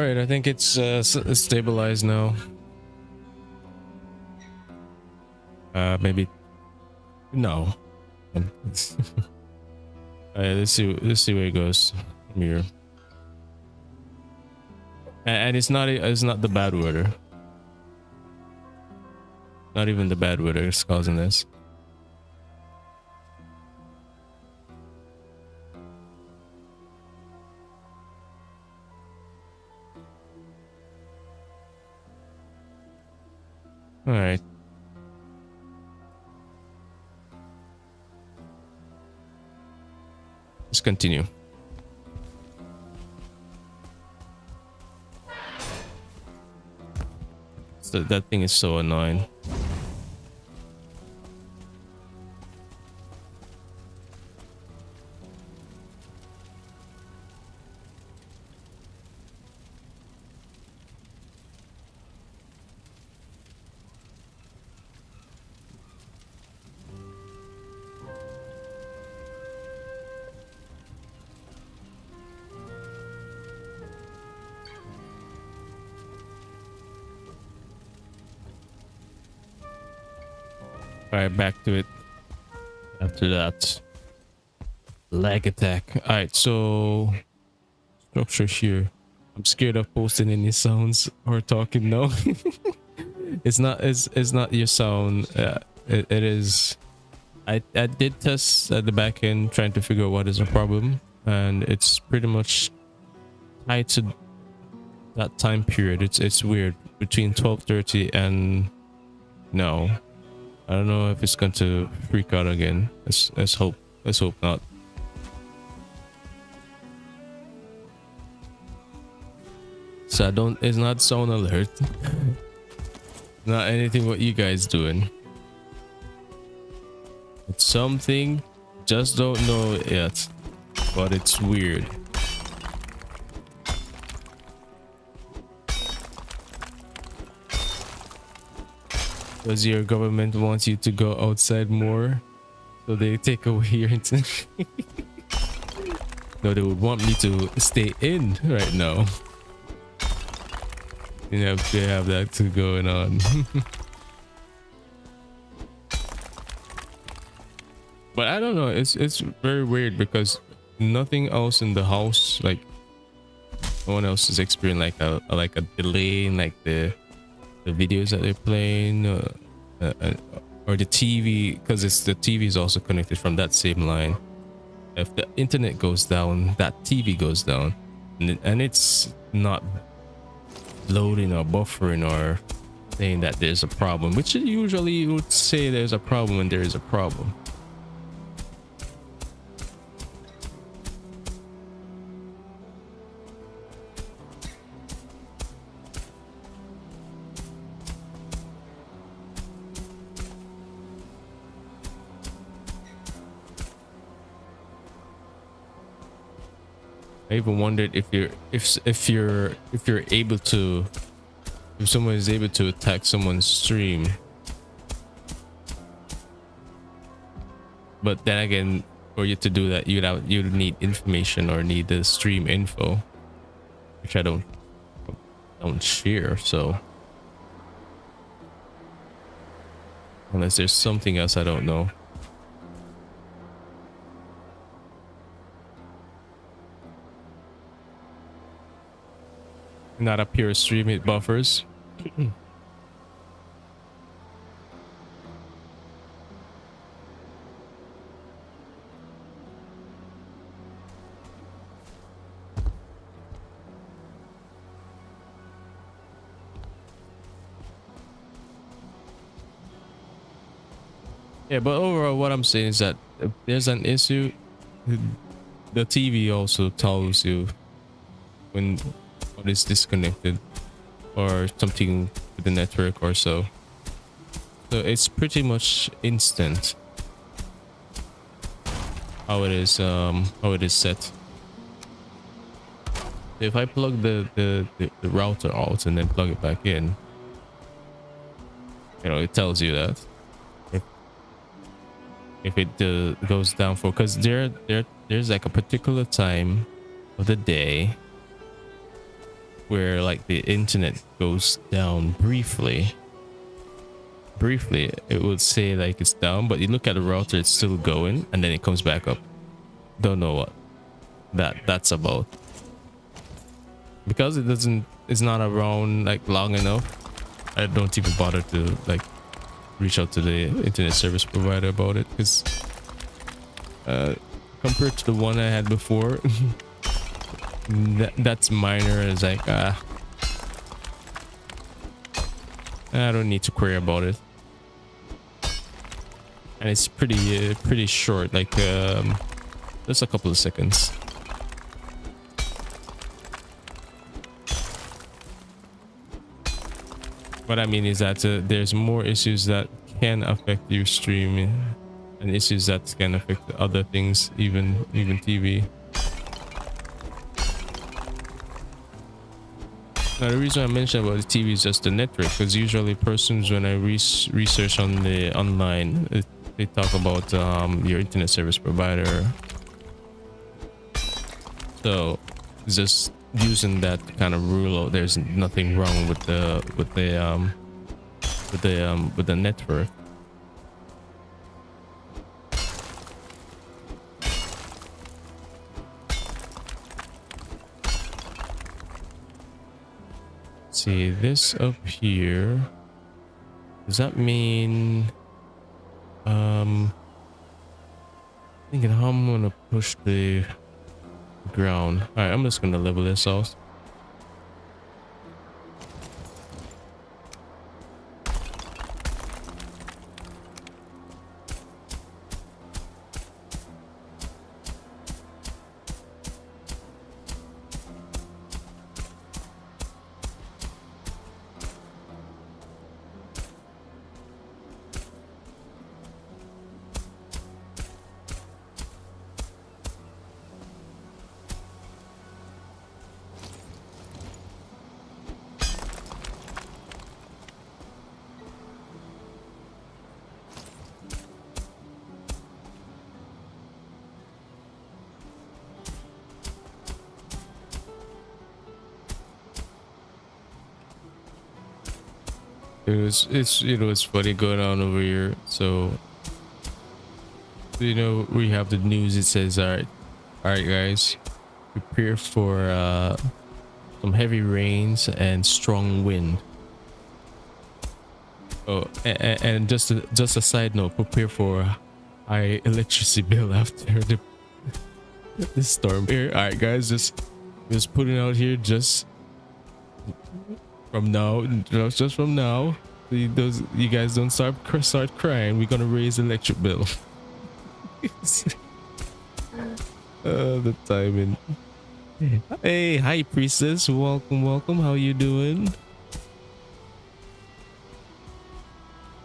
right, I think it's stabilized now. Maybe no. Alright, let's see where it goes from here. And it's not the bad weather. Not even the bad weather is causing this. All right. Let's continue. So that thing is so annoying. All right, back to it. After that, lag attack. All right, so structure here. I'm scared of posting any sounds or talking. No, it's not. It's not your sound. It is. I did test at the back end trying to figure out what is the problem, and it's pretty much tied to that time period. It's weird between 12:30 and no. I don't know if it's going to freak out again. Let's hope not. So it's not sound alert. Not anything what you guys doing. It's something, just don't know yet, but it's weird. Because your government wants you to go outside more, so they take away your internet. No, they would want me to stay in right now. You know, they have that too going on. But I don't know, it's very weird because nothing else in the house, like no one else is experiencing like a delay in like the videos that they're playing, or the TV, because the TV is also connected from that same line. If the internet goes down, that TV goes down, and it's not loading or buffering or saying that there's a problem, which usually you would say there's a problem when there is a problem. I even wondered if someone is able to attack someone's stream. But then again, for you to do that, you'd need information or need the stream info, which I don't share. So unless there's something else I don't know. Not a pure stream, it buffers. Yeah, but overall what I'm saying is that if there's an issue, the TV also tells you when what is disconnected or something with the network or so. So it's pretty much instant how it is set. If I plug the router out and then plug it back in, you know, it tells you that if it goes down for, because there's like a particular time of the day where like the internet goes down briefly it would say like it's down, but you look at the router, it's still going, and then it comes back up. Don't know what that's about, because it's not around like long enough. I don't even bother to like reach out to the internet service provider about it, because compared to the one I had before, that's minor. It's like I don't need to query about it, and it's pretty short, like just a couple of seconds. What I mean is that there's more issues that can affect your stream, and issues that can affect other things, even TV. Now, the reason I mentioned about the TV is just the network, because usually persons, when I research on the online, they talk about your internet service provider. So just using that kind of rule, there's nothing wrong with the network. See this up here, does that mean thinking how I'm gonna push the ground. All right, I'm just gonna level this out. It's funny going on over here. So we have the news. It says, all right guys, prepare for some heavy rains and strong wind. Oh, and just a side note, prepare for high electricity bill after the storm here. All right guys, just putting out here, just from now, just from now, you guys don't start crying. We're gonna raise electric bill. The timing. Hey, hi priestess, welcome. How you doing?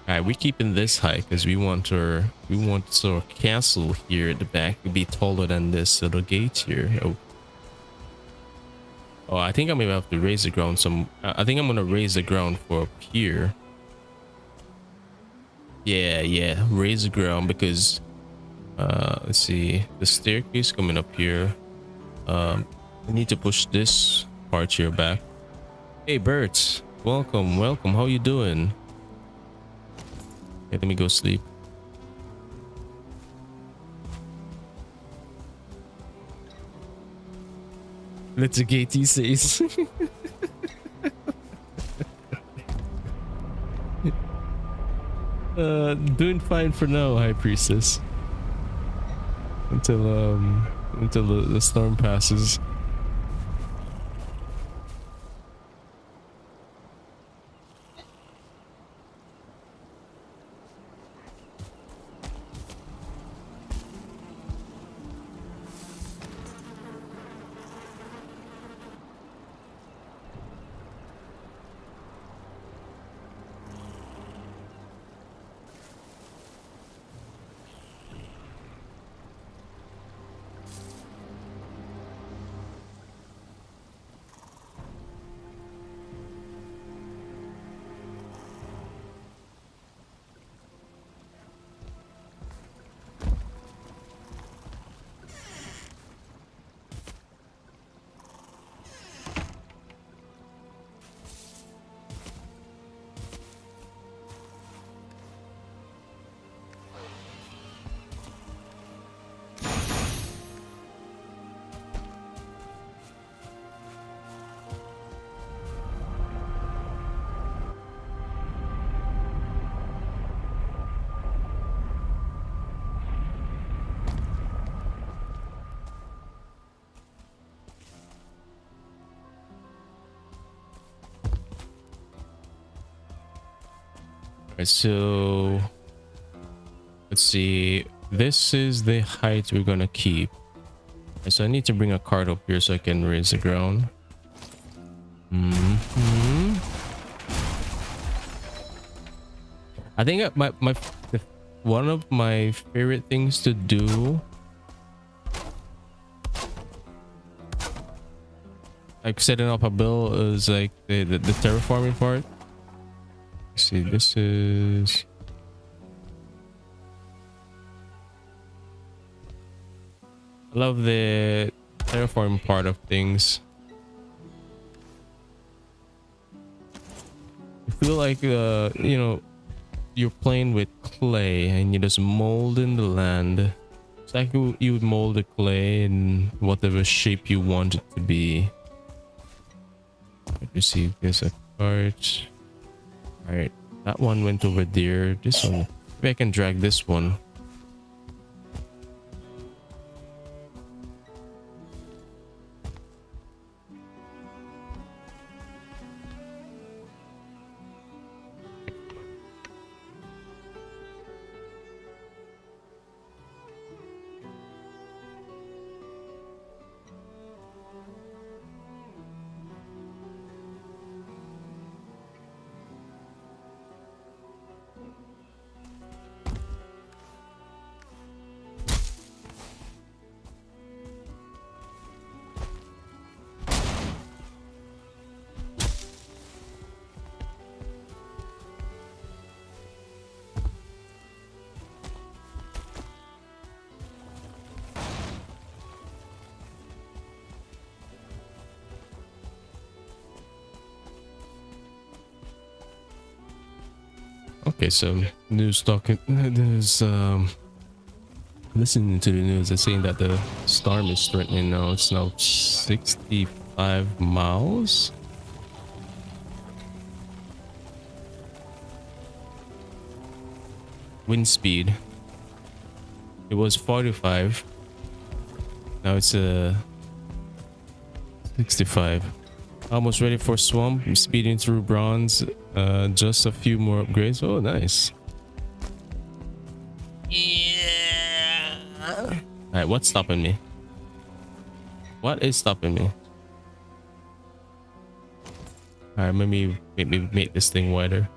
All right, we're keeping this high because we want our castle here at the back to be taller than this little gate here. Oh, I think I may have to raise the ground some. I think I'm gonna raise the ground for up here. Yeah, raise the ground, because let's see, the staircase coming up here. I need to push this part here back. Hey Bert, welcome. How you doing? Okay, let me go sleep. Litigate, he says. Doing fine for now, High Priestess. Until the storm passes. Right, so let's see. This is the height we're gonna keep. Right, so I need to bring a cart up here so I can raise the ground. I think one of my favorite things to do, like setting up a build, is like the terraforming part. Let's see, this is. I love the terraforming part of things. I feel like you know, you're playing with clay and you just mold in the land. It's like you would mold the clay in whatever shape you want it to be. Let me see, there's a cart. All right, that one went over there. This one, maybe I can drag this one. Okay, so news talking. There's listening to the news. They're saying that the storm is threatening now. It's now 65 miles. Wind speed. It was 45. Now it's 65. Almost ready for swamp. I'm speeding through bronze. Just a few more upgrades. Oh, nice. Yeah. All right, what's stopping me? What is stopping me? All right, maybe make this thing wider.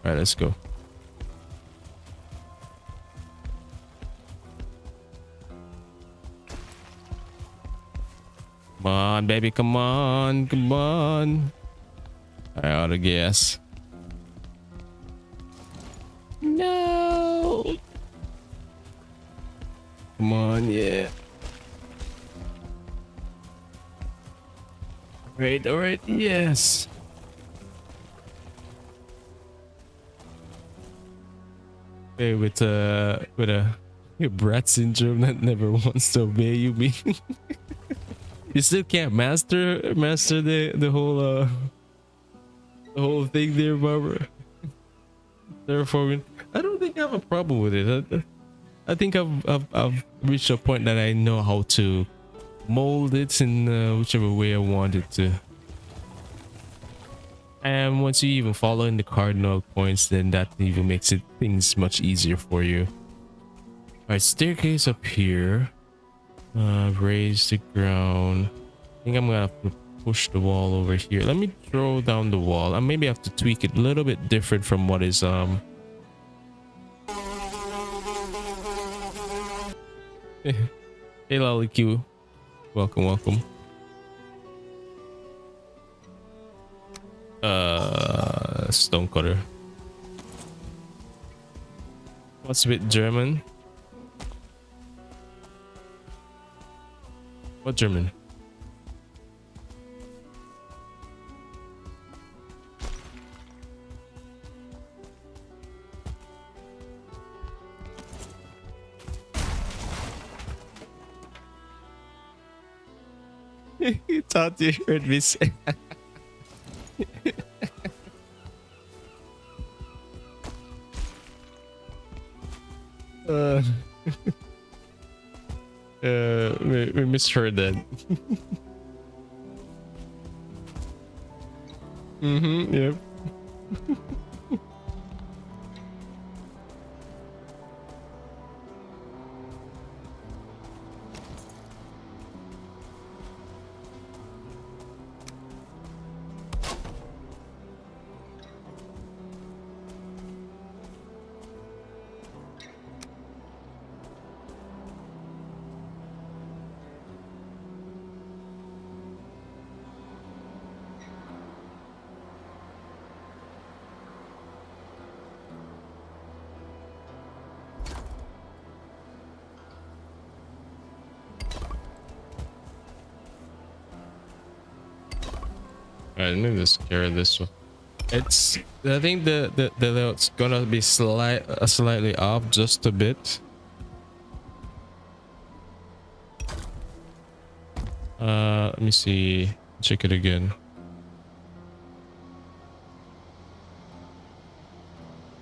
All right, let's go. Come on, baby, come on, come on. I ought to guess. No. Come on, yeah. All right, yes. Hey, with a brat syndrome that never wants to obey you, me. You still can't master the whole thing there, Barbara. Terraforming. I don't think I have a problem with it. I think I've reached a point that I know how to mold it in whichever way I want it to. And once you even follow in the cardinal points, then that even makes things much easier for you. All right, staircase up here. Raise the ground. I think I'm gonna have to push the wall over here. Let me throw down the wall. I maybe have to tweak it a little bit different from what is Hey Loliq, welcome. Stonecutter. What's with German? What German? You thought you heard me say. We misheard that. Yep. Alright, let me just carry this one. It's, I think the layout's gonna be slightly off just a bit. Let me see. Check it again.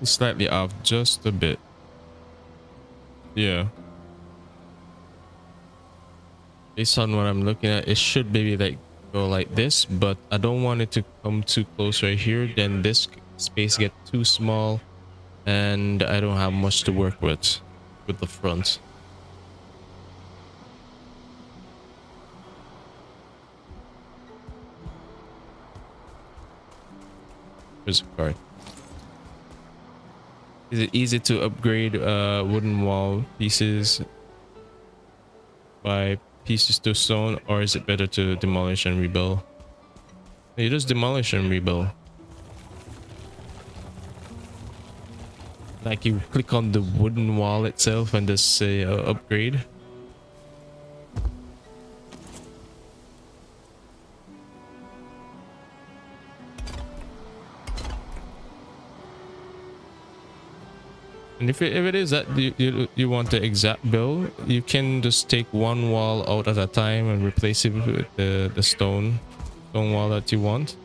It's slightly off just a bit. Yeah. Based on what I'm looking at, it should maybe like go like this, but I don't want it to come too close right here. Then this space get too small, and I don't have much to work with the front. Here's a card. Is it easy to upgrade wooden wall pieces by pieces to stone, or is it better to demolish and rebuild? You just demolish and rebuild. Like you click on the wooden wall itself and just say upgrade. And if it is that you want the exact build, you can just take one wall out at a time and replace it with the stone wall that you want.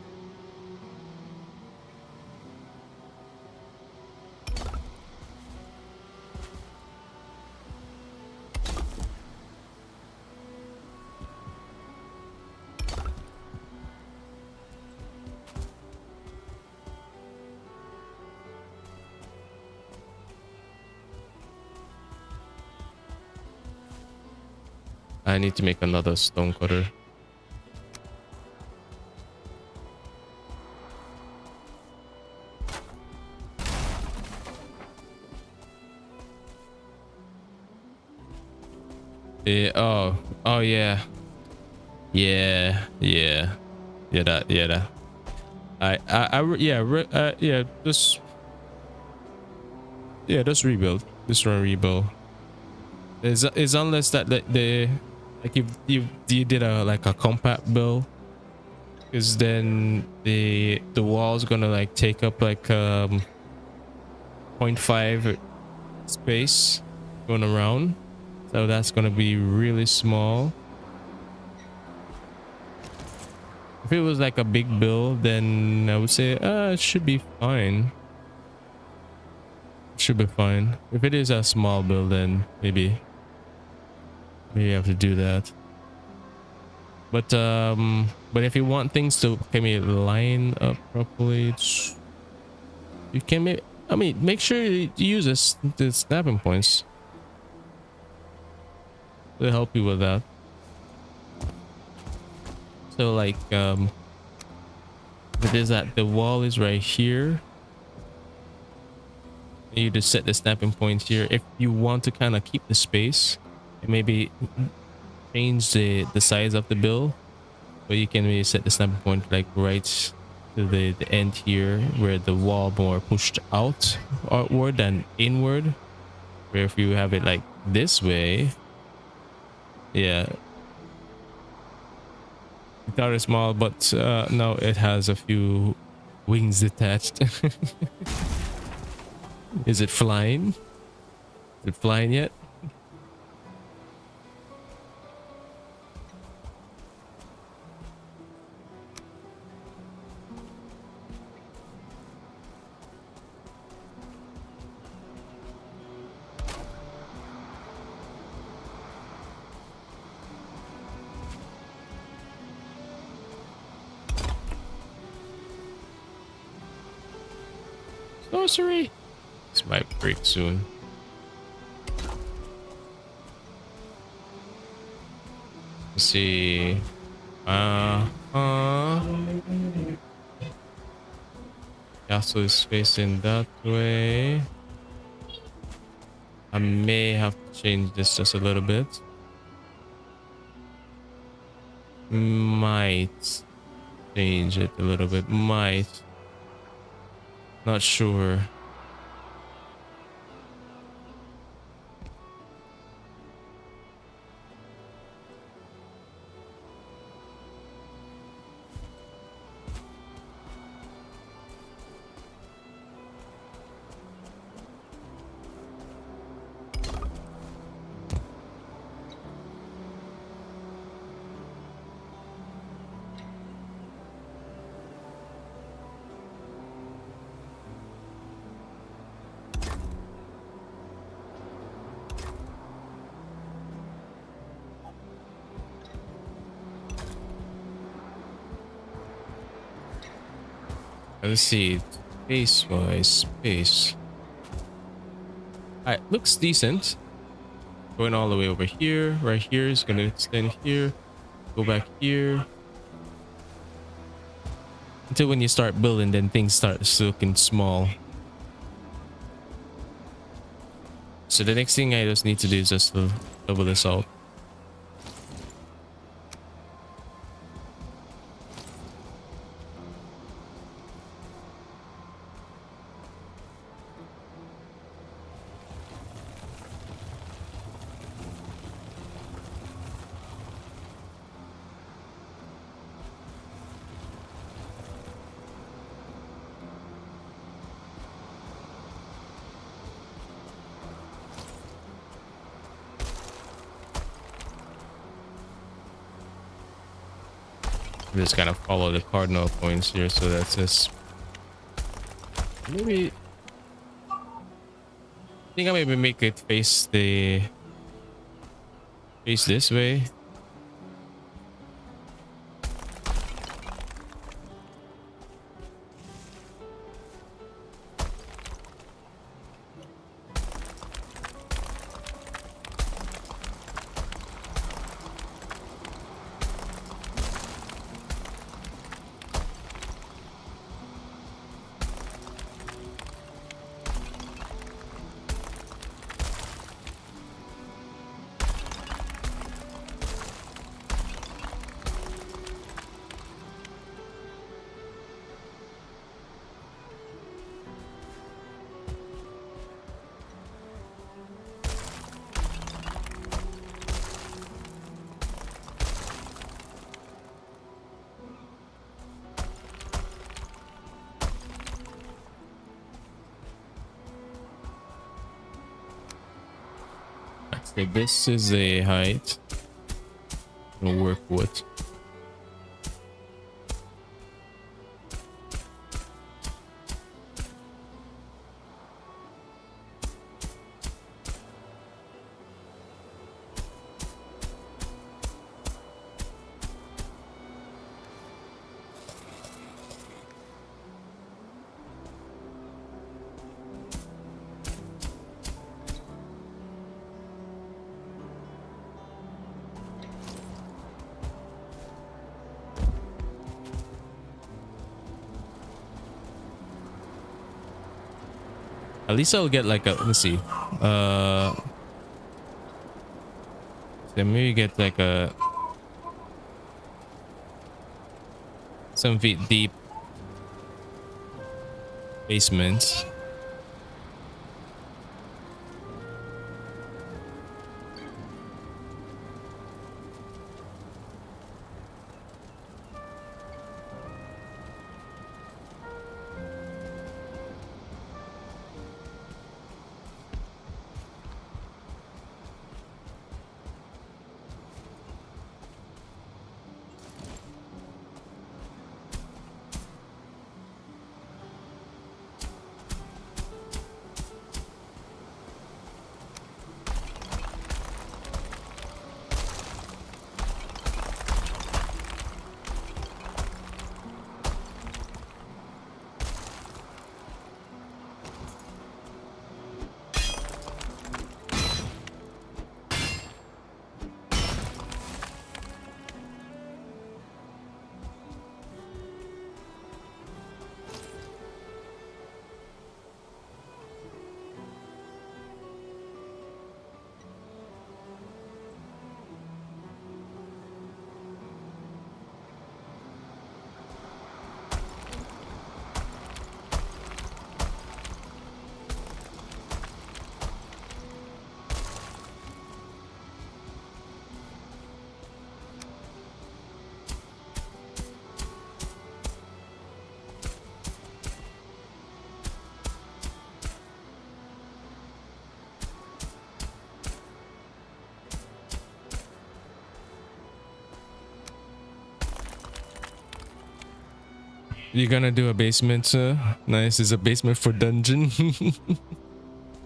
I need to make another stone cutter. Yeah, oh yeah. Yeah. That. Just rebuild. Just run rebuild. Is unless that the like you did a like a compact build, because then the wall's gonna like take up like 0.5 space going around, so that's gonna be really small. If it was like a big build, then I would say it should be fine. Should be fine. If it is a small build, then maybe you have to do that. But if you want things to maybe line up properly, you can make sure you use the snapping points to help you with that. So like if it is that the wall is right here, you just set the snapping point here. If you want to kind of keep the space and maybe change the size of the build, but you can maybe set the snapping point like right to the end here, where the wall more pushed outward than inward. Where if you have it like this way, yeah, the tower is small, but now it has a few wings detached. Is it flying? Is it flying yet? Sorcery. This might break soon. Let's see. Castle is facing that way. I may have to change this just a little bit. Might change it a little bit. Might. Not sure. Let's see. Space wise, space. Alright, looks decent. Going all the way over here. Right here is gonna extend here. Go back here. Until when you start building, then things start looking small. So the next thing I just need to do is just to double this out. Just kind of follow the cardinal points here, so that's just maybe I think I maybe make it face this way. Okay, this is a height. We'll work with. At least I'll get like a, let's see. Then maybe get like a some feet deep basement. You're gonna do a basement, nice. Is a basement for dungeon.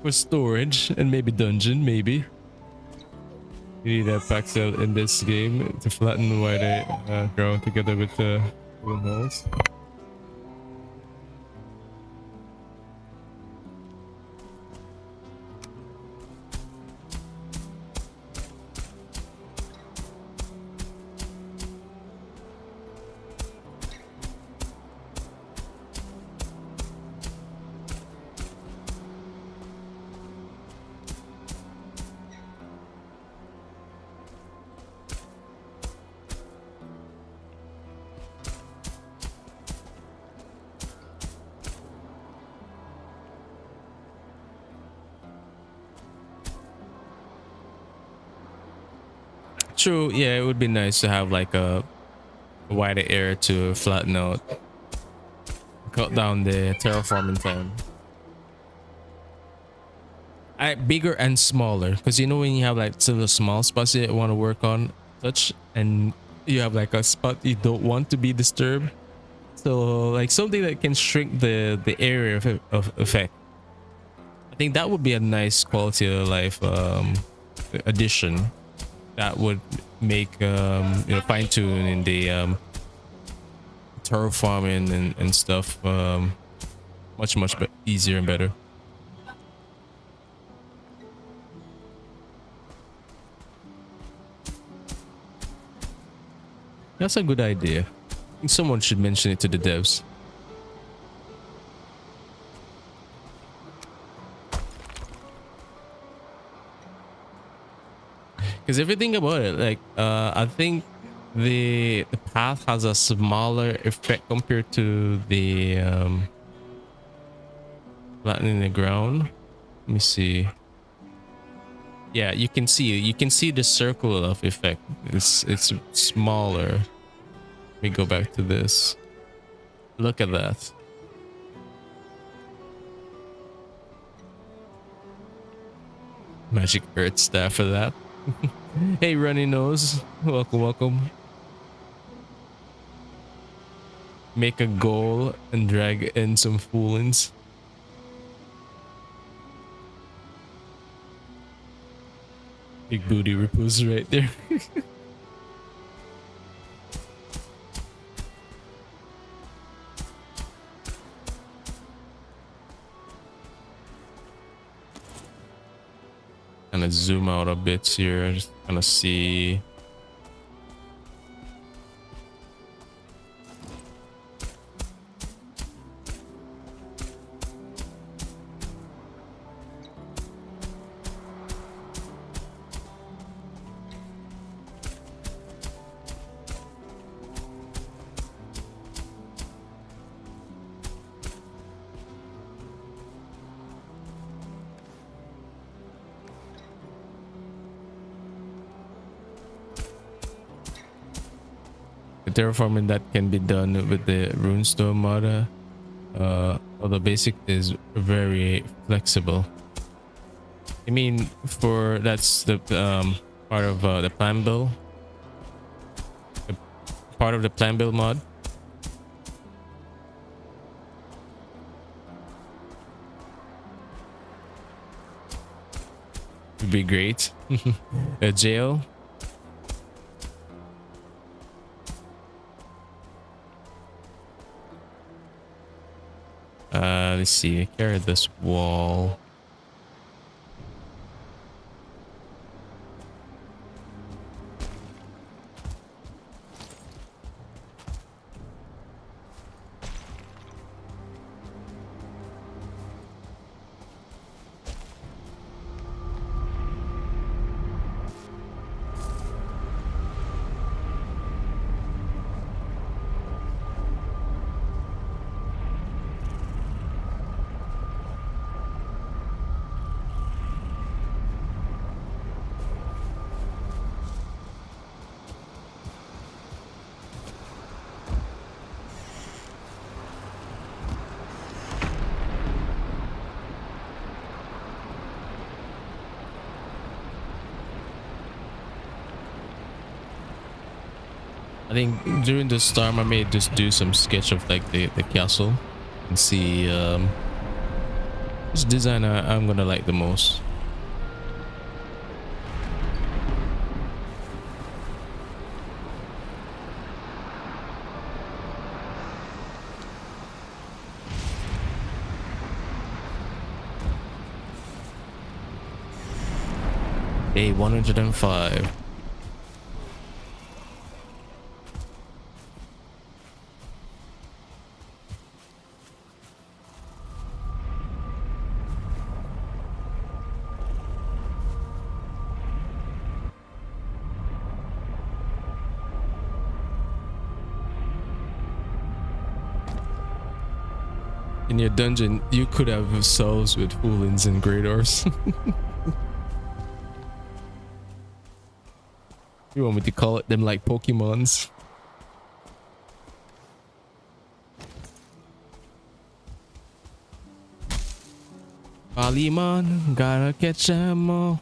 For storage and maybe dungeon, maybe. You need a pixel in this game to flatten where they grow together with the walls. True, yeah, it would be nice to have like a wider area to flatten out, cut down the terraforming time. Bigger and smaller, because you know when you have like sort of small spots you want to work on, such, and you have like a spot you don't want to be disturbed. So like something that can shrink the area of effect. I think that would be a nice quality of life addition that would make fine tuning the terraforming and stuff much easier and better. That's a good idea. I think someone should mention it to the devs. Because everything about it, like I think the path has a smaller effect compared to the flattening the ground. Let me see. Yeah, you can see the circle of effect. It's smaller. Let me go back to this. Look at that. Magic Earth staff for that. Hey, Runny Nose. Welcome. Make a goal and drag in some foolings. Big booty ripples right there. Kind of zoom out a bit here, just kind of see. Terraforming that can be done with the runestone mod, although basic is very flexible. I mean, that's the part of the plan build, part of the plan build mod. Would be great. A jail. Let's see. I carry this wall. I think during the storm I may just do some sketch of like the castle and see which design I'm gonna like the most. Day 105. In your dungeon, you could have cells with Foolins and Greydors. You want me to call it them like Pokemons? Polimon, gotta catch them all.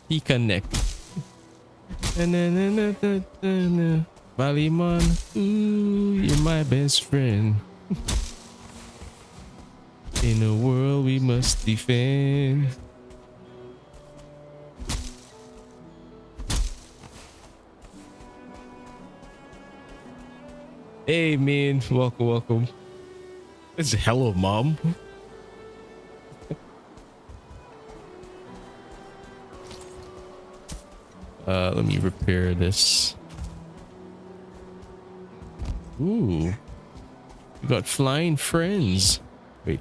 He connect. Polimon, ooh, you're my best friend. In a world we must defend. Hey man, welcome, welcome. It's hello mom. Let me repair this. Ooh, we got flying friends. Wait,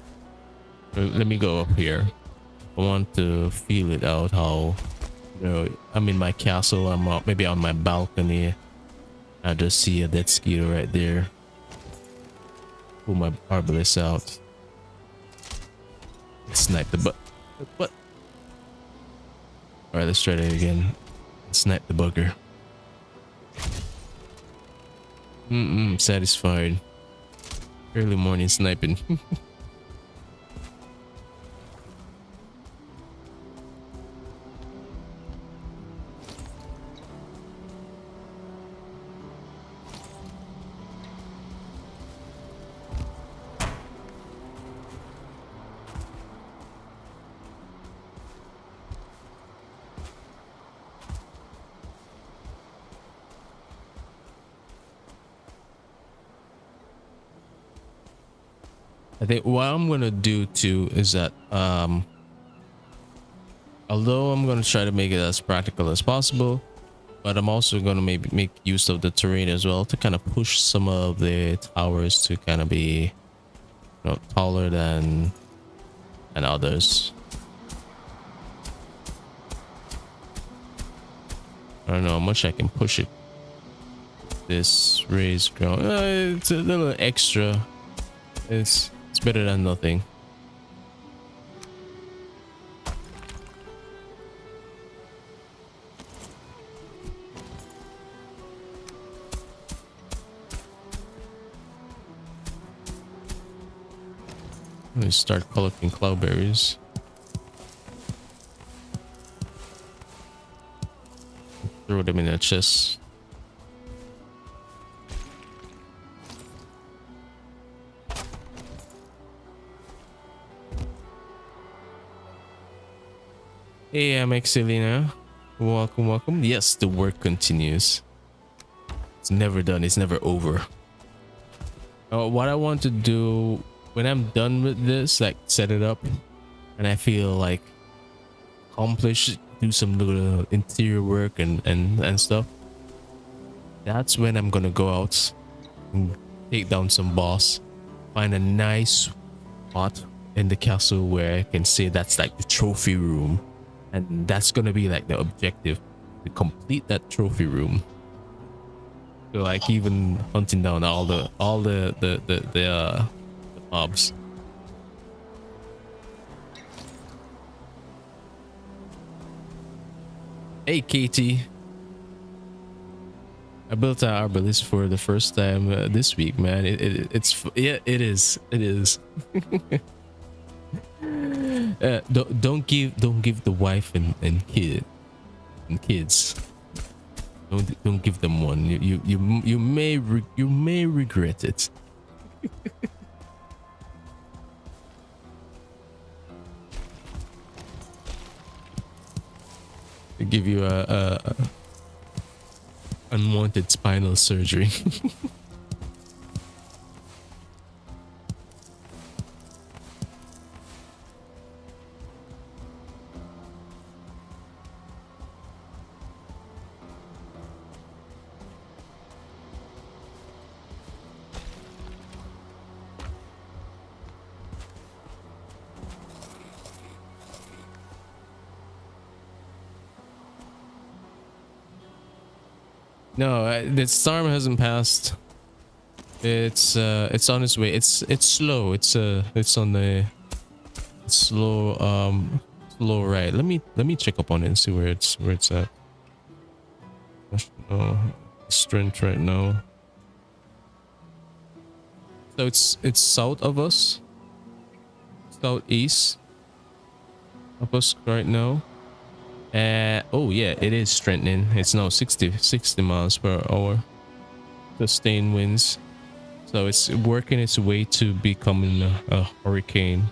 let me go up here. I want to feel it out how, you know, I'm in my castle, I'm out, maybe on my balcony. I just see a dead skeeter right there. Pull my arbalist out. Snipe the butt. What? Alright, let's try that again. Snipe the bugger. Satisfied. Early morning sniping. I think what I'm gonna do too is that although I'm gonna try to make it as practical as possible, but I'm also gonna maybe make use of the terrain as well to kind of push some of the towers to kind of be, you know, taller than others. I don't know how much I can push it. This raised ground, it's a little extra. It's better than nothing. Let me start collecting cloudberries. Throw them in a chest. Hey, I'm Excelina. Welcome, welcome. Yes, the work continues. It's never done. It's never over. What I want to do when I'm done with this, like set it up, and I feel like accomplished, do some little interior work and stuff. That's when I'm gonna go out and take down some boss, find a nice spot in the castle where I can say that's like the trophy room. And that's gonna be like the objective, to complete that trophy room. So like even hunting down all the mobs. Hey Katie, I built an arbalist for the first time this week, man. It's yeah, it is. Don't give the wife and kid And kids, don't give them one. You may regret it. They give you a unwanted spinal surgery. No, the storm hasn't passed. It's on its way. It's slow. It's on the slow slow right. Let me check up on it and see where it's at. Oh, strength right now. So it's south of us, southeast of us right now. Oh yeah, it is strengthening. It's now 60 miles per hour. Sustained winds. So it's working its way to becoming a hurricane.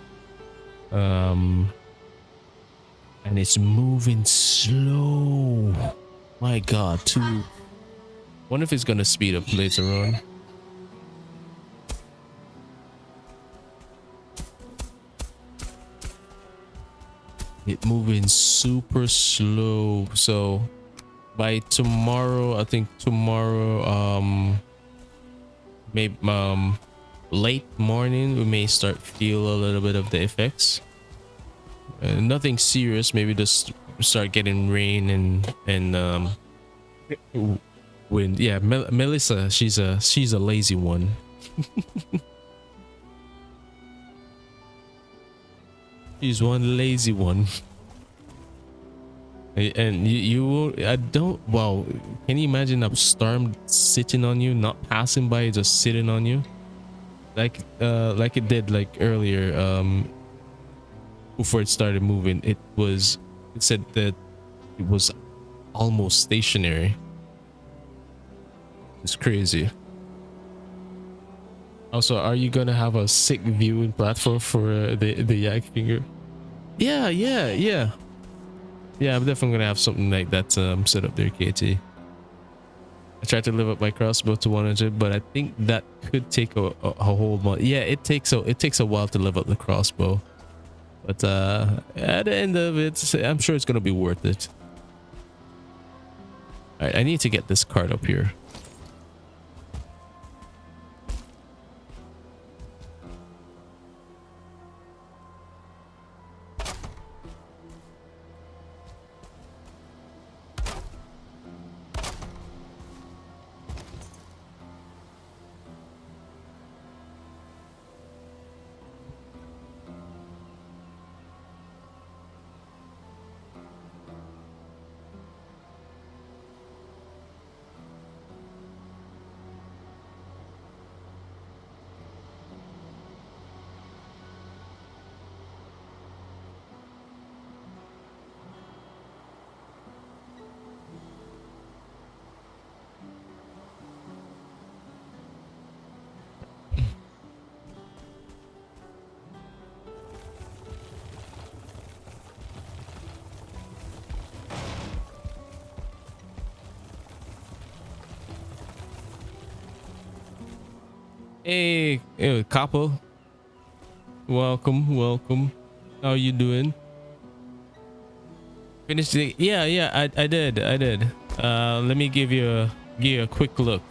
And it's moving slow. My god, too. Wonder if it's gonna speed up later on. It moving super slow. So by tomorrow, I think tomorrow maybe late morning we may start feel a little bit of the effects. Nothing serious, maybe just start getting rain and wind. Yeah, Melissa, she's a lazy one. She's one lazy one. And you will, I don't, wow, can you imagine a storm sitting on you, not passing by, just sitting on you, like it did like earlier before it started moving. It said that it was almost stationary. It's crazy. Also, are you gonna have a sick viewing platform for the yak finger? Yeah. I'm definitely gonna have something like that set up there, KT. I tried to live up my crossbow to 100, but I think that could take a whole month. Yeah, it takes a while to live up the crossbow, but at the end of it, I'm sure it's gonna be worth it. All right, I need to get this card up here. Hey, couple. Welcome. How you doing? Finished the, yeah, I did. Let me give you a quick look.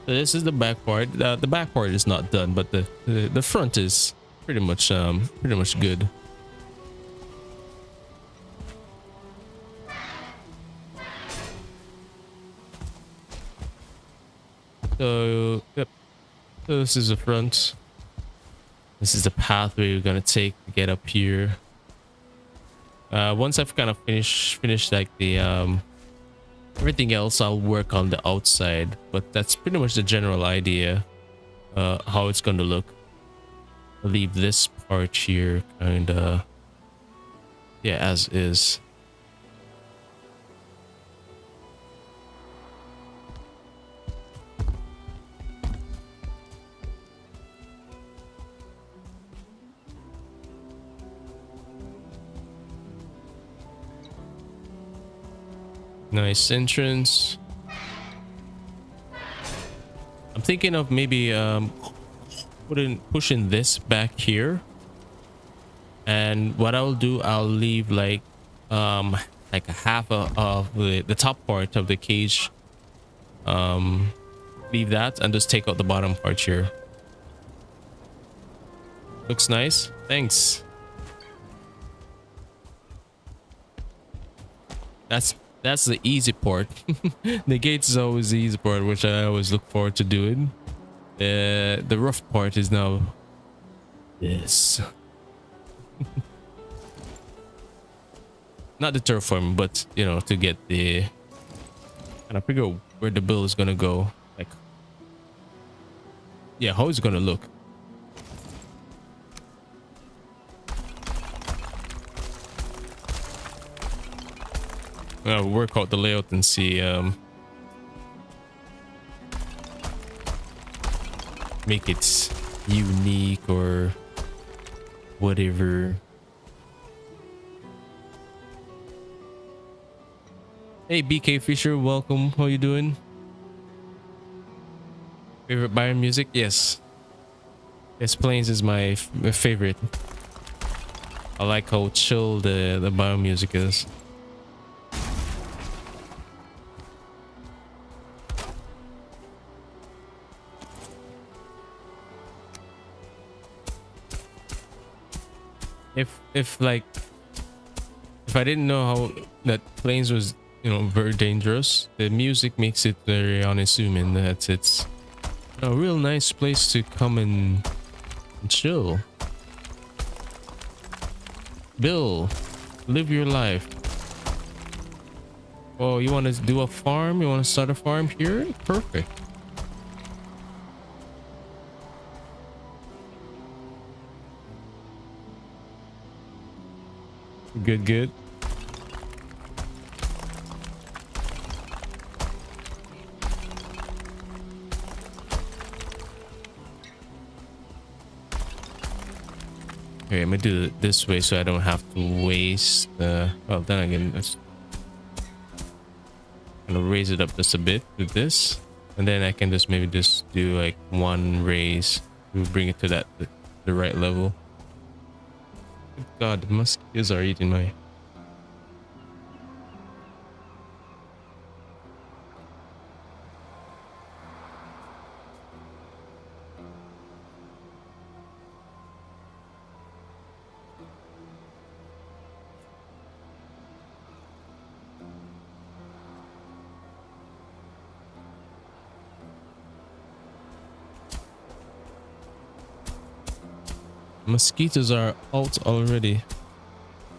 So this is the back part. The back part is not done, but the front is pretty much good. So yep. So this is the front. This is the pathway we're gonna take to get up here. Once I've kind of finished like the everything else, I'll work on the outside, but that's pretty much the general idea how it's gonna look. I'll leave this part here kind of, yeah, as is. Nice entrance. I'm thinking of maybe pushing this back here, and what I'll do, I'll leave like a half of the top part of the cage, leave that and just take out the bottom part here. Looks nice, thanks. That's the easy part. The gates is always the easy part, which I always look forward to doing. The rough part is now this. Not the terraform, but you know, to get the kind of figure out where the build is gonna go. Like, yeah, how it's gonna look. I'll work out the layout and see. Make it unique or whatever. Hey BK Fisher, welcome. How you doing? Favorite Bayern music? Yes. Yes, Plains is my favorite. I like how chill the Bayern music is. If I didn't know how that Plains was, you know, very dangerous, the music makes it very unassuming that it's a real nice place to come and chill. Bill, live your life. Oh, you want to do a farm? You want to start a farm here? Perfect. Good, good. Okay, I'm gonna do it this way so I don't have to waste well, then again, let's gonna raise it up just a bit with this, and then I can just maybe just do like one raise to bring it to the right level. Good God, the mosquitoes are eating my... Mosquitoes are out already.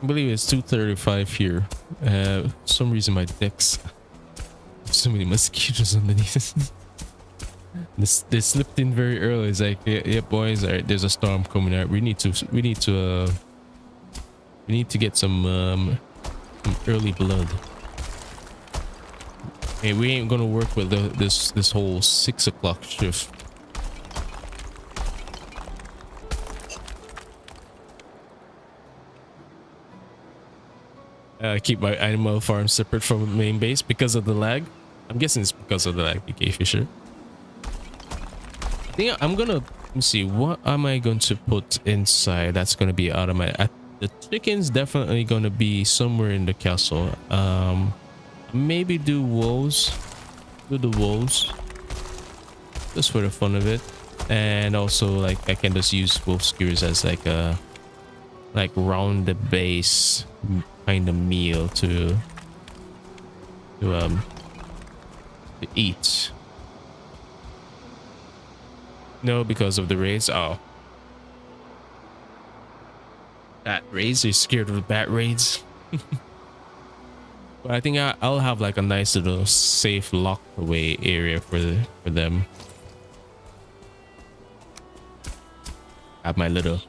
I believe it's 2:35 here. For some reason my decks have so many mosquitoes underneath. They slipped in very early. It's like, yeah, boys, all right, there's a storm coming out. We need to get some early blood. Hey, we ain't gonna work with this whole 6 o'clock shift. Keep my animal farm separate from the main base because of the lag. I'm guessing it's because of the lag, BK Fisher. I think I'm gonna, let me see, what am I going to put inside that's gonna be automatic? The chicken's definitely gonna be somewhere in the castle. Maybe do wolves. Do the wolves just for the fun of it, and also like I can just use wolf skewers as like a round the base kind of meal to eat. No, because of the raids. Oh, bat raids. You're scared of the bat raids? But I think I'll have like a nice little safe locked away area for them. Have my little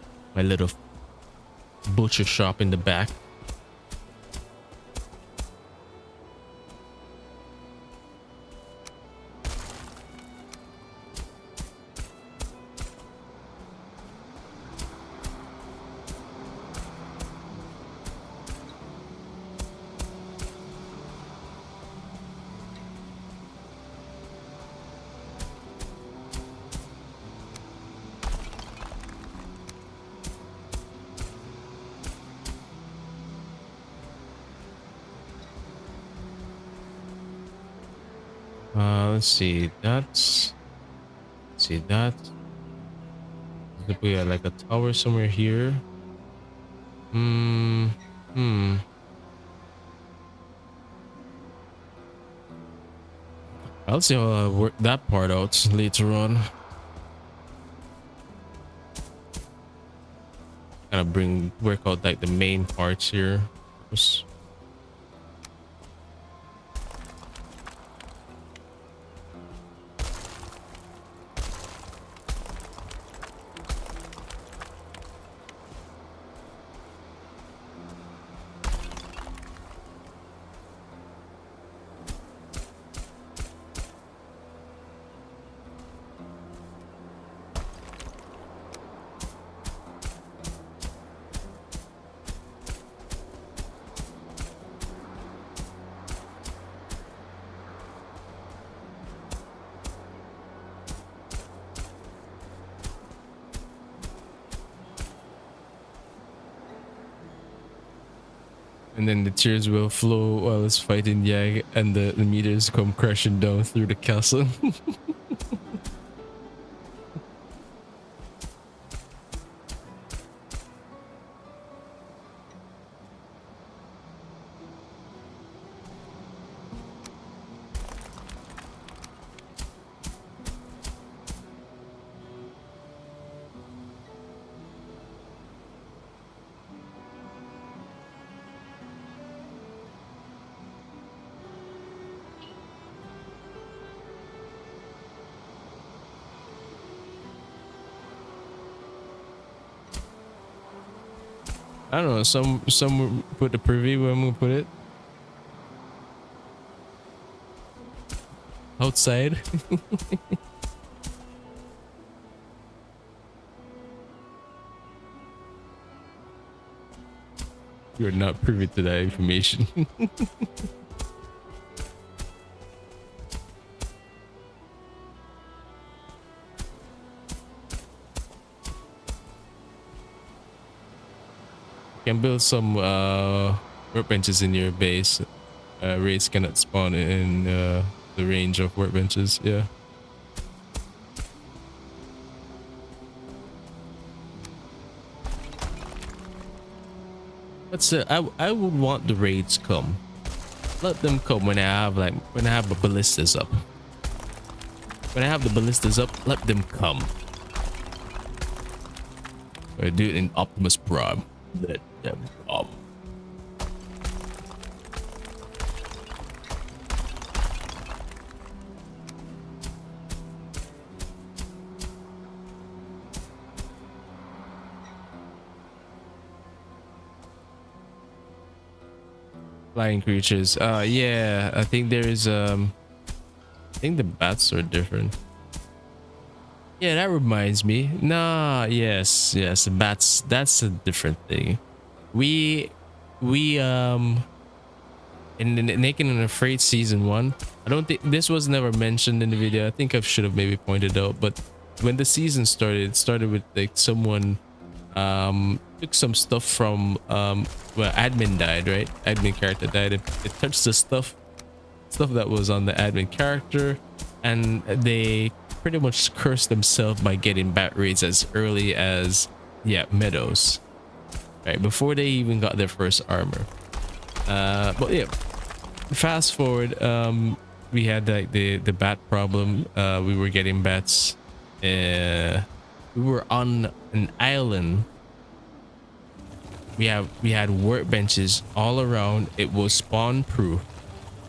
butcher shop in the back. Let's see. Let's see that. We got like a tower somewhere here. Hmm. Hmm. I'll see how I work that part out later on. Kind of work out like the main parts here. And then the tears will flow while it's fighting Yag, and the meters come crashing down through the castle. I don't know. Some put the privy where I'm gonna put it. Outside. You're not privy to that information. Can build some workbenches in your base. Raids cannot spawn in the range of workbenches. Yeah. But I would want the raids come. Let them come when I have the ballistas up. When I have the ballistas up, let them come. I do it in Optimus Prime. Let them come. Flying creatures. Yeah, I think there is I think the bats are different. Yeah, that reminds me. Nah, yes, the bats, that's a different thing. We in the Naked and Afraid season 1, I don't think this was never mentioned in the video. I think I should have maybe pointed out, but when the season started, it started with like someone took some stuff from well, admin died, right? Admin character died. It touched the stuff that was on the admin character, and they pretty much cursed themselves by getting bat raids as early as, yeah, Meadows, right before they even got their first armor. But yeah, fast forward, we had like the bat problem. We were getting bats. We were on an island. We had workbenches all around. It was spawn proof,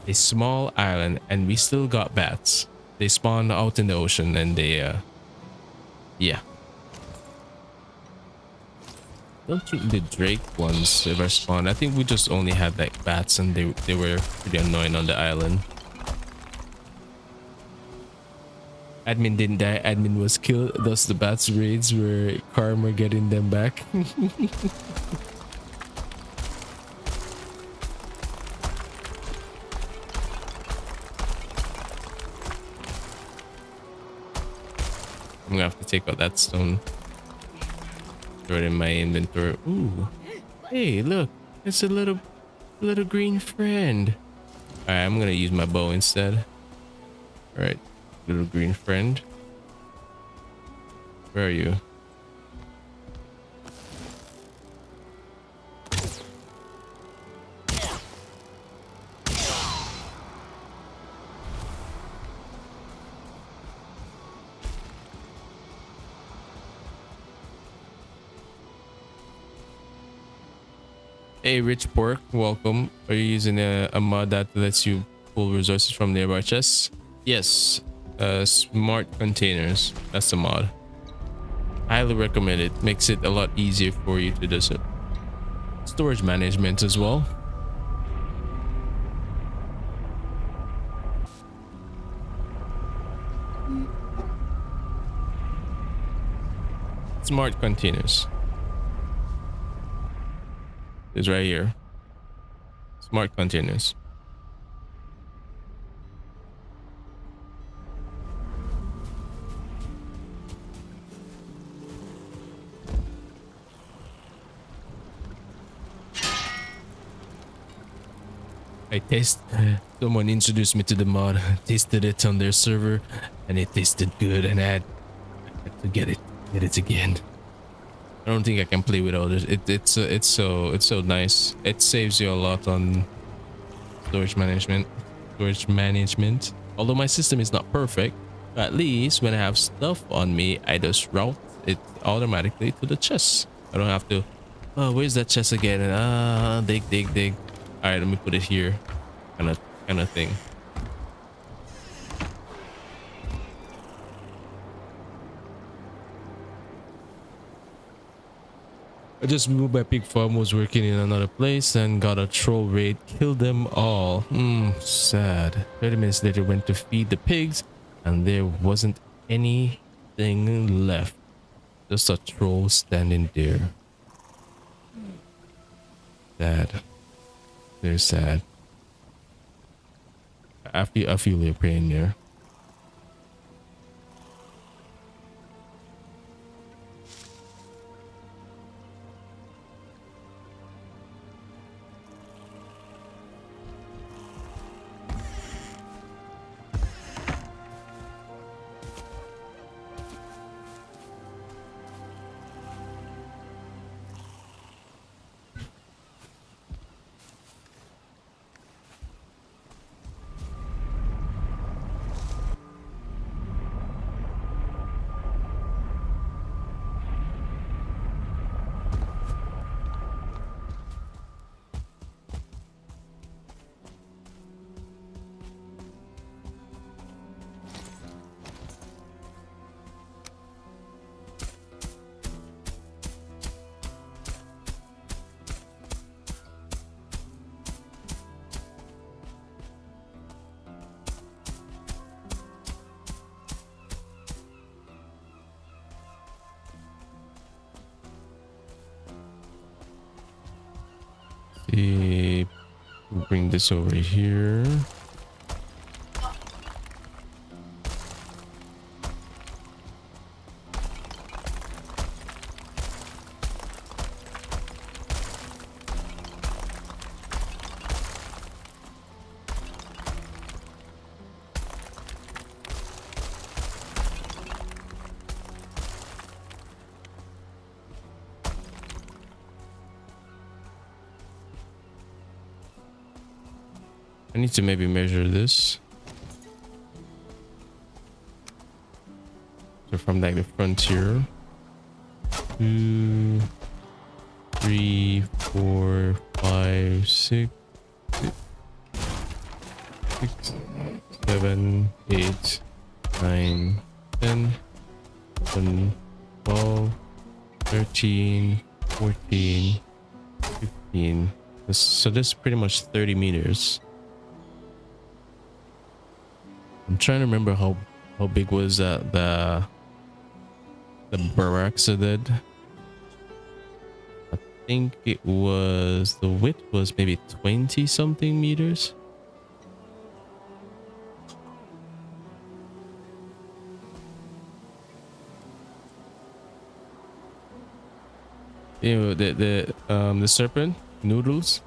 a small island, and we still got bats. They spawned out in the ocean, and they yeah, don't think the Drake ones ever spawned. I think we just only had like bats, and they were pretty annoying on the island. Admin didn't die, admin was killed, thus the bats raids were karma getting them back. I'm gonna have to take out that stone. Throw it in my inventory. Ooh. Hey, look. It's a little green friend. Alright, I'm gonna use my bow instead. All right, little green friend. Where are you? Hey, Rich Pork, welcome. Are you using a mod that lets you pull resources from nearby chests? Yes, smart containers. That's the mod. Highly recommend it. Makes it a lot easier for you to do so. Storage management as well. Smart containers. It's right here. Smart containers. I taste. Someone introduced me to the mod. Tasted it on their server, and it tasted good. And I had to get it again. I don't think I can play without it. It's so nice. It saves you a lot on storage management. Although my system is not perfect, at least when I have stuff on me, I just route it automatically to the chest. I don't have to. Oh, where's that chest again? Dig. All right, let me put it here. Kind of thing. I just moved. My pig farm, was working in another place and got a troll raid, killed them all. Sad. 30 minutes later, went to feed the pigs and there wasn't anything left. Just a troll standing there. Sad. Very sad. I feel your pain there. See, bring this over here. I need to maybe measure this. So from like the frontier. 2, 3, 4, 5, 6, 7, 8, 9, 10, 11, 12, 13, 14, 15. So this is pretty much 30 meters. I'm trying to remember how big was the barracks I did. I think it was, the width was maybe 20 something meters. You know, the serpent noodles.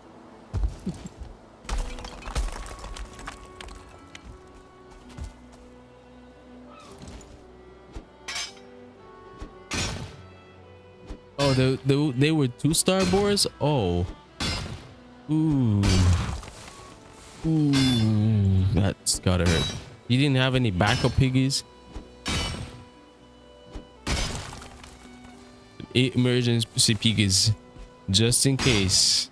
Oh, they were 2-star boars. Oh, ooh, ooh, that's gotta hurt. You didn't have any backup piggies? 8 emergency piggies, just in case.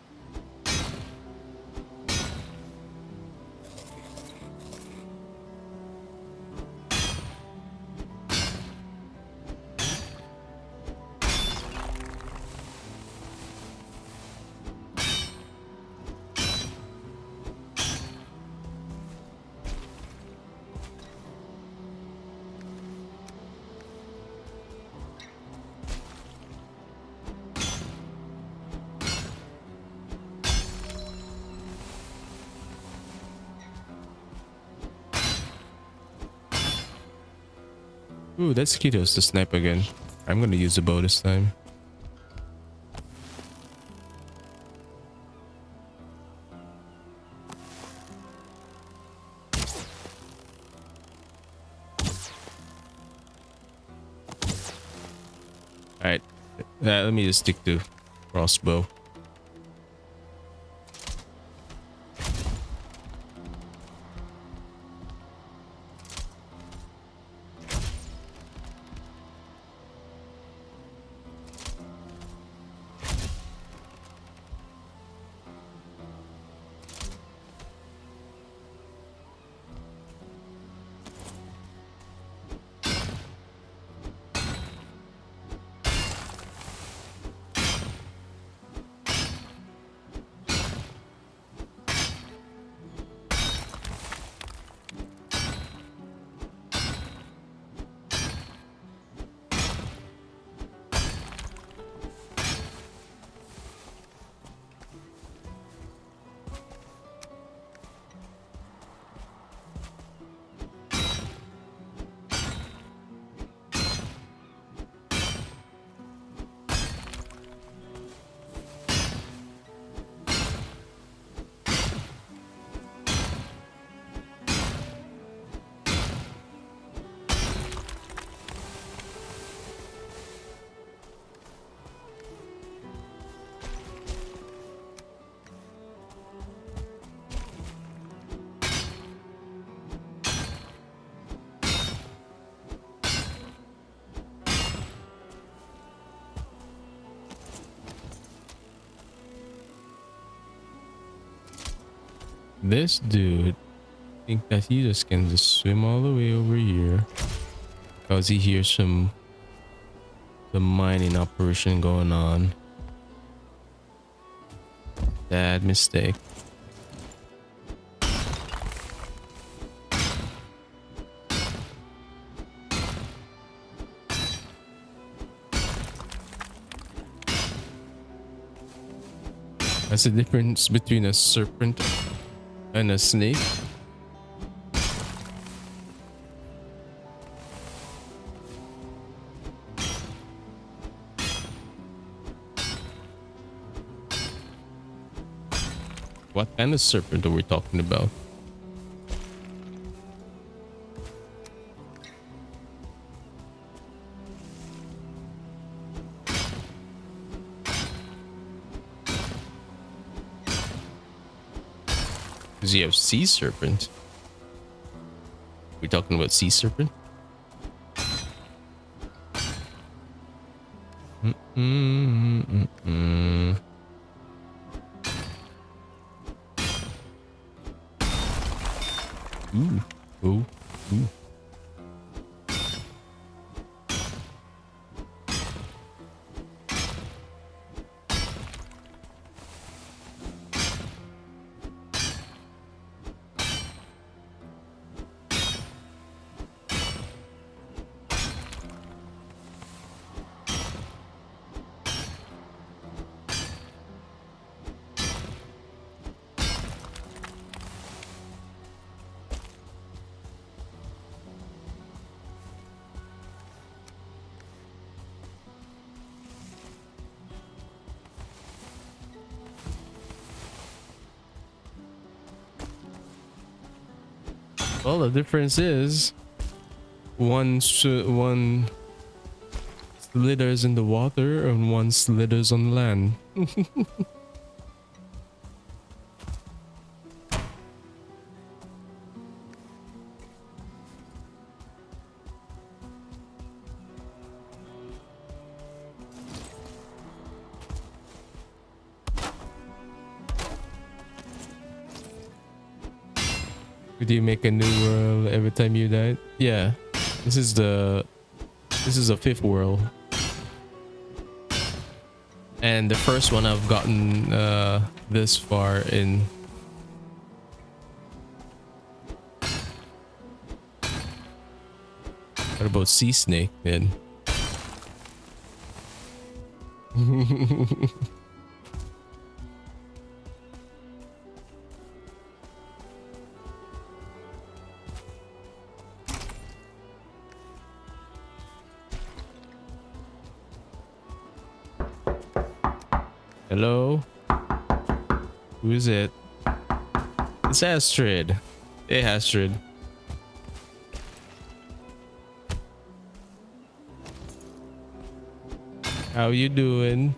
Ooh, that's Kitos to snipe again. I'm gonna use the bow this time. Alright, let me just stick to crossbow. This dude think that he just can just swim all the way over here because he hears some mining operation going on. Bad mistake. That's the difference between a serpent and a snake. What kind of serpent are we talking about? Because you have sea serpent. We're talking about sea serpent? Ooh, ooh, ooh. Well, the difference is one slithers in the water and one slithers on land. Could you make a new world every time you died? Yeah, this is the fifth world, and the first one I've gotten this far in. What about sea snake then? Hello? Who is it? It's Astrid. Hey, Astrid. How you doing?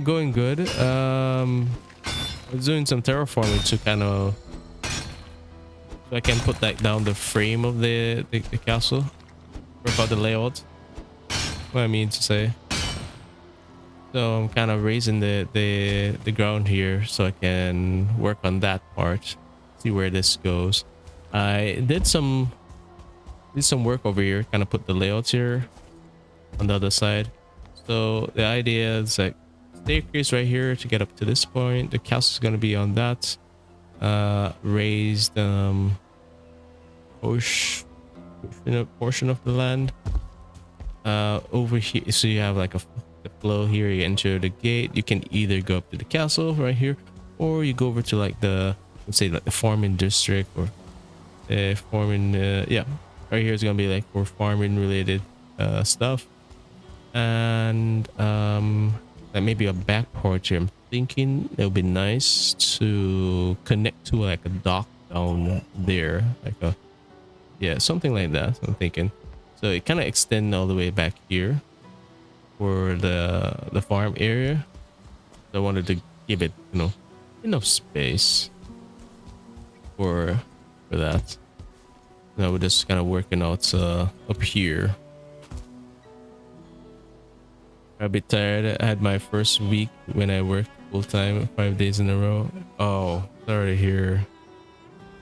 Going good. I was doing some terraforming to kind of, so I can put like down the frame of the castle, or about the layout. What I mean to say. So I'm kind of raising the ground here so I can work on that part. See where this goes. I did some work over here. Kind of put the layouts here on the other side. So the idea is like staircase right here to get up to this point. The castle is going to be on that raised portion of the land over here. So you have like a flow here. You enter the gate. You can either go up to the castle right here, or you go over to like the, let's say, like the farming district, or farming yeah, right here is gonna be like for farming related stuff. And like maybe a back porch here. I'm thinking it would be nice to connect to like a dock down there, like a, yeah, something like that. I'm thinking, so it kind of extend all the way back here for the farm area. So I wanted to give it, you know, enough space for that. Now we're just kind of working out up here. I'm a bit tired. I had my first week when I worked full time 5 days in a row. Oh, sorry to hear.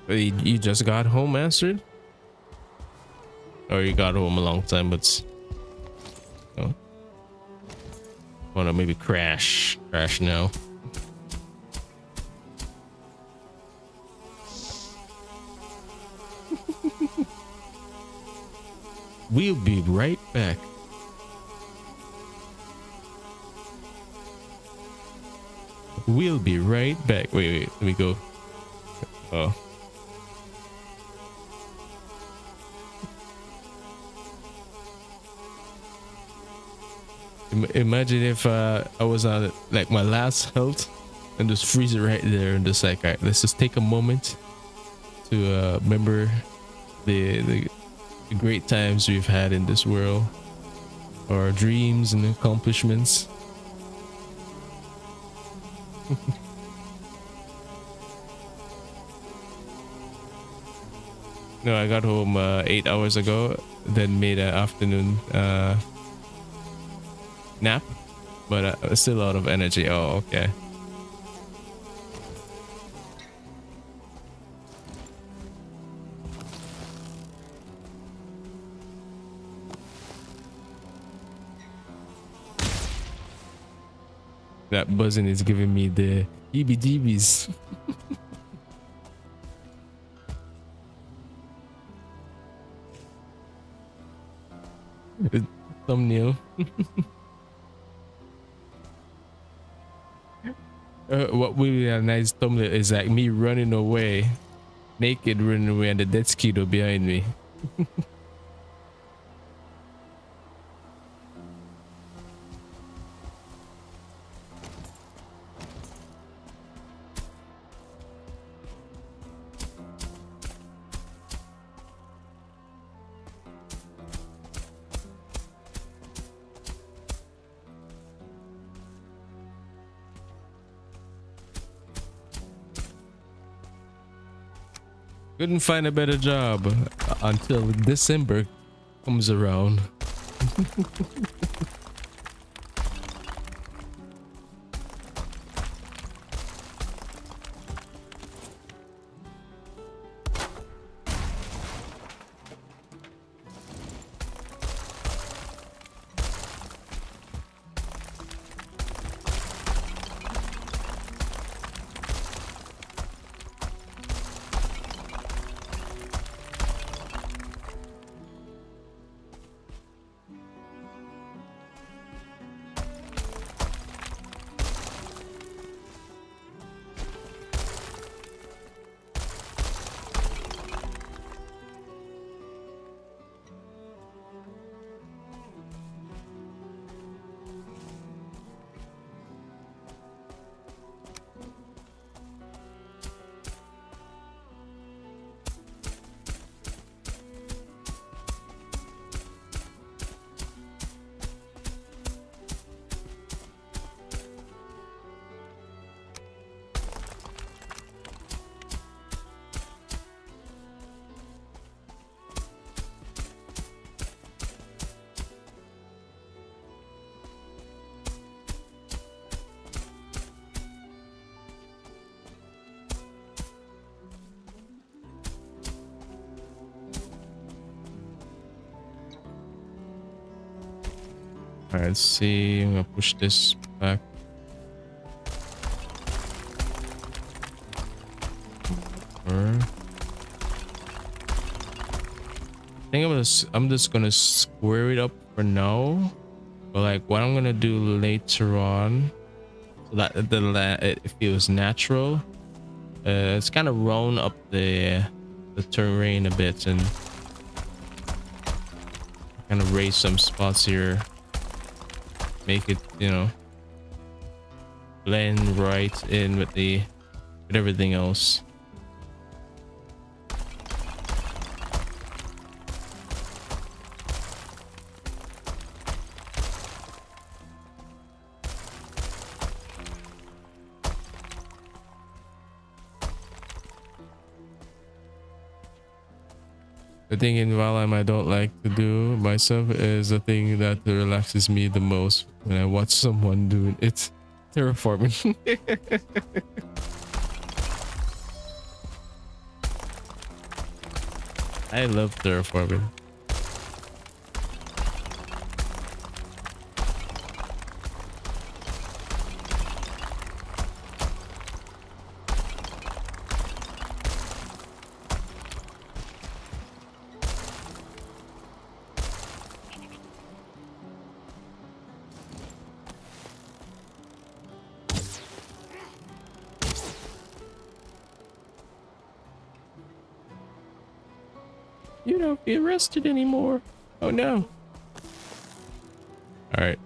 You just got home, Astrid? Or you got home a long time, but oh, wanna maybe crash now. We'll be right back. We'll be right back. Wait, let me go. Oh. Imagine if I was on like my last health and just freeze it right there and just like, all right, let's just take a moment to remember the great times we've had in this world, our dreams and accomplishments. No, I got home 8 hours ago, then made an afternoon nap, but still out of energy. Oh, okay. That buzzing is giving me the heebie-jeebies. Thumbnail. What would be a nice thumbnail is like me running away, naked running away, and the dead mosquito behind me. Couldn't find a better job until December comes around. All right, let's see. I'm gonna push this back. I think I'm just gonna square it up for now. But like what I'm gonna do later on, so that it feels natural. It's kind of round up the terrain a bit and kind of raise some spots here. Make it, you know, blend right in with everything else. The thing in Valheim I don't like to do myself is the thing that relaxes me the most when I watch someone doing it. Terraforming. I love terraforming. You don't be arrested anymore. Oh no. All right,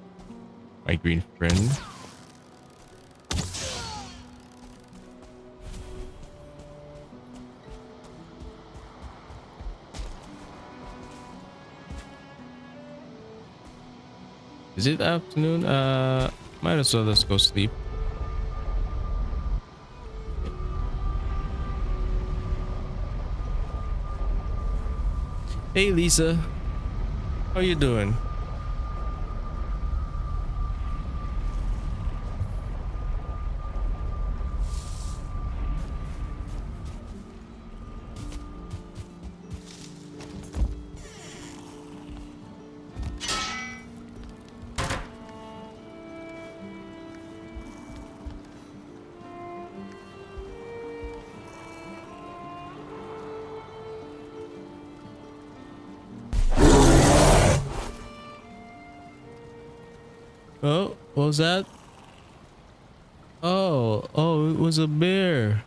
my green friend. Is it afternoon? Might as well let's go sleep. Hey Lisa, how you doing? Oh, what was that? Oh, was a bear.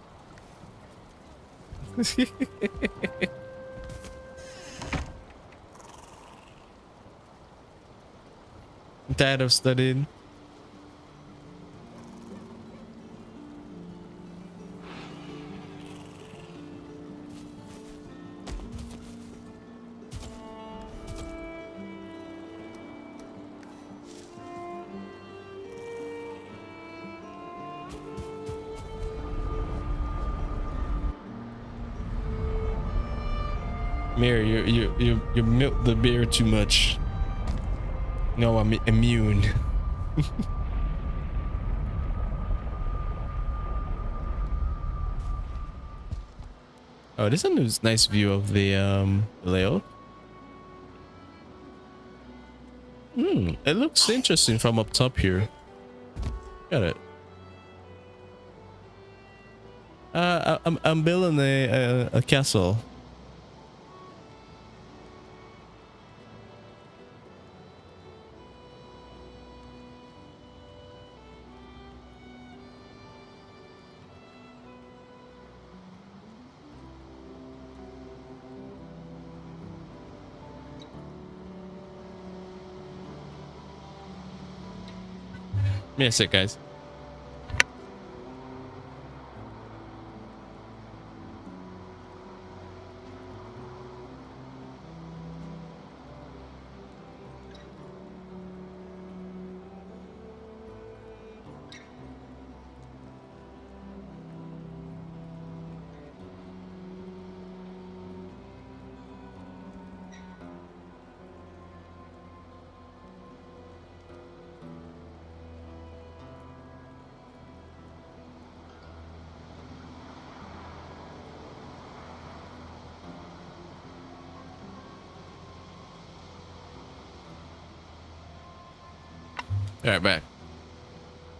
I'm tired of studying. Mary, you milk the beer too much. No, I'm immune. Oh, this is a nice view of the layout. It looks interesting from up top here. Got it. I'm building a castle. Give me a sec, guys. All right, back.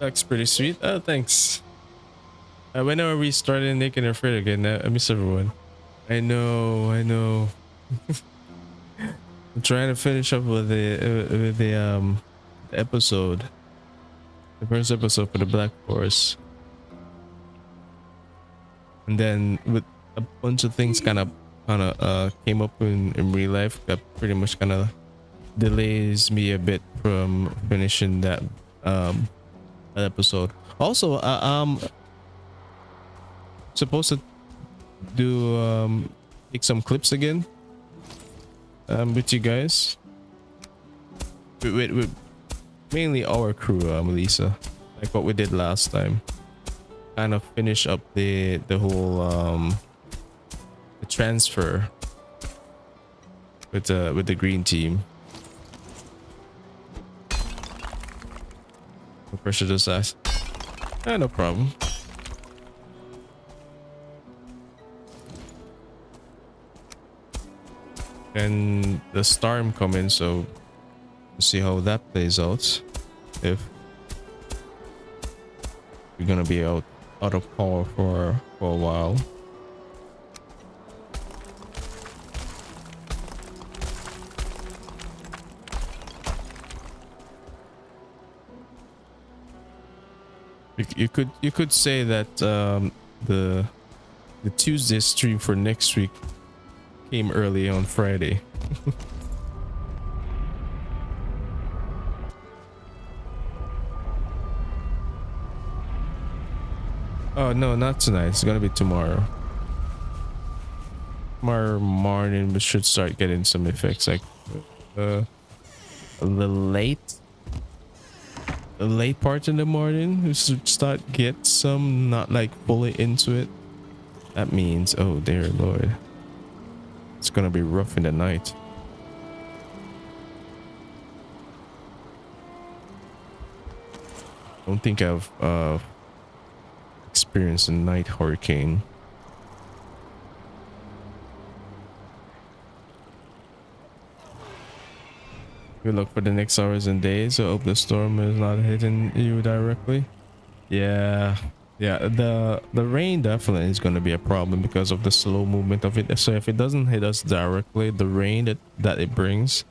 Looks pretty sweet. Oh, thanks. When are we starting naked and afraid again? I miss everyone. I know. I'm trying to finish up with the episode, the first episode for the Black Forest, and then with a bunch of things kind of came up in real life that pretty much kind of delays me a bit from finishing that that episode. Also, I'm supposed to do take some clips again with you guys, with mainly our crew, Melissa, like what we did last time. Kind of finish up the whole the transfer with the green team. No pressure to size. No problem. And the storm coming, so we'll see how that plays out. If we're gonna be out of power for a while. You could say that the Tuesday stream for next week came early on Friday. Oh no, not tonight. It's gonna be tomorrow. Tomorrow morning we should start getting some effects, like a late part in the morning. We should start get some, not like fully into it. That means, oh dear Lord, it's gonna be rough in the night. Don't think I've experienced a night hurricane. Good luck for the next hours and days. I hope the storm is not hitting you directly. Yeah, the rain definitely is going to be a problem because of the slow movement of it. So if it doesn't hit us directly, the rain that it brings,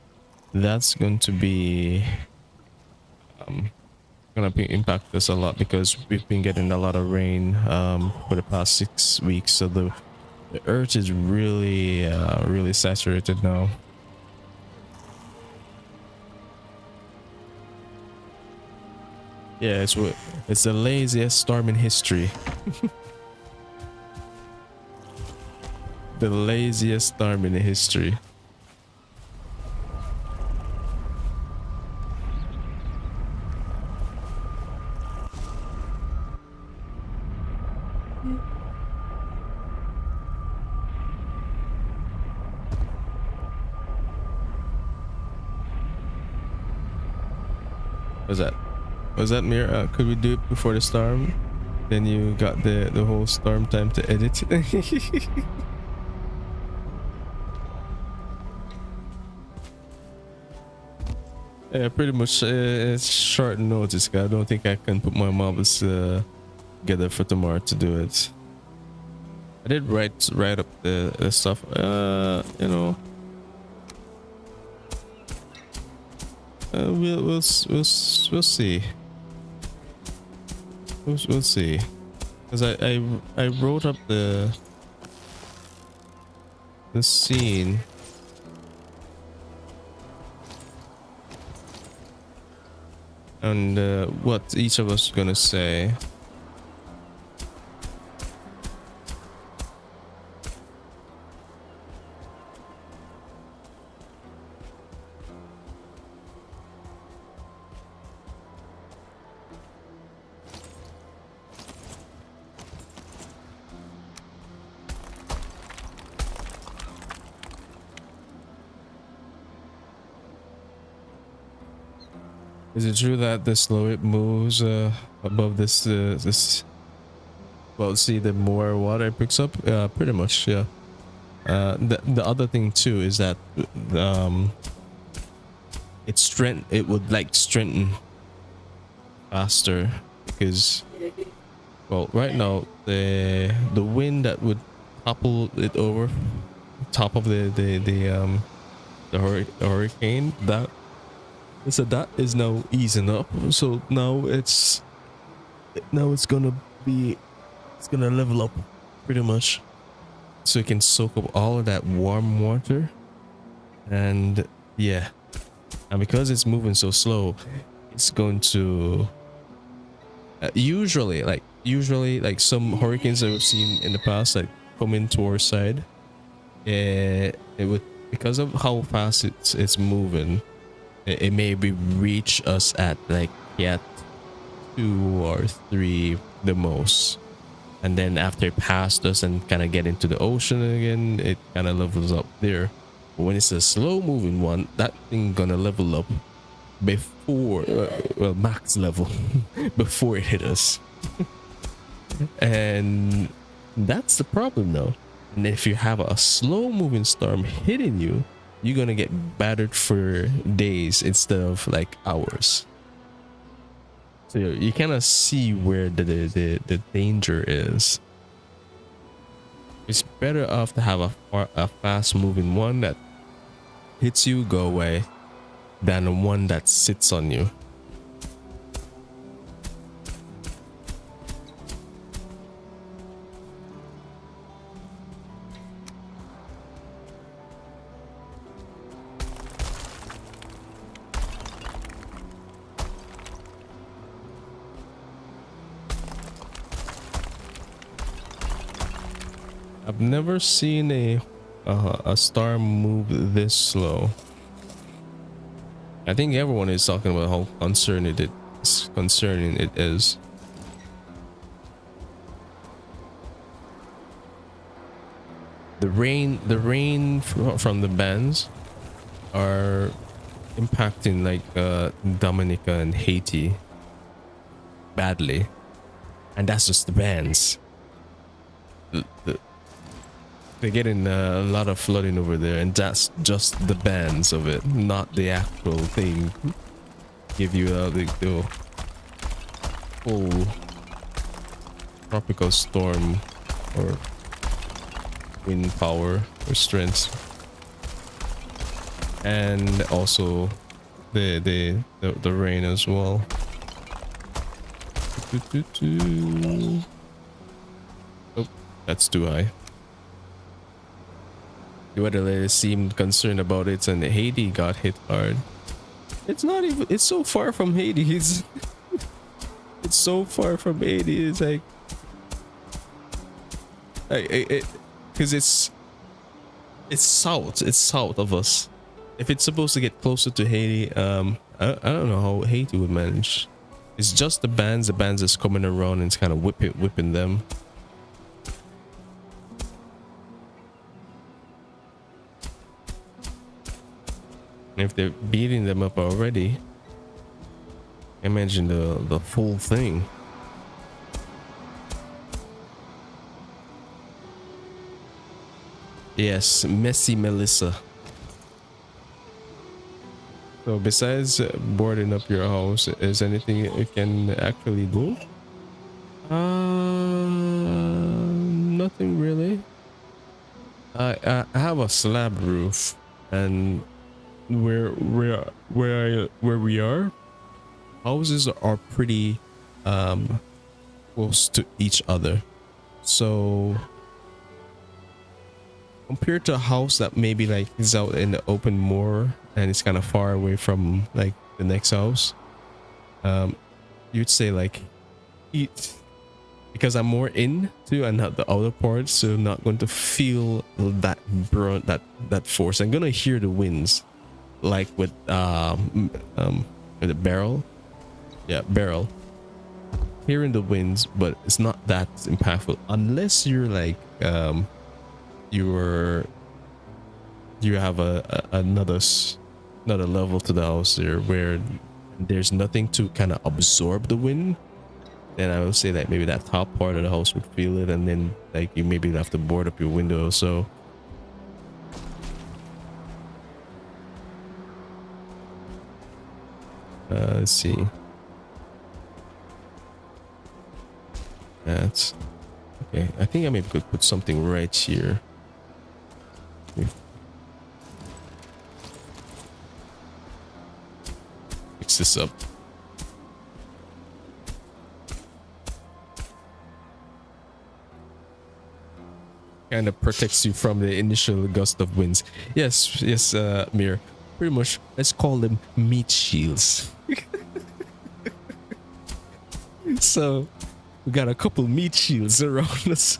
that's going to be gonna impact us a lot because we've been getting a lot of rain for the past 6 weeks. So the earth is really really saturated now. Yeah, it's the laziest storm in history. The laziest storm in history. Was that? Was that mere? Could we do it before the storm? Then you got the whole storm time to edit. Yeah, pretty much. It's short notice. I don't think I can put my marbles together for tomorrow to do it. I did write up the stuff. You know. We'll see. We'll see. Because I wrote up the scene. And what each of us is gonna say. Is it true that the slower it moves above this well, see, the more water it picks up? Pretty much, yeah. The other thing too is that it would like strengthen faster because, well, right now the wind that would topple it over top of the hurricane, that is now easing up. So now it's gonna level up pretty much, so it can soak up all of that warm water. And yeah, and because it's moving so slow, it's going to usually like some hurricanes that we've seen in the past, like coming to our side, it would, because of how fast it's moving, it maybe reach us at like Cat 2 or 3 the most, and then after it passed us and kind of get into the ocean again, it kind of levels up there. But when it's a slow moving one, that thing gonna level up before well, max level before it hit us. And that's the problem though. And if you have a slow moving storm hitting you, you're gonna get battered for days instead of like hours. So you kind of see where the danger is. It's better off to have a fast moving one that hits you, go away, than one that sits on you. I've never seen a storm move this slow. I think everyone is talking about how concerning it is. The rain from the bands are impacting like Dominica and Haiti badly, and that's just the bands. They're getting a lot of flooding over there, and that's just the bands of it, not the actual thing. Give you the full tropical storm or wind power or strength, and also the rain as well. Oh, that's too high. The weather lady seemed concerned about it, and Haiti got hit hard. It's not even. It's so far from Haiti. It's so far from Haiti. It's like, because it's south. It's south of us. If it's supposed to get closer to Haiti, I don't know how Haiti would manage. It's just the bands. The bands is coming around and it's kind of whipping them. And if they're beating them up already, imagine the full thing. Yes, messy Melissa. So besides boarding up your house, is anything you can actually do? Nothing really. I have a slab roof, and where we are, houses are pretty close to each other. So compared to a house that maybe like is out in the open more and it's kind of far away from like the next house, you'd say like because I'm more into and not the outer part, so I'm not going to feel that brunt, that force. I'm gonna hear the winds like with the barrel. Yeah, barrel, hearing the winds, but it's not that impactful unless you're like you have another level to the house there where there's nothing to kind of absorb the wind. Then I would say that maybe that top part of the house would feel it, and then like you maybe have to board up your window. So let's see. That's okay. I think I maybe could put something right here. Fix this up. Kind of protects you from the initial gust of winds. Yes, Mir. Pretty much, let's call them meat shields. So we got a couple meat shields around us.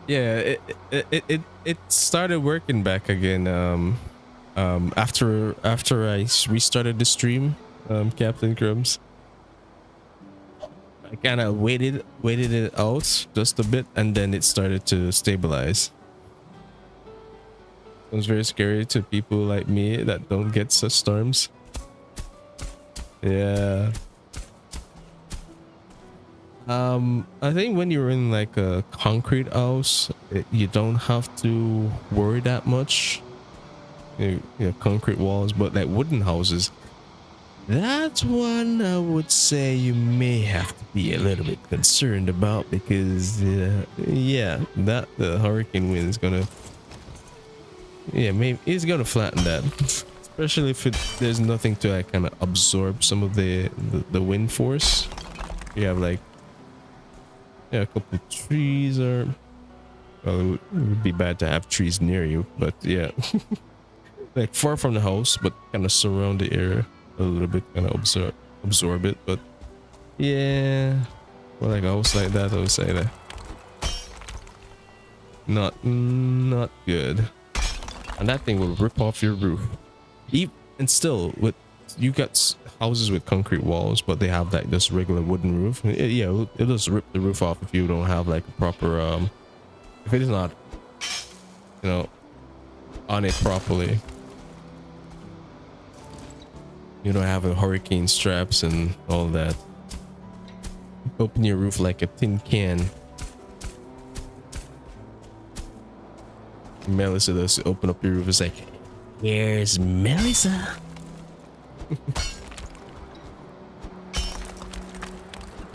Yeah, it started working back again after I restarted the stream, Captain Crumbs. I kind of waited it out just a bit, and then it started to stabilize. It was very scary to people like me that don't get such storms. Yeah. I think when you're in like a concrete house, you don't have to worry that much. You know, concrete walls, but like wooden houses, that's one I would say you may have to be a little bit concerned about, because yeah, that the hurricane wind is gonna, yeah, maybe it's gonna flatten that. Especially if there's nothing to like kind of absorb some of the wind force. You have like, yeah, a couple of trees, or well, it would be bad to have trees near you, but yeah. Like far from the house, but kind of surround the area a little bit, kind of absorb it. But yeah, well, like a house like that, I would say that not good. And that thing will rip off your roof. And still, with you got houses with concrete walls, but they have like this regular wooden roof. Yeah, it'll just rip the roof off if you don't have like a proper if it is not, you know, on it properly. You don't have a hurricane straps and all that. Open your roof like a tin can. Melissa does open up your roof. It's like, where's Melissa?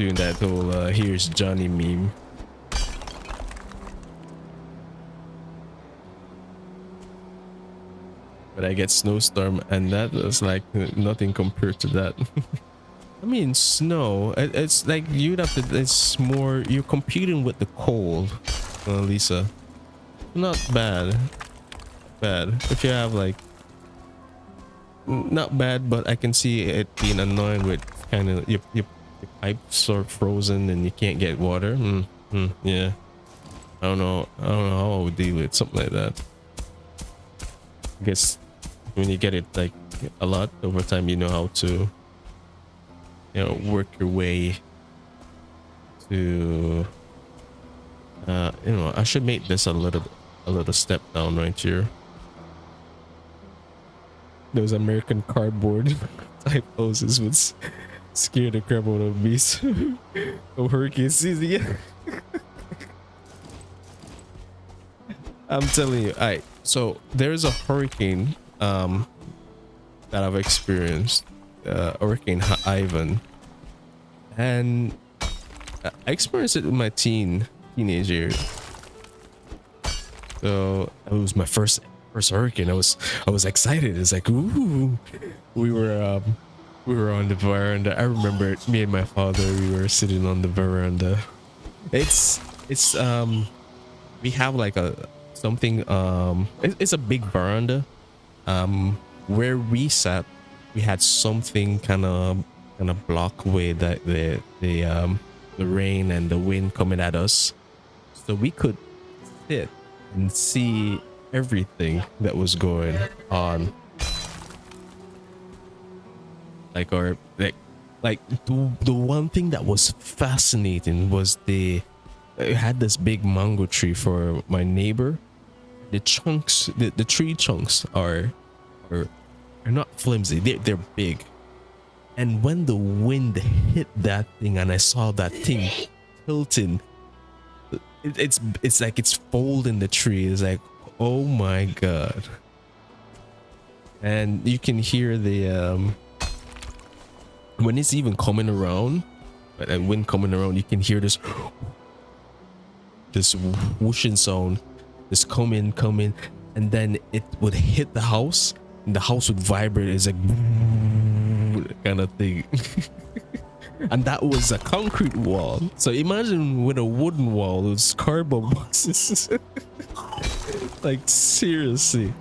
doing that whole here's Johnny meme. But I get snowstorm, and that was like nothing compared to that. I mean, snow. It's like you'd have to. It's more. You're competing with the cold, Lisa. Not bad. Bad. If you have like, not bad, but I can see it being annoying with kind of your pipes are frozen and you can't get water. Yeah. I don't know. I don't know how I would deal with something like that. I guess when you get it like a lot over time, you know how to, work your way to, I should make this a little step down right here. Those American cardboard type houses would scare the crap out of me. Of hurricane season. Yeah. I'm telling you. Alright, so there's a hurricane that I've experienced, Hurricane Ivan, and I experienced it in my teenage years. So it was my first hurricane. I was excited. It's like, ooh, we were on the veranda. I remember me and my father, we were sitting on the veranda. It's we have like it's a big veranda. Where we sat, we had something kind of block away that the rain and the wind coming at us, so we could sit and see everything that was going on. Like, or like the one thing that was fascinating was it had this big mango tree for my neighbor. The chunks, the tree chunks are not flimsy. They're big. And when the wind hit that thing and I saw that thing tilting, it's like it's folding the tree. It's like, oh my god. And you can hear the when it's even coming around, and wind coming around, you can hear this whooshing sound, this coming, and then it would hit the house and the house would vibrate. It's like kind of thing. And that was a concrete wall. So imagine with a wooden wall, those cardboard boxes. Like, seriously.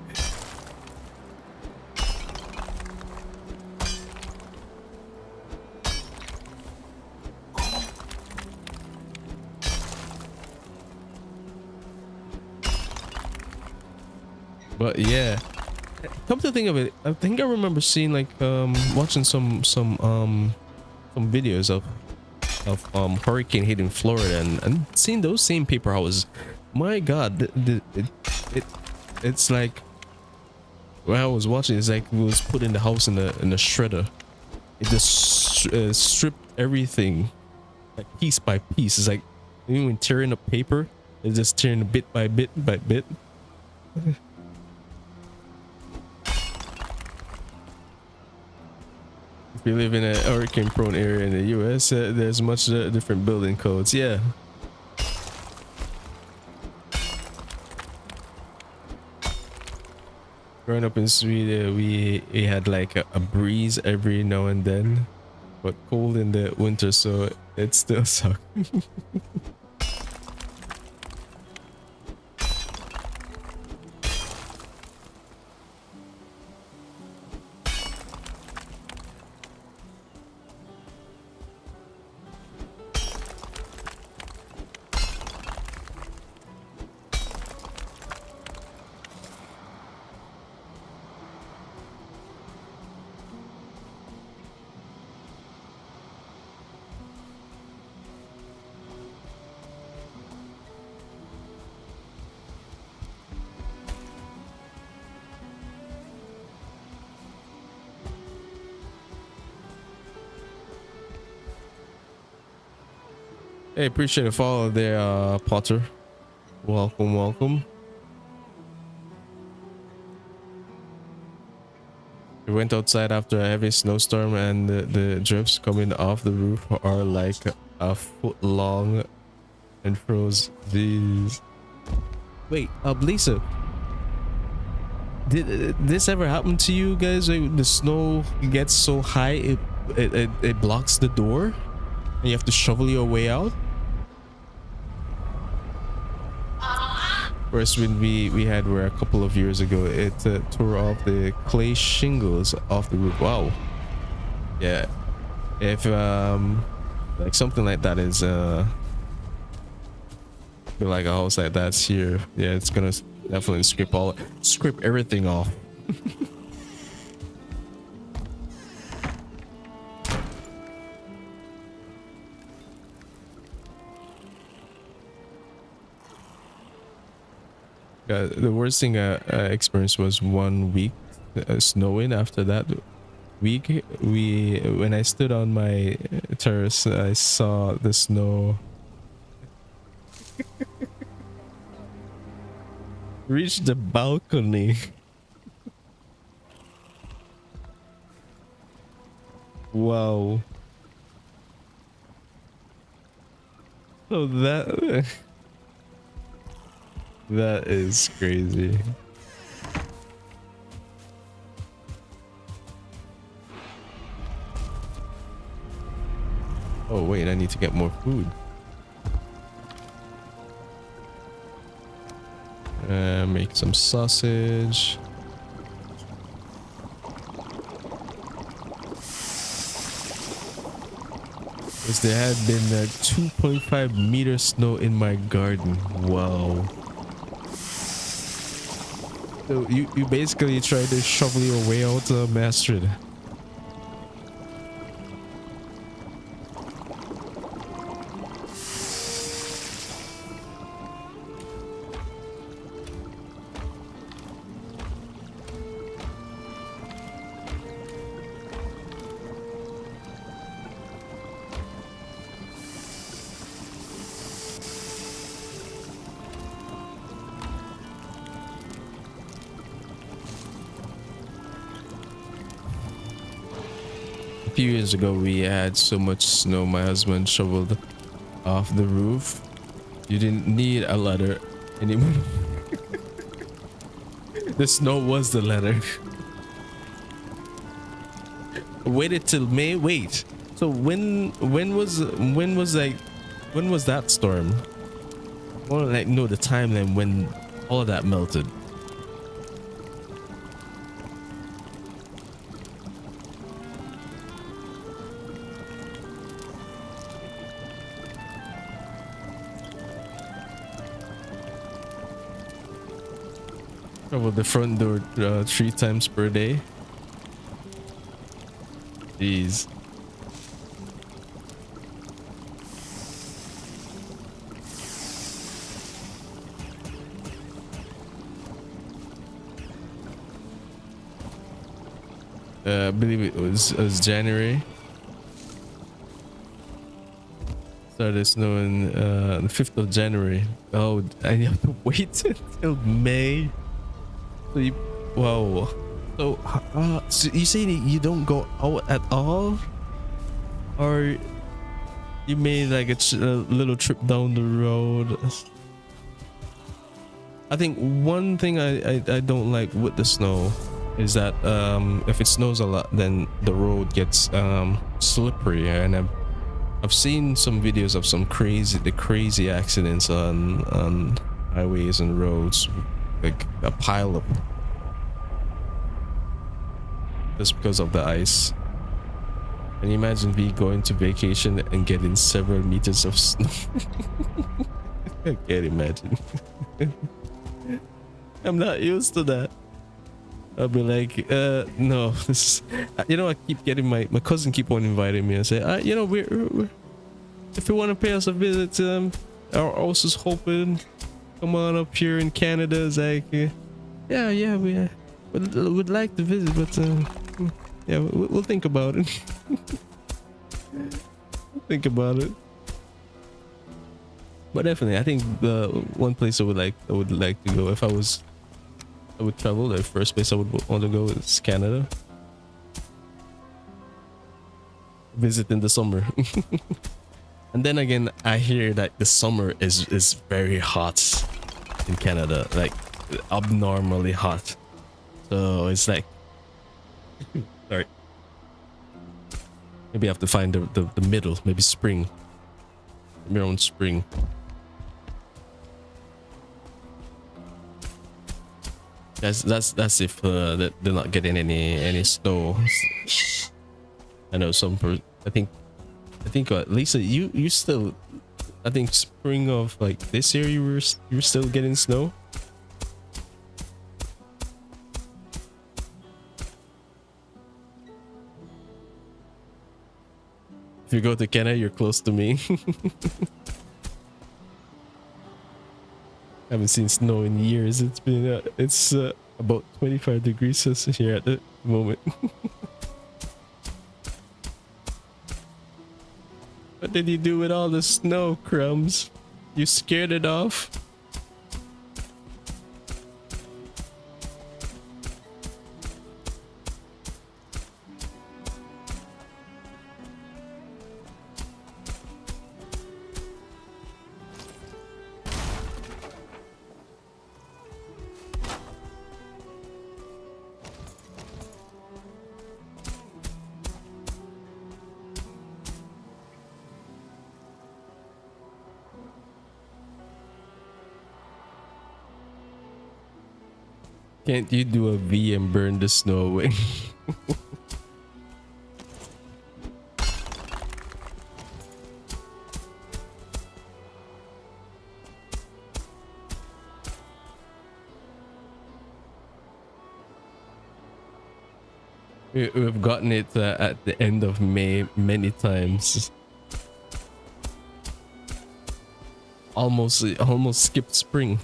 But yeah, come to think of it, I think I remember seeing like watching some videos of hurricane hitting Florida and seeing those same paper houses. My god, it's like, when I was watching, it's like we was putting the house in a shredder. It just stripped everything like piece by piece. It's like even when tearing up paper, it's just tearing bit by bit by bit. If you live in a hurricane prone area in the US, there's much different building codes. Yeah. Growing up in Sweden, we had like a breeze every now and then, but cold in the winter, so it still sucked. Hey, appreciate the follow there, Potter. Welcome, welcome. We went outside after a heavy snowstorm and the drips coming off the roof are like a foot long and froze. These. Wait, Lisa, did this ever happen to you guys? Like, the snow gets so high it blocks the door, and you have to shovel your way out. First, when we had where a couple of years ago, it tore off the clay shingles off the roof. Wow. Yeah. If like something like that is like a house like that's here, yeah, it's gonna definitely strip everything off. The worst thing I experienced was 1 week snowing. After that week, when I stood on my terrace, I saw the snow reach the balcony. Wow. So that that is crazy. Oh wait, I need to get more food. Make some sausage. Because there had been 2.5 meters snow in my garden. Wow. So you basically try to shovel your way out, Mastrid. A few years ago, we had so much snow, my husband shoveled off the roof. You didn't need a ladder anymore. The snow was the ladder. Waited till May. Wait. So when was that storm? I want to like know the timeline when all of that melted. Travel the front door 3 times per day. Jeez. I believe it was January. Started snowing the 5th of January. Oh, I have to wait until May. So you, wow. So you say you don't go out at all, or you made like a little trip down the road? I think one thing I don't like with the snow is that if it snows a lot, then the road gets slippery, and I've seen some videos of some crazy accidents on highways and roads, like a pile up just because of the ice. Can you imagine me going to vacation and getting several meters of snow? I can't imagine. I'm not used to that. I'll be like, no, this is, you know, I keep getting my cousin keep on inviting me and say, you know, we're if you want to pay us a visit, our house is open. Come on up here in Canada. It's like, yeah, we would like to visit, but yeah, we'll think about it. Think about it. But definitely, I think the one place I would like to go if I would travel. The first place I would want to go is Canada. Visit in the summer. And then again, I hear that the summer is very hot in Canada, like abnormally hot. So it's like, sorry, maybe I have to find the middle, maybe spring, maybe around spring. That's if they're not getting any snow. I know I think Lisa, you still, I think spring of like this year you were still getting snow. If you go to Canada, you're close to me. I haven't seen snow in years. It's been it's about 25 degrees Celsius here at the moment. What did you do with all the snow, Crumbs? You scared it off? Can't you do a V and burn the snow away? We've gotten it at the end of May many times. Almost skipped spring.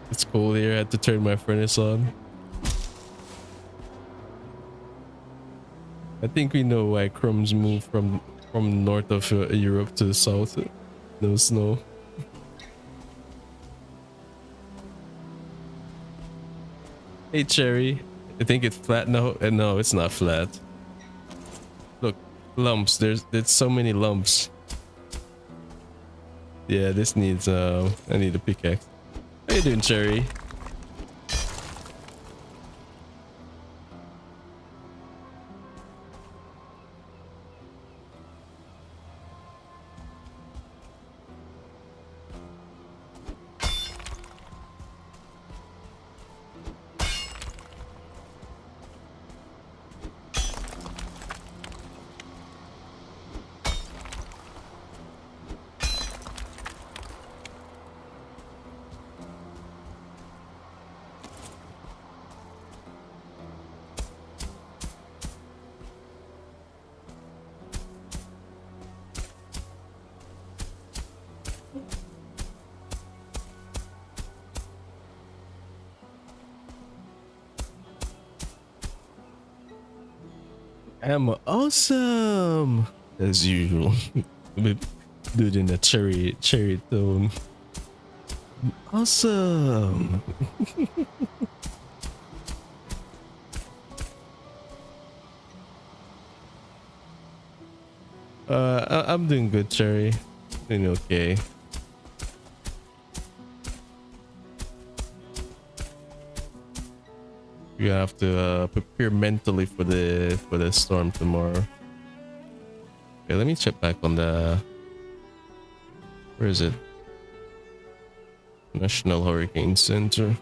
It's cold here. I had to turn my furnace on. I think we know why Crumbs moved from north of Europe to the south. No snow. Hey Cherry, I think it's flat now. No, it's not flat. Look, lumps. There's so many lumps. Yeah, this needs I need a pickaxe. How you doing, Cherry? I'm awesome as usual. We do it in a cherry tone. Awesome. I'm doing good, Cherry. Doing okay. You have to prepare mentally for the storm tomorrow. Okay, let me check back on the. Where is it? National Hurricane Center.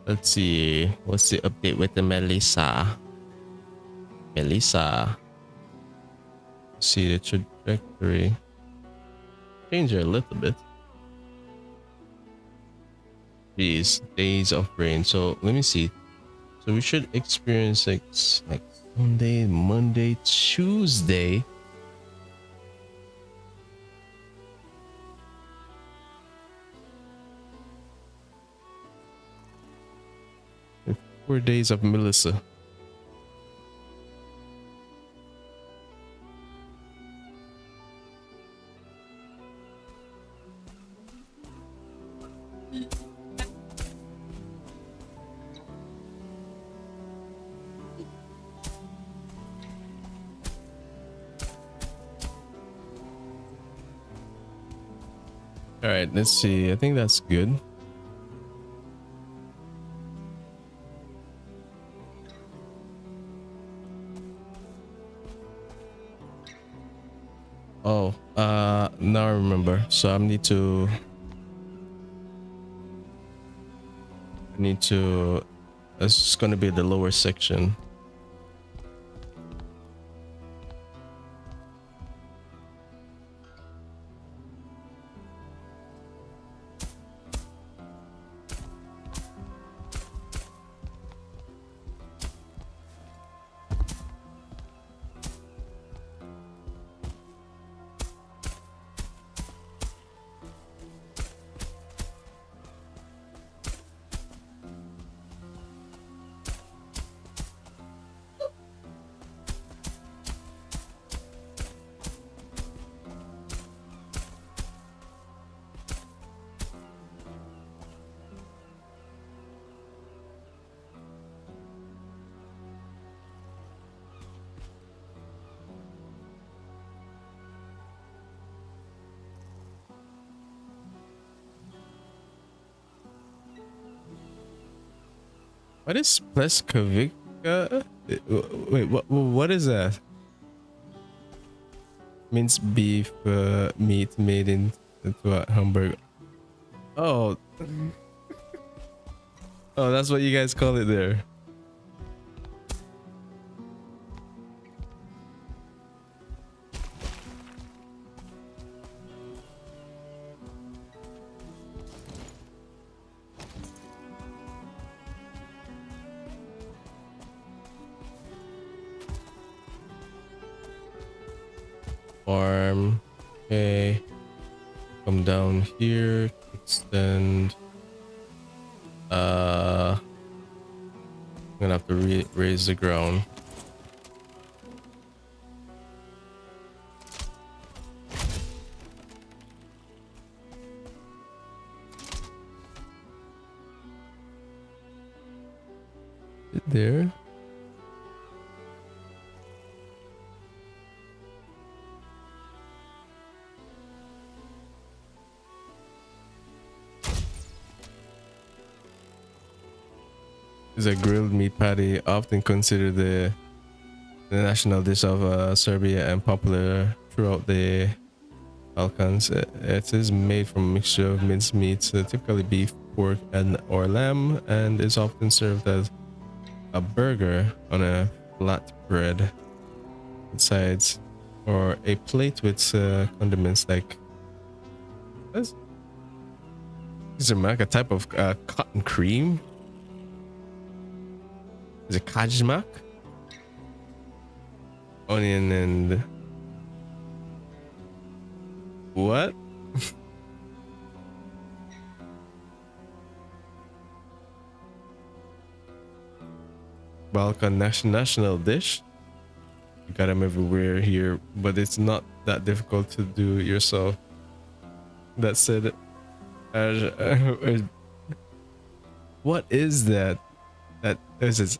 Let's see. What's the update with the Melissa? Melissa. See the trajectory. Change it a little bit. Jeez, days of rain. So let me see. So we should experience like Sunday, Monday, Tuesday. Like 4 days of Melissa. All right, let's see. I think that's good. Oh, now I remember. So I need to, it's gonna be the lower section. What is Pleskovica? Wait, what is that? Minced beef meat made into a hamburger. Oh, oh, that's what you guys call it there. Farm. Okay. Come down here. Extend. I'm gonna have to raise the ground. There. Is a grilled meat patty, often considered the national dish of Serbia and popular throughout the Balkans. It is made from a mixture of minced meats, typically beef, pork, and or lamb, and is often served as a burger on a flat bread with sides, or a plate with condiments like what is it, like a type of cotton cream? Is it kajmak? Onion and what? Balkan national dish. You got them everywhere here, but it's not that difficult to do yourself. That said, what is that? That is it?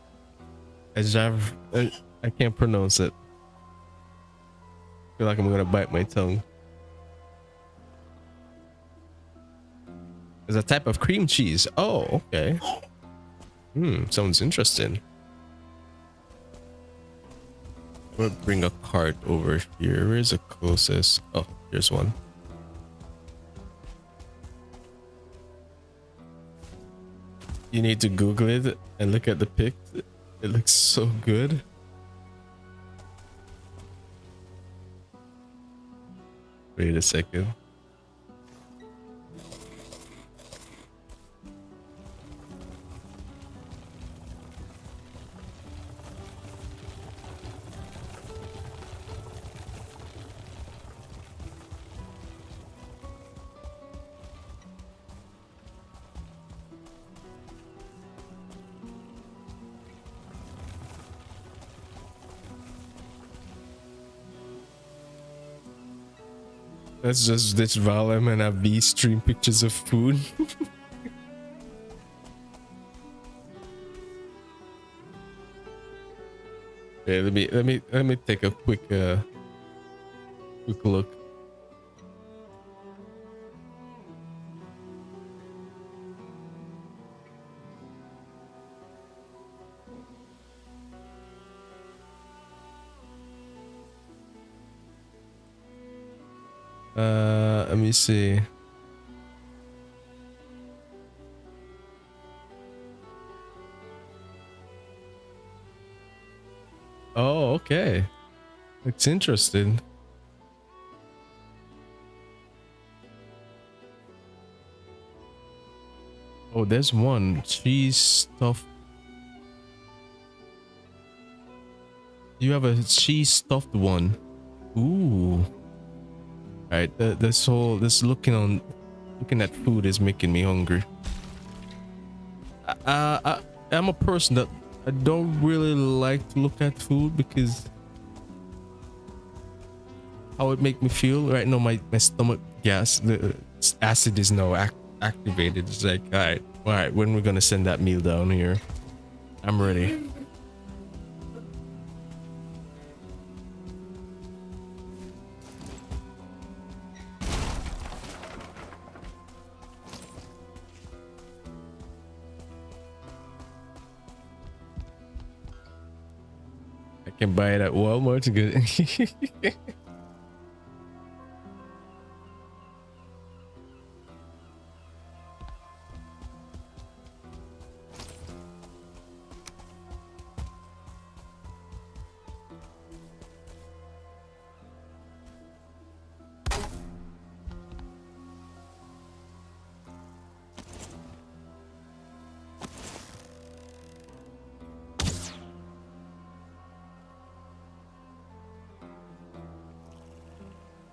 I can't pronounce it. I feel like I'm gonna bite my tongue. It's a type of cream cheese. Oh, okay. Sounds interesting. We'll bring a cart over here. Where's the closest? Oh, here's one. You need to Google it and look at the pic. It looks so good. Wait a second. Let's just ditch Valheim and have V stream pictures of food. Okay, let me take a quick look. Let me see. Oh, okay. It's interesting. Oh, there's one cheese stuffed. You have a cheese stuffed one. Ooh. All right. This looking at food is making me hungry. I'm a person that I don't really like to look at food because how it make me feel right now. My stomach gas, the acid is now activated. It's like, all right. When we're gonna send that meal down here? I'm ready. I can buy it at Walmart. Good.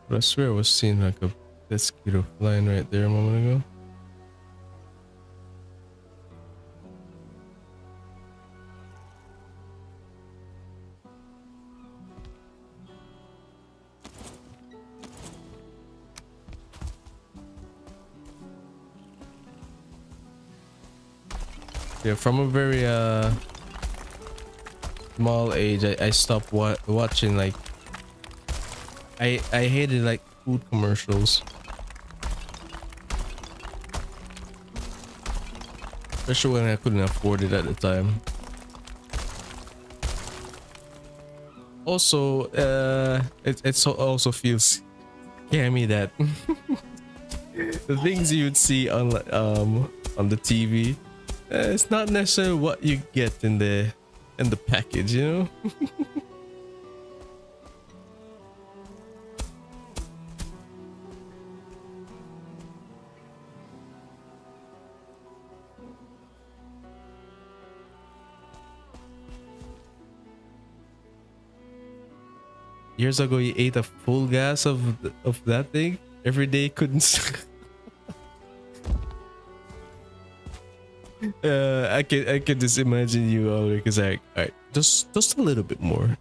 But I swear I was seeing like a mosquito flying right there a moment ago. Yeah, from a very small age, I stopped watching like I hated like food commercials, especially when I couldn't afford it at the time. Also, also feels scammy that the things you'd see on the TV, it's not necessarily what you get in the package, you know. Years ago, you ate a full gas of that thing every day. Couldn't. I can just imagine you all because like, all right, just a little bit more,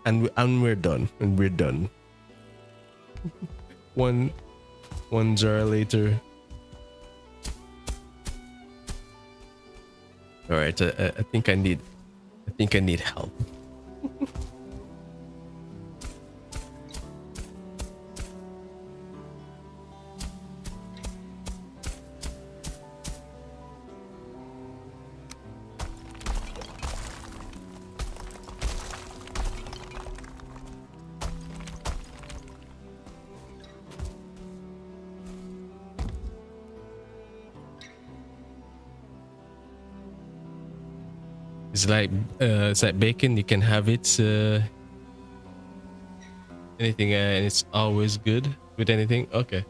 and we're done, and we're done. one one jar later. All right, I think I need help. It's like bacon. You can have it anything, and it's always good with anything. Okay.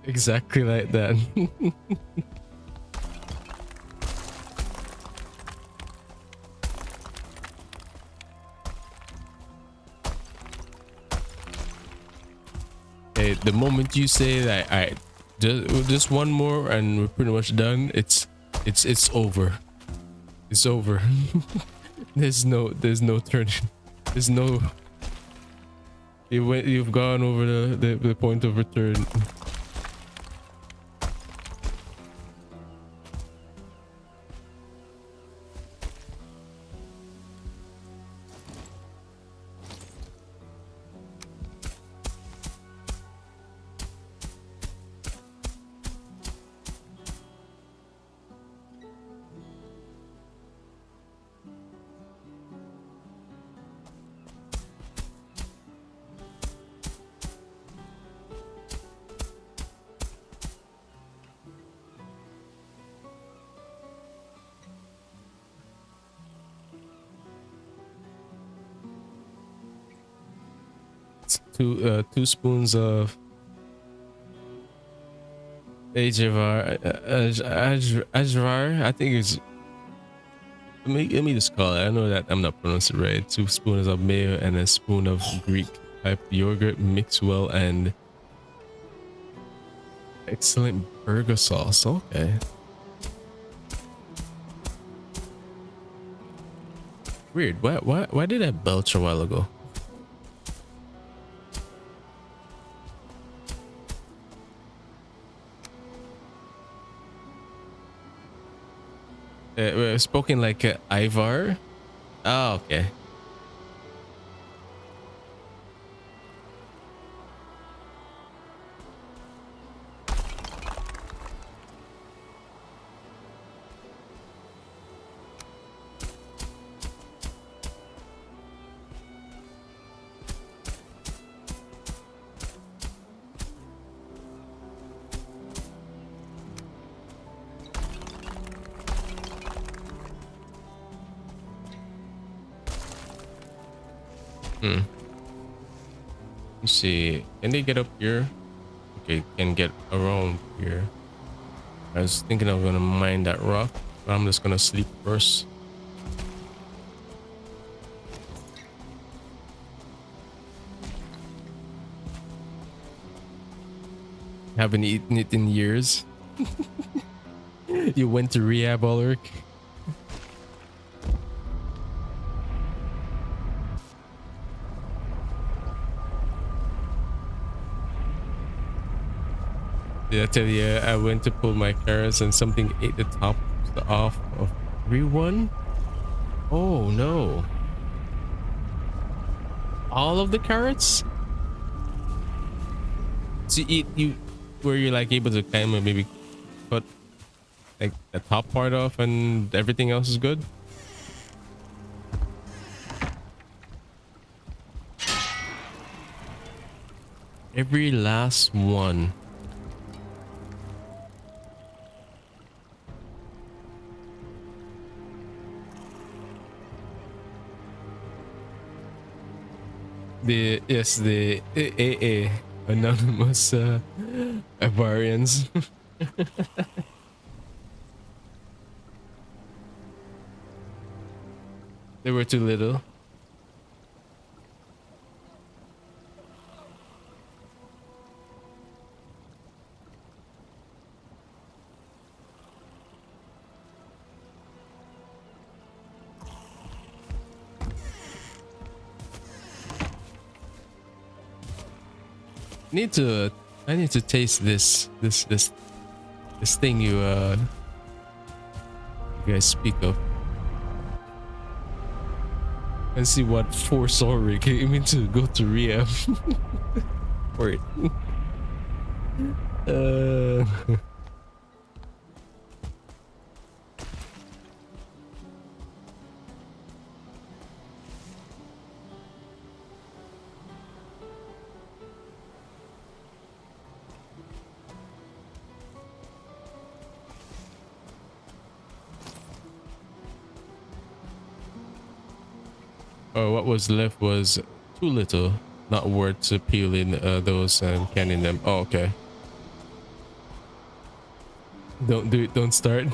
Exactly like that. Hey, the moment you say that, all right, just one more and we're pretty much done. It's over. It's over. There's no turning. There's no. You've gone over the point of return. two spoons of Ajvar, Ajvar. I think it's. Let me just call it. I know that I'm not pronouncing it right. 2 spoons of mayo and a spoon of Greek type yogurt mixed well and excellent burger sauce. Okay. Weird. Why did I belch a while ago? We're spoken like Ivar. Oh, okay. Let's see. Can they get up here? Okay, can get around here. I was thinking I'm gonna mine that rock, but I'm just gonna sleep first. Haven't eaten it in years. You went to rehab, Ulrich? Did I tell you I went to pull my carrots and something ate the top off of everyone? Oh no. All of the carrots? So you were you like able to kind of maybe cut like the top part off and everything else is good? Every last one. The AA anonymous Avarians. They were too little. I need to taste this thing you guys speak of and see what force Ulrich came in to go to rehab for it. Oh, what was left was too little, not worth peeling those and canning them. Oh, okay. Don't do it. Don't start.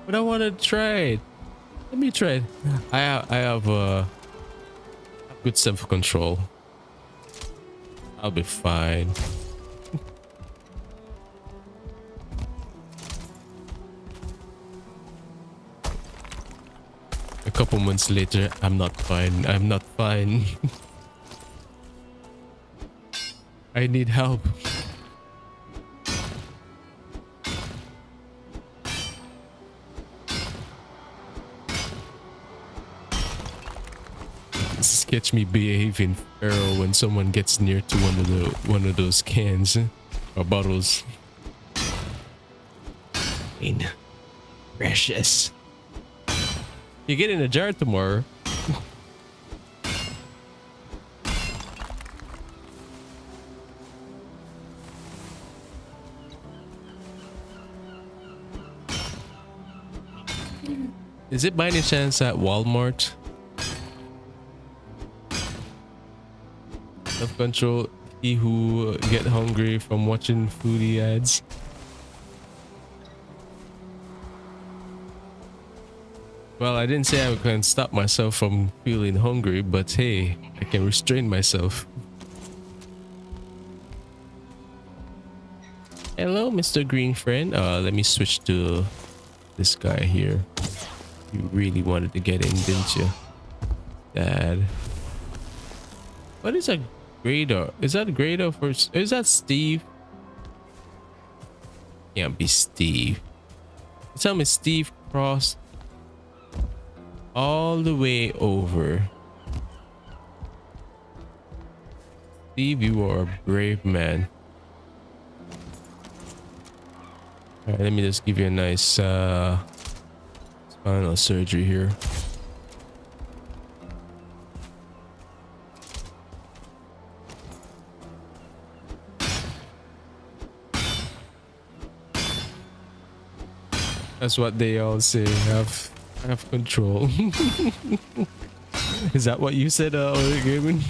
But I want to try it. Let me try it. I have good self-control. I'll be fine. A couple months later, I'm not fine. I'm not fine. I need help. Sketch me behaving feral when someone gets near to one of those cans or bottles. Precious. You get in a jar tomorrow. Is it by any chance at Walmart? Self-control. He who get hungry from watching foodie ads. Well, I didn't say I can stop myself from feeling hungry, but hey, I can restrain myself. Hello, Mr. Green Friend. Let me switch to this guy here. You really wanted to get in, didn't you, Dad? What is a grader? Is that a grader for? Is that Steve? Can't be Steve. Tell me Steve crossed all the way over. Steve, you are a brave man. All right, let me just give you a nice spinal surgery here. That's what they all say. Have control. Is that what you said, Gaming?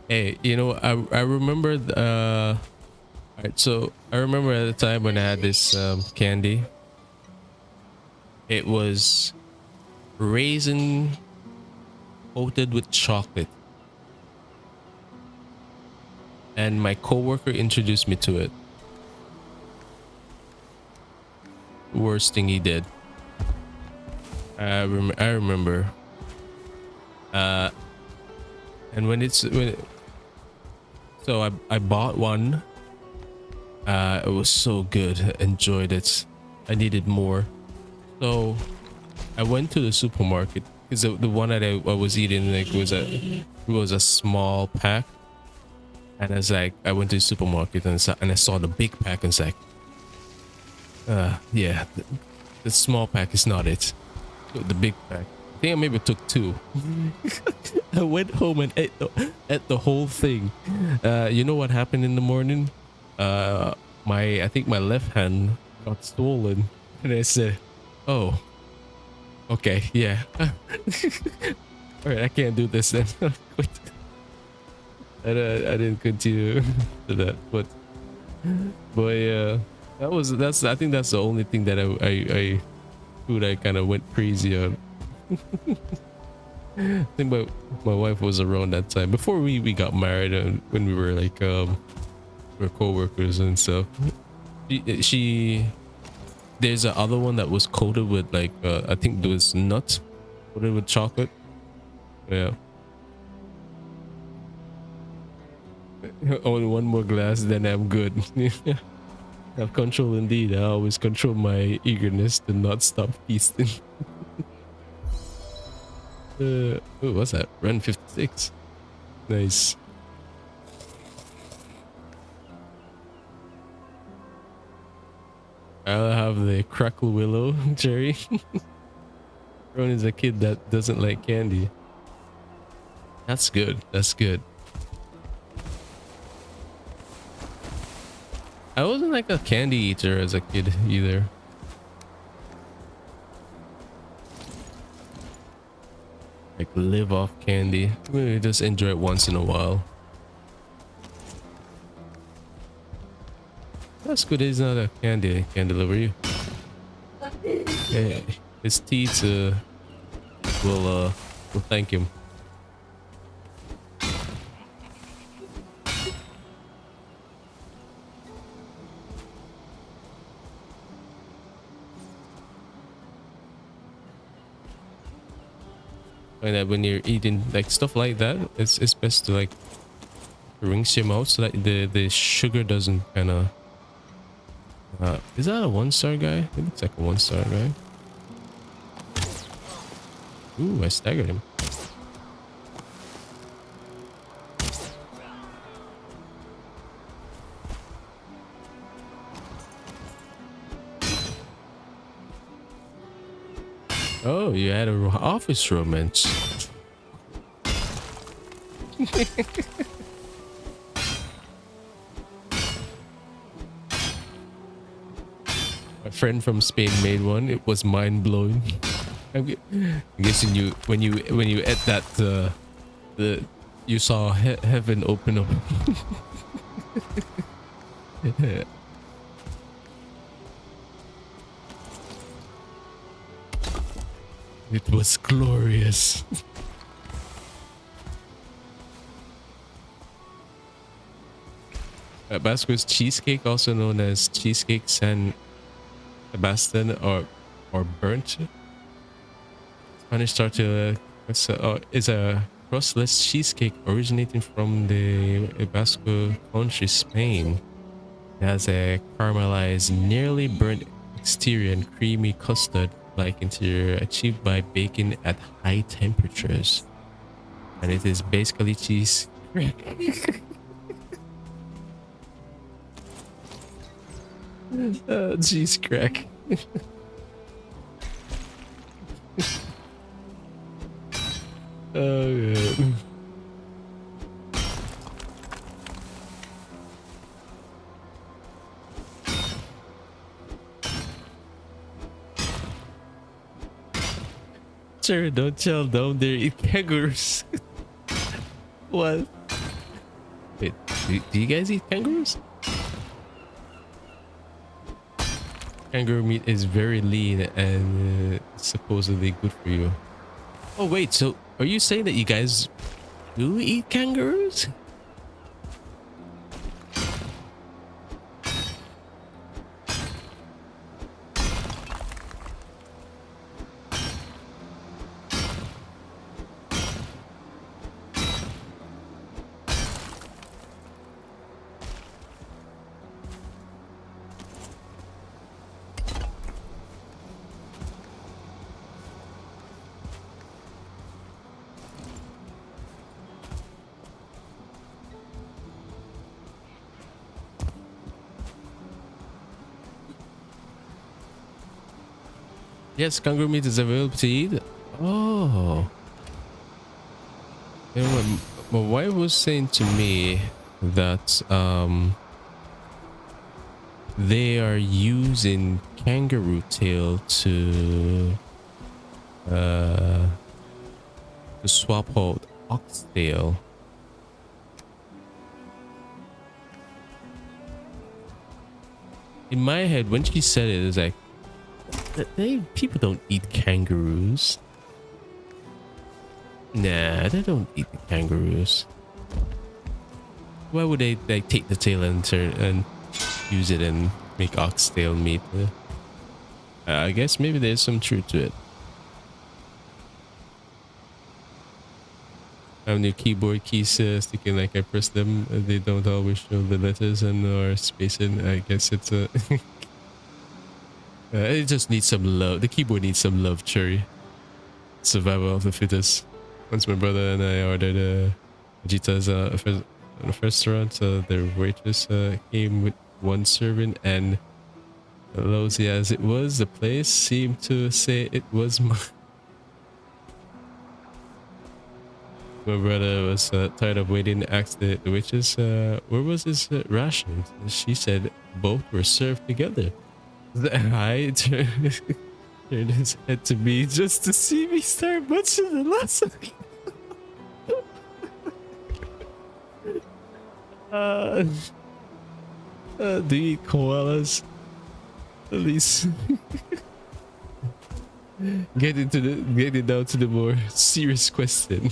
Hey, you know, I remember alright, so I remember at the time when I had this candy. It was raisin coated with chocolate, and my coworker introduced me to it. Worst thing he did. I remember. And so I bought one. It was so good. I enjoyed it. I needed more. So I went to the supermarket because the one that I was eating like was a small pack, and I went to the supermarket and I saw the big pack and it's like, yeah, the small pack is not it. The big pack. I think I maybe took two. I went home and ate the whole thing. You know what happened in the morning? I think my left hand got swollen, and I said, "Oh, okay, yeah. All right, I can't do this then." I didn't continue to that, but yeah, I think that's the only thing that I kind of went crazy on. I think my wife was around that time before we got married, and when we were like we're co-workers and stuff. She there's a other one that was coated with like I think there was nuts coated with chocolate. Yeah. Only one more glass, then I'm good. Have control indeed. I always control my eagerness to not stop feasting. What's that? Run 56. Nice. I'll have the crackle willow cherry. Ron is a kid that doesn't like candy. That's good. That's good. I wasn't like a candy eater as a kid either. Like live off candy. Maybe just enjoy it once in a while. That's good. It's not a candy. I can deliver you. Hey, his teeth will thank him. And that when you're eating like stuff like that, it's best to like rinse your mouth so that the sugar doesn't kind of. Is that a 1-star guy? It looks like a 1-star guy. Ooh, I staggered him. Oh, you had an office romance. friend from Spain made one. It was mind blowing. I'm guessing you when you ate that the you saw heaven open up. It was glorious. Basco's cheesecake, also known as cheesecake San Sebastian or burnt Spanish tortilla, is a crustless cheesecake originating from the Basque country, Spain. It has a caramelized, nearly burnt exterior and creamy custard-like interior achieved by baking at high temperatures. And it is basically cheese. Cheese crack. Oh yeah. Sure, don't tell them they eat kangaroos. What? Wait, do you guys eat kangaroos? Kangaroo meat is very lean and supposedly good for you. Oh wait, so are you saying that you guys do eat kangaroos? Yes, kangaroo meat is available to eat. Oh. You know, my wife was saying to me that they are using kangaroo tail to swap out oxtail. In my head, when she said it was like, people don't eat kangaroos. Nah, they don't eat the kangaroos. Why would they like take the tail and turn and use it and make oxtail meat? I guess maybe there's some truth to it. I have new keyboard keys sticking like I press them. They don't always show the letters and or spacing. I guess it's a. It just needs some love. The keyboard needs some love, Cherry. Survival of the fittest. Once my brother and I ordered fajitas at a restaurant, the waitress came with one serving, and lousy as it was, the place seemed to say it was mine. My brother was tired of waiting, asked the waitress, where was his rations? She said both were served together. The guy turned his head to me just to see me start munching the lasagna. Do you eat koalas? At least get it down to the more serious question.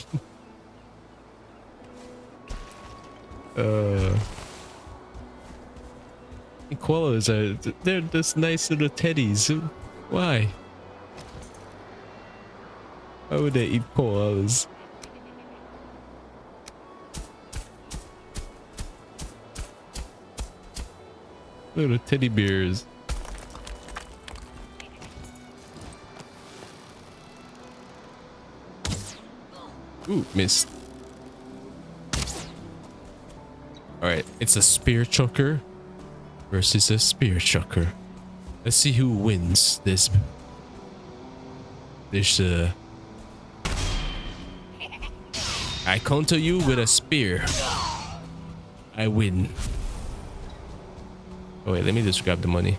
Koalas they're just nice little teddies. Why? Why would they eat koalas? Little teddy bears. Ooh, missed. Alright, it's a spear chucker versus a spear chucker. Let's see who wins this. I counter you with a spear. I win. Oh wait, let me just grab the money.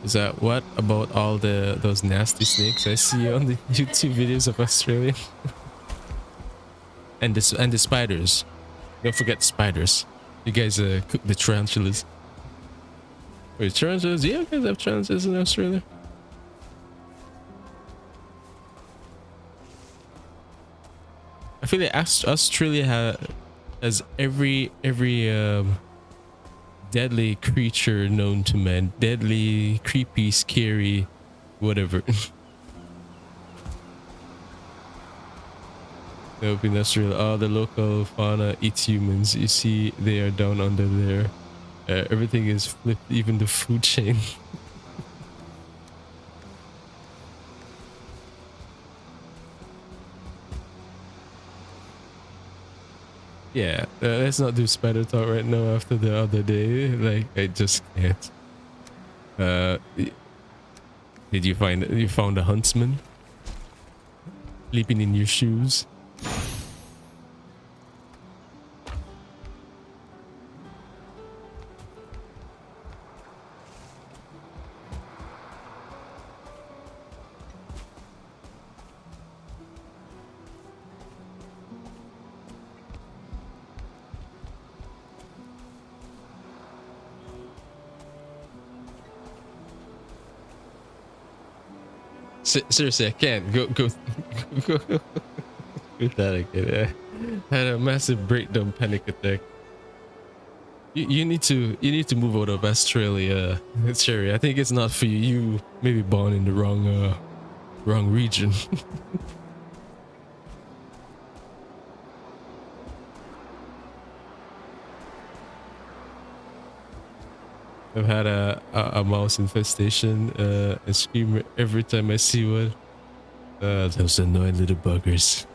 Is that what about all those nasty snakes I see on the YouTube videos of Australia? And the spiders. Don't forget spiders. You guys cook the tarantulas. Wait, tarantulas? Yeah, you guys have tarantulas in Australia? I feel like Australia has every deadly creature known to man. Deadly, creepy, scary, whatever. Nope, in Australia, all the local fauna eats humans. You see, they are down under there. Everything is flipped, even the food chain. Yeah, let's not do spider talk right now after the other day. Like, I just can't. Did you found a huntsman sleeping in your shoes? Seriously, I can't go with that again. I had a massive breakdown, panic attack. You need to move out of Australia, Cherry. I think it's not for you. You may be born in the wrong region. I've had a mouse infestation. I scream every time I see one. Those annoying little buggers.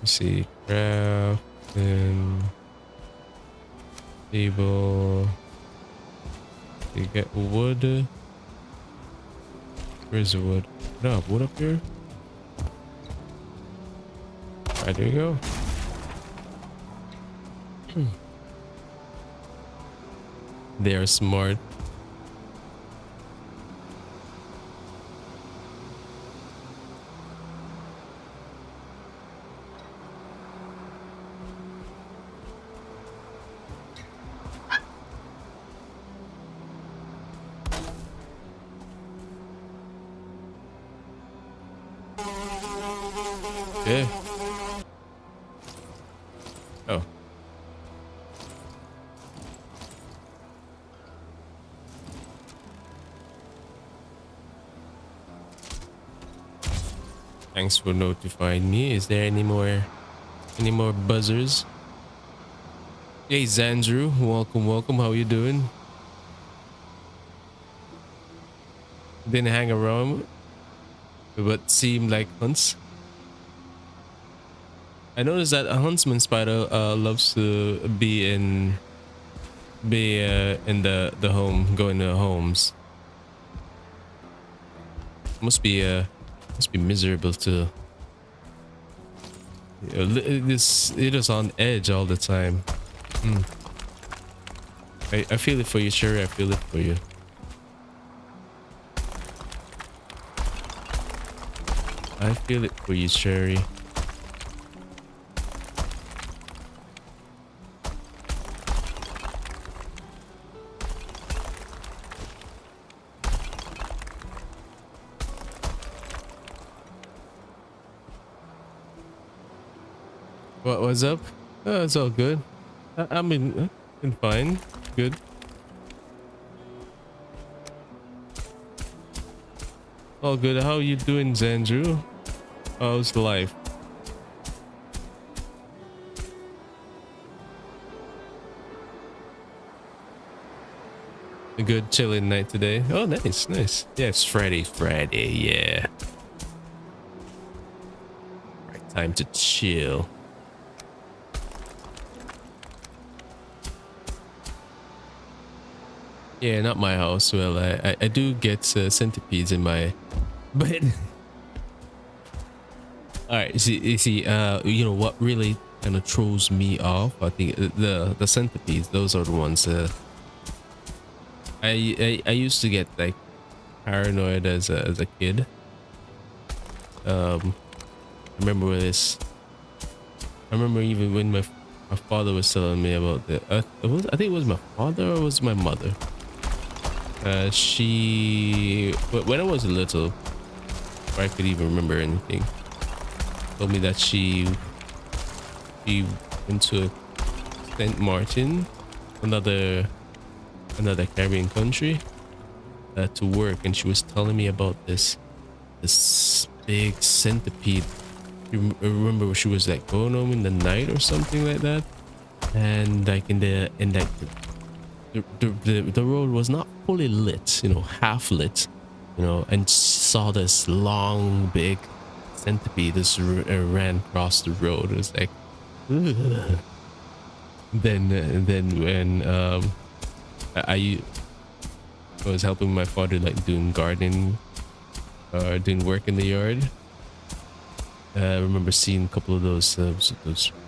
Let's see, craft and table. You get wood. Where's the wood? No, wood up here. Alright, there you go. They are smart. Yeah. Oh. Thanks for notifying me. Is there any more buzzers? Hey Zandrew, welcome. How you doing? Didn't hang around, but seem like hunts. I noticed that a huntsman spider loves to be in the home, going to homes. Must be miserable to. It is on edge all the time. I feel it for you, Sherry. I feel it for you. I feel it for you, Sherry. What's up? Oh, it's all good. I mean, been fine. Good. All good. How you doing, Zandrew? How's life? A good chilling night today. Oh, nice. Yeah, it's Friday, yeah. Right, time to chill. Yeah, not my house. Well, I do get centipedes in my bed. All right, you see, you know what really kind of throws me off? I think the centipedes. Those are the ones. I used to get like paranoid as a kid. I remember this. I remember even when my father was telling me about the. I think it was my father or was my mother. When I was little, before I could even remember anything, told me that she went to Saint Martin, another Caribbean country, to work, and she was telling me about this big centipede. I remember she was like going home in the night or something like that, and like in like the road was not fully lit, you know, half lit, you know, and saw this long big centipede just ran across the road. It was like, ugh. Then when I was helping my father like doing gardening or doing work in the yard. I remember seeing a couple of those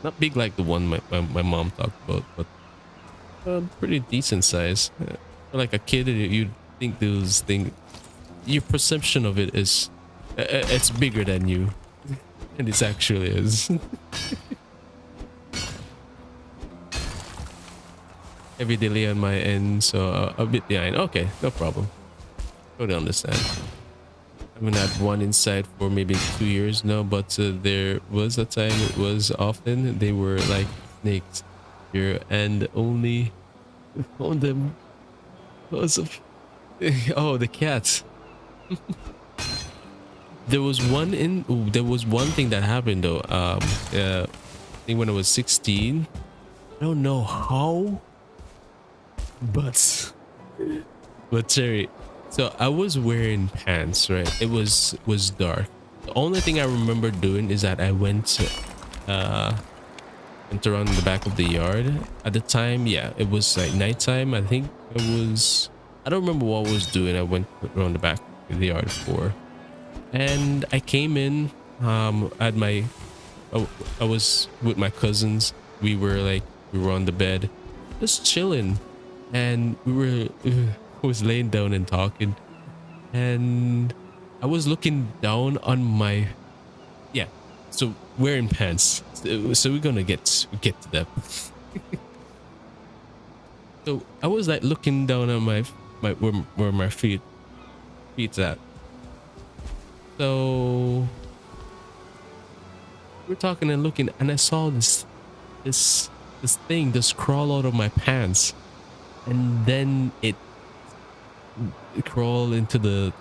not big like the one my mom talked about, but pretty decent size. For like a kid, you'd think those things, your perception of it is it's bigger than you, and it actually is. Heavy delay on my end, so a bit behind. Okay, no problem. Totally understand. I haven't had one inside for maybe 2 years now, but there was a time it was often. They were like snakes here, and only found them because of oh, the cats. There was one thing that happened though. I think when I was 16, I don't know how, but Terry, so I was wearing pants, right? It was dark. The only thing I remember doing is that I went around the back of the yard. At the time, yeah, it was like nighttime. I think I don't remember what I was doing. I went around the back of the yard for, and I came in. At my, I was with my cousins. We were on the bed, just chilling, and was laying down and talking, and I was looking down on my, yeah, so wearing pants. So we're gonna get to that. So I was like looking down on my where my feet's at. So we're talking and looking, and I saw this thing just crawl out of my pants, and then it crawl into the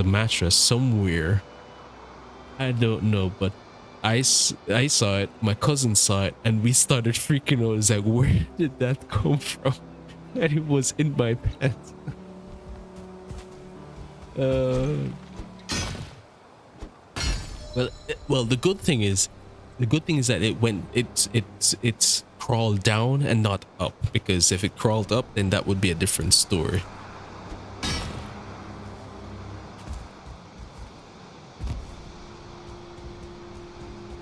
mattress somewhere. I don't know, but I saw it, my cousin saw it, and we started freaking out. It's like, where did that come from? And it was in my pants. uh well, the good thing is that it's crawled down and not up, because if it crawled up, then that would be a different story.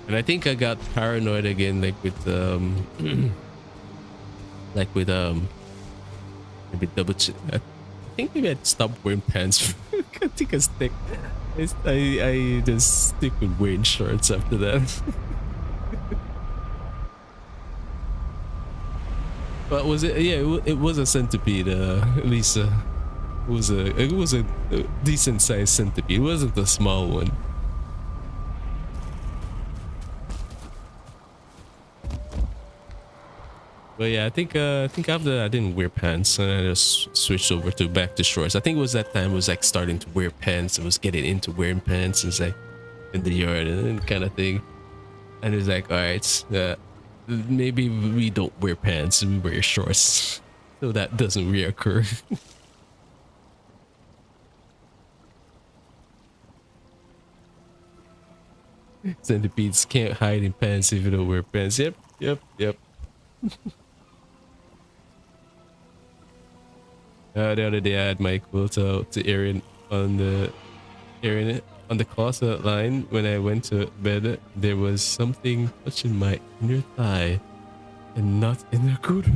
And I think I got paranoid again, like with like with maybe I think maybe I'd stop wearing pants. I think I stick. I just stick with wearing shorts after that. But was it? Yeah, it was a centipede. At least it was a decent sized centipede. It wasn't a small one. But yeah, I think after that I didn't wear pants, and I just switched over to back to shorts. I think it was that time I was like starting to wear pants. I was getting into wearing pants. It's like in the yard and kind of thing. And it's like, all right, maybe we don't wear pants, we wear shorts, so that doesn't reoccur. Centipedes can't hide in pants if you don't wear pants. Yep, yep, yep. The other day I had my quilt out to Aaron on the hearing it on the closet line when I went to bed. There was something touching my inner thigh, and not in a good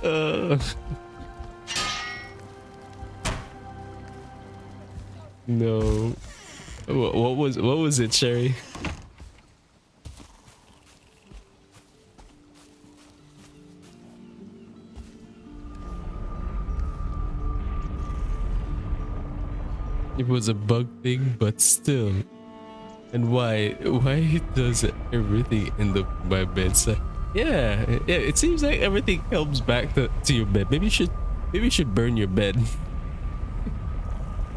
way. No. What was it, Cherry? It was a bug thing, but still. And why? Why does everything end up in my bedside? Yeah, yeah. It seems like everything comes back to your bed. Maybe you should burn your bed.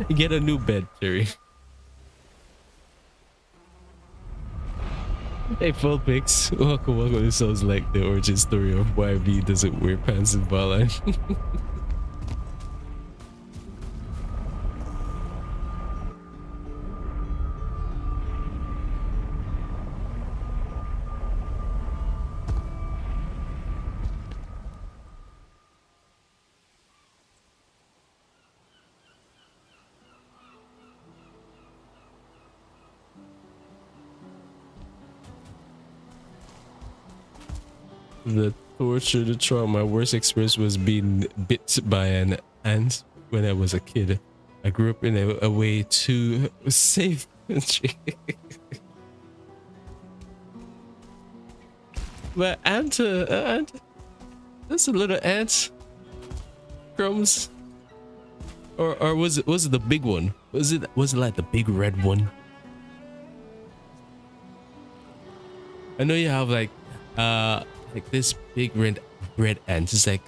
Get a new bed, Cherry. Hey, full pics. Welcome. This sounds like the origin story of why V doesn't wear pants in Valheim. The torture, the trauma. My worst experience was being bit by an ant when I was a kid. I grew up in a way too safe country. But ant, that's a little ant. Crumbs. Or was it the big one? Was it like the big red one? I know you have like this big red ant. It's like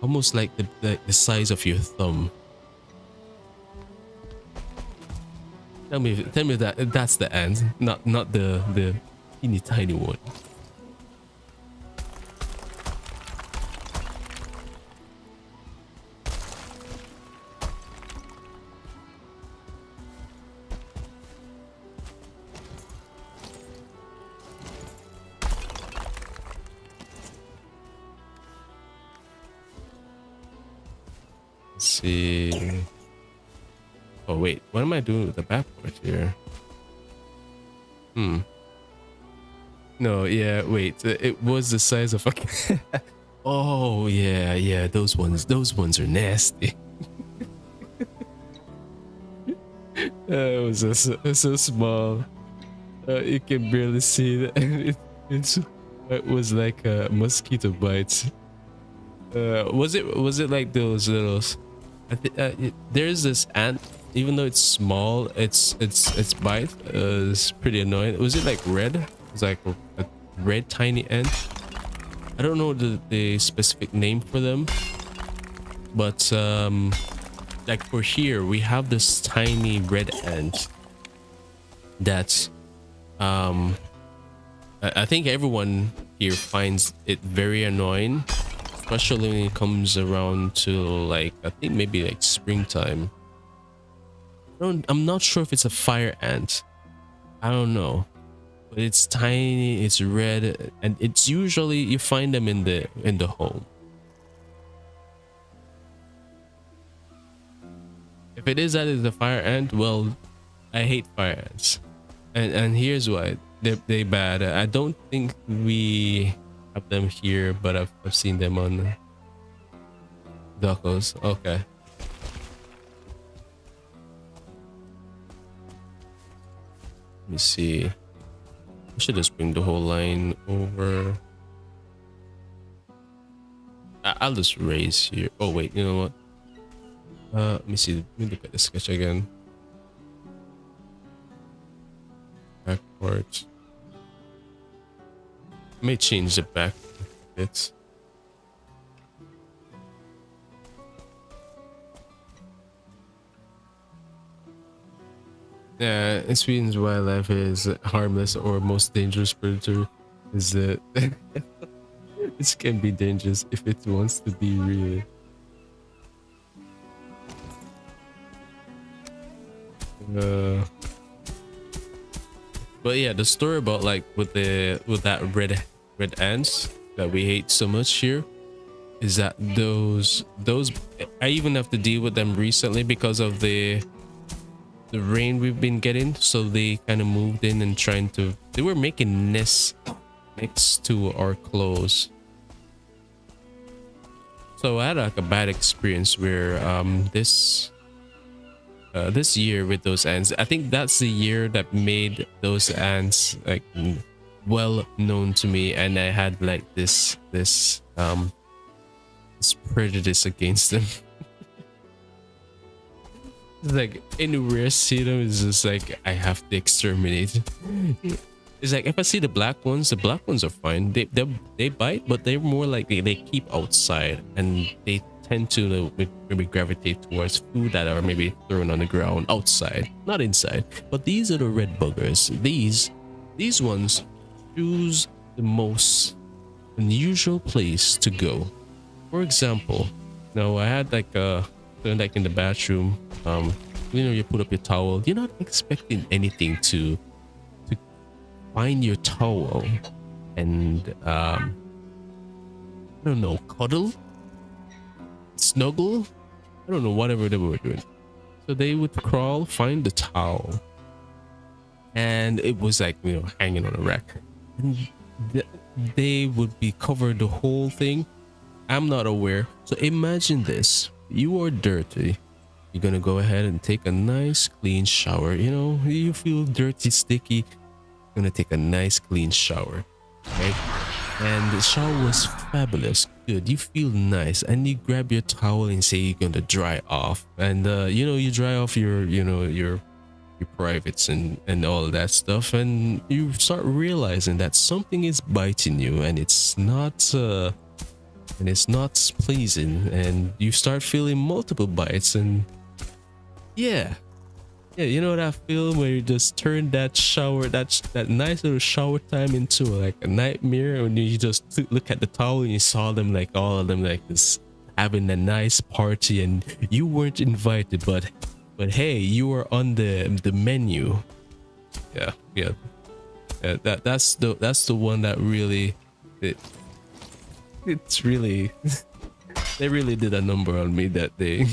almost like the size of your thumb. Tell me that that's the ant, not the teeny tiny one. See. Oh wait, what am I doing with the backboard here? No, yeah, wait. It was the size of a. Oh yeah, those ones are nasty. It was so small. You can barely see it. It was like a mosquito bite. Was it like those little? There's this ant. Even though it's small, its bite is pretty annoying. Was it like red? It's like a red tiny ant. I don't know the specific name for them, but like for here we have this tiny red ant that's I think everyone here finds it very annoying, especially when it comes around to like I think maybe like springtime. I'm not sure if it's a fire ant. I don't know, but it's tiny, it's red, and it's usually you find them in the home. If it is that is a fire ant, well, I hate fire ants, and here's why they bad. I don't think we have them here, but I've seen them on docos. Okay. Let me see. I should just bring the whole line over. I'll just raise here. Oh wait, you know what? Let me see. Let me look at the sketch again. Backwards. I may change the back a bit. Yeah, in Sweden's wildlife is harmless or most dangerous predator is that this can be dangerous if it wants to be really. But yeah, the story about like with that red ants that we hate so much here is that those I even have to deal with them recently because of the the rain we've been getting, so they kind of moved in and trying to. They were making nests next to our clothes. So I had like a bad experience where this year with those ants. I think that's the year that made those ants like well known to me, and I had like this prejudice against them. It's like anywhere I see them, it's just like I have to exterminate. It's like if I see the black ones are fine. They bite, but they're more like they keep outside, and they tend to maybe gravitate towards food that are maybe thrown on the ground outside, not inside. But these are the red buggers. These ones choose the most unusual place to go. For example, now I had like in the bathroom, you put up your towel. You're not expecting anything to find your towel and I don't know, cuddle, snuggle, I don't know, whatever they were doing. So they would crawl, find the towel, and it was like, hanging on a rack, and they would be covered the whole thing. I'm not aware. So imagine this: you are dirty, you're gonna go ahead and take a nice clean shower. You feel dirty, sticky, gonna take a nice clean shower, right? And the shower was fabulous, good, you feel nice, and you grab your towel and say you're gonna dry off, and you dry off your privates and all that stuff, and you start realizing that something is biting you, and it's not pleasing, and you start feeling multiple bites, and yeah, you know that feeling where you just turn that shower, that nice little shower time into like a nightmare, when you just look at the towel and you saw them, like all of them, like this having a nice party, and you weren't invited, but hey, you were on the menu. Yeah. That's the one that really it's really they really did a number on me that day.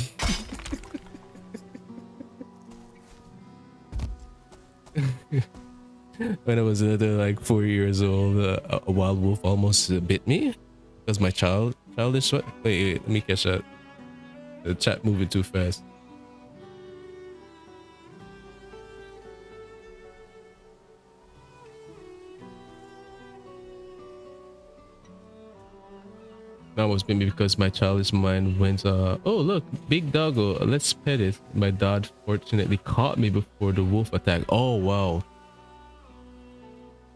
When I was like 4 years old, a wild wolf almost bit me because my childish what? Wait, let me catch that. The chat moving too fast. That was maybe because my childish mind went, oh look, big doggo, let's pet it. My dad fortunately caught me before the wolf attack. Oh wow.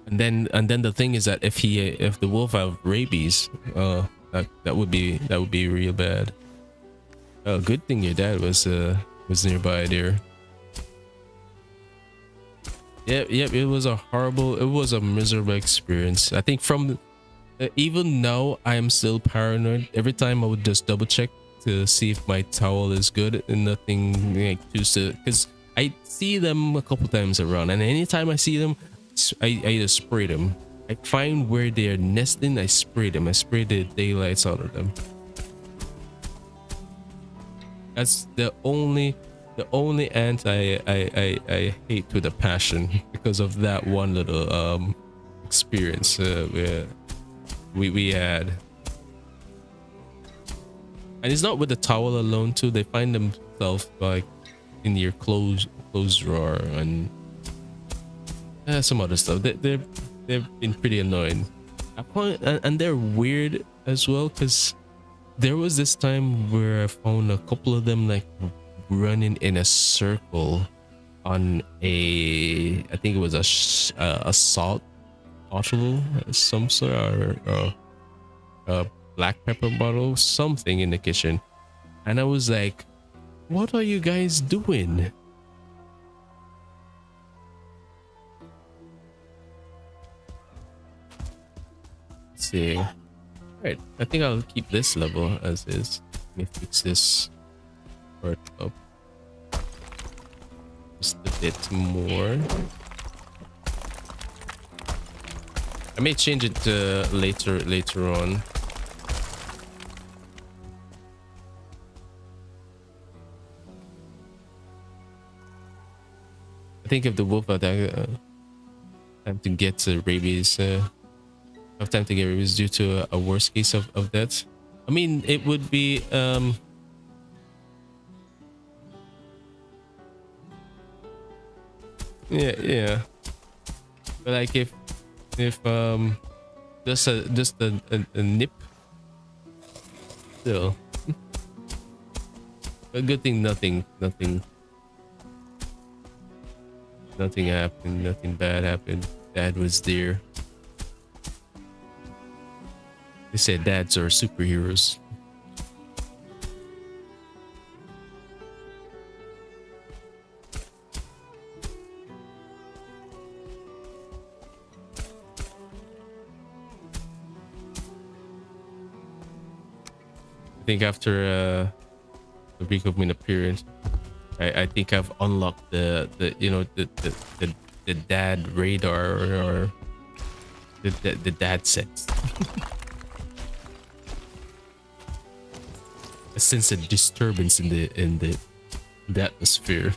And then the thing is that if the wolf have rabies, that would be real bad. Oh, good thing your dad was nearby there. Yep, it was a miserable experience. I think from even now I am still paranoid. Every time I would just double check to see if my towel is good, and nothing like because I see them a couple times around, and anytime I see them, I just spray them. I find where they're nesting, I spray them. I spray the daylights out of them. That's the only ant I hate with a passion, because of that one little experience where we had. And it's not with the towel alone too. They find themselves like in your clothes drawer and some other stuff. They've been pretty annoying. And they're weird as well, because there was this time where I found a couple of them like running in a circle on I think it was a salt bottle, some sort, or a black pepper bottle, something in the kitchen, and I was like, what are you guys doing? Let's see. All right, I think I'll keep this level as is. Let me fix this part up just a bit more. I may change it later on. think if the wolf attack, time to get rabies, have time to get rabies due to a worst case of that. I mean, it would be yeah, yeah. But like if just a nip still. A good thing nothing happened, nothing bad happened. Dad was there. They said dads are superheroes. I think after the week of min appearance, I think I've unlocked the you know the dad radar or the dad sense. I sense a disturbance in the atmosphere.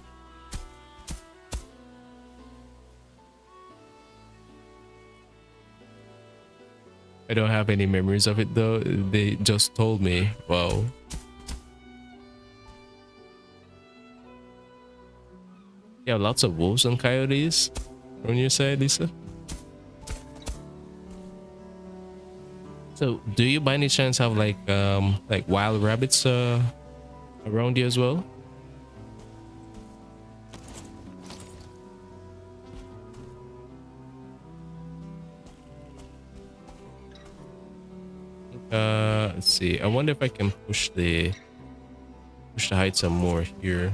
I don't have any memories of it though. They just told me. Wow. Yeah, lots of wolves and coyotes on your side, Lisa. So, do you by any chance have like wild rabbits around you as well? Let's see. I wonder if I can push the height some more here.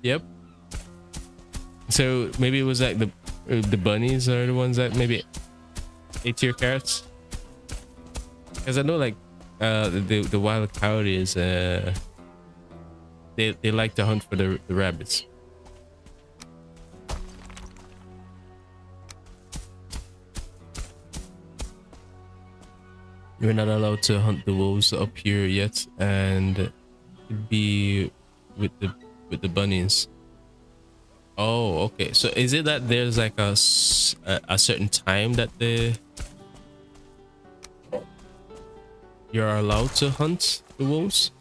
Yep. So maybe it was like the bunnies are the ones that maybe ate your carrots. Because I know like the wild coyotes they like to hunt for the rabbits. You're not allowed to hunt the wolves up here yet, and it'd be with the bunnies. Oh, okay. So is it that there's like a certain time that you're allowed to hunt the wolves?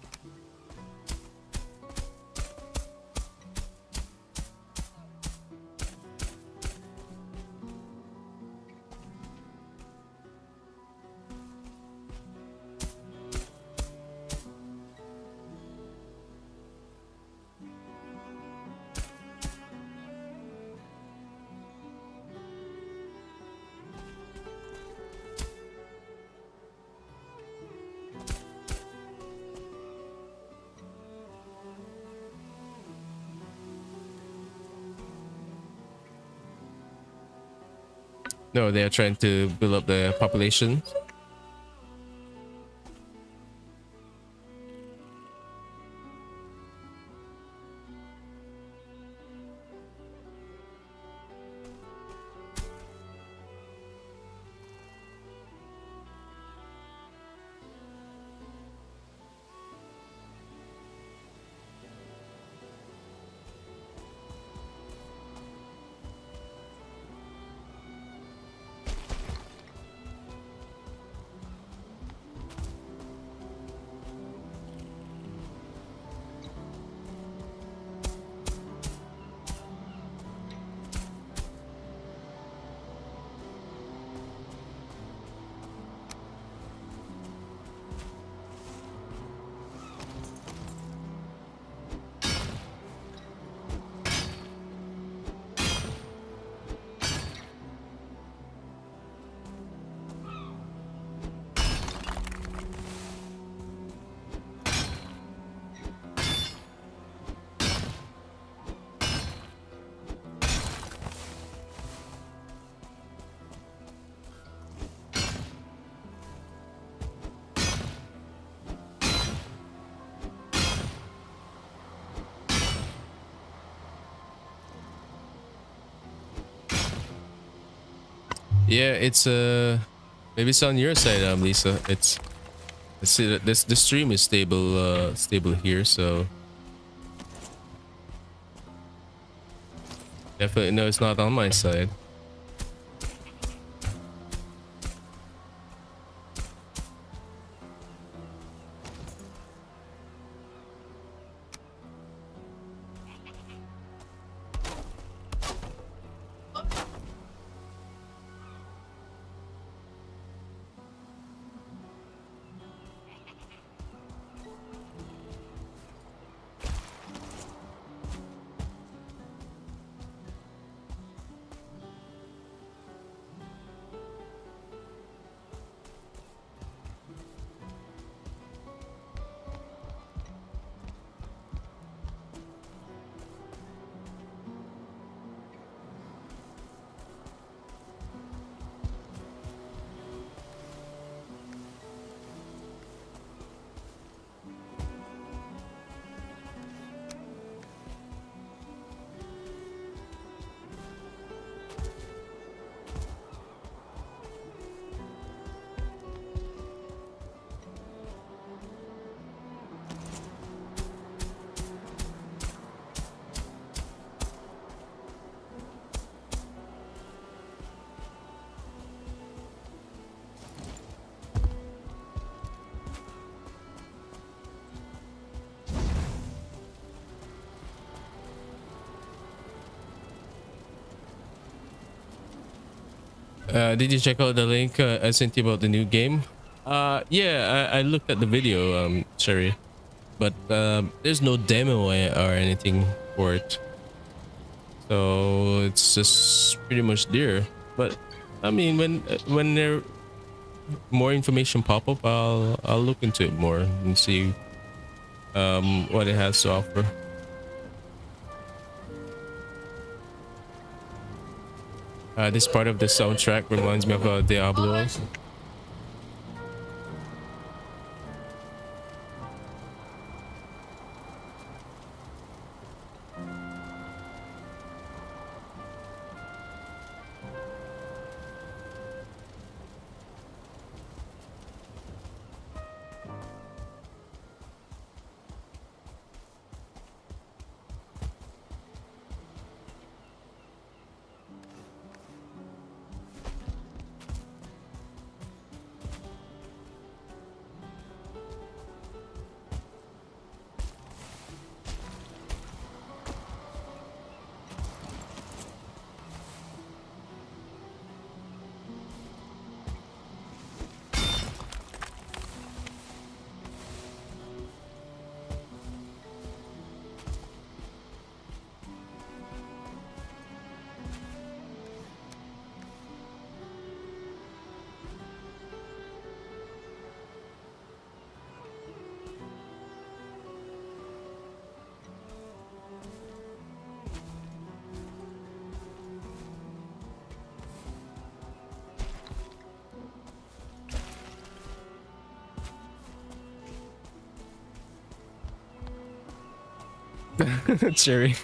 No, they are trying to build up the population. Yeah, it's maybe it's on your side, Lisa. It's I see that this stream is stable here, so definitely no, it's not on my side. Did you check out the link I sent you about the new game? Yeah, I looked at the video, Sherry, but there's no demo or anything for it, so it's just pretty much there. But I mean, when there more information pop up, I'll look into it more and see what it has to offer. This part of the soundtrack reminds me of Diablo. Cherry.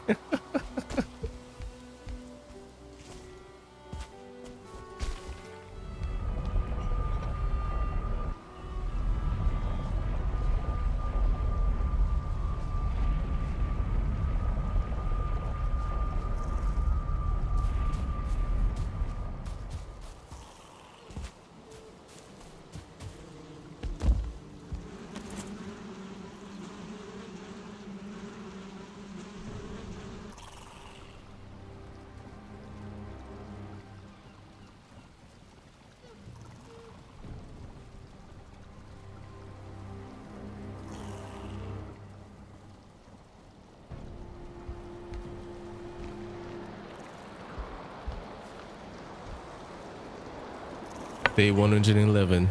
Day 111.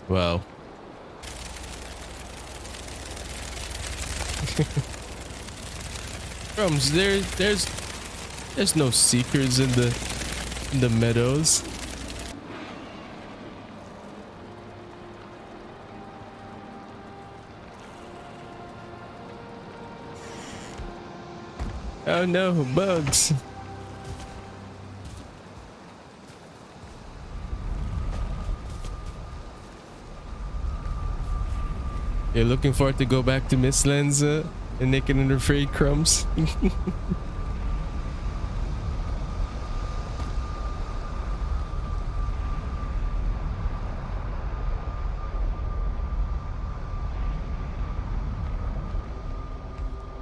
Wow. Crumbs, there's no secrets in the meadows. Oh no, bugs. You're looking forward to go back to Mistlands and naked and afraid, Crumbs.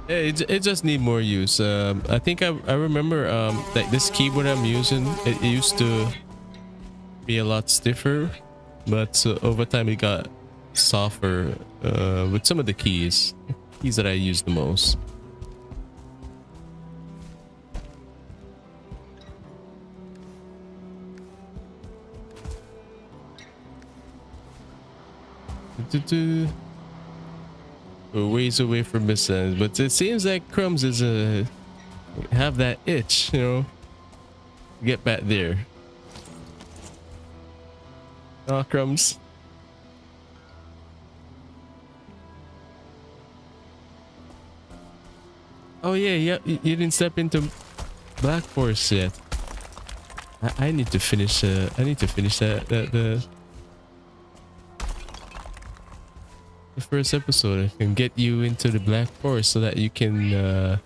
Yeah, it just need more use. I think I remember that this keyboard I'm using, it used to be a lot stiffer, but over time it got softer with some of the keys that I use the most. We're ways away from Mistlands, but it seems like Crumbs is have that itch, you know, get back there. Oh, Crumbs. Oh yeah, yeah. You didn't step into Black Forest yet. I need to finish. I need to finish the first episode and get you into the Black Forest so that you can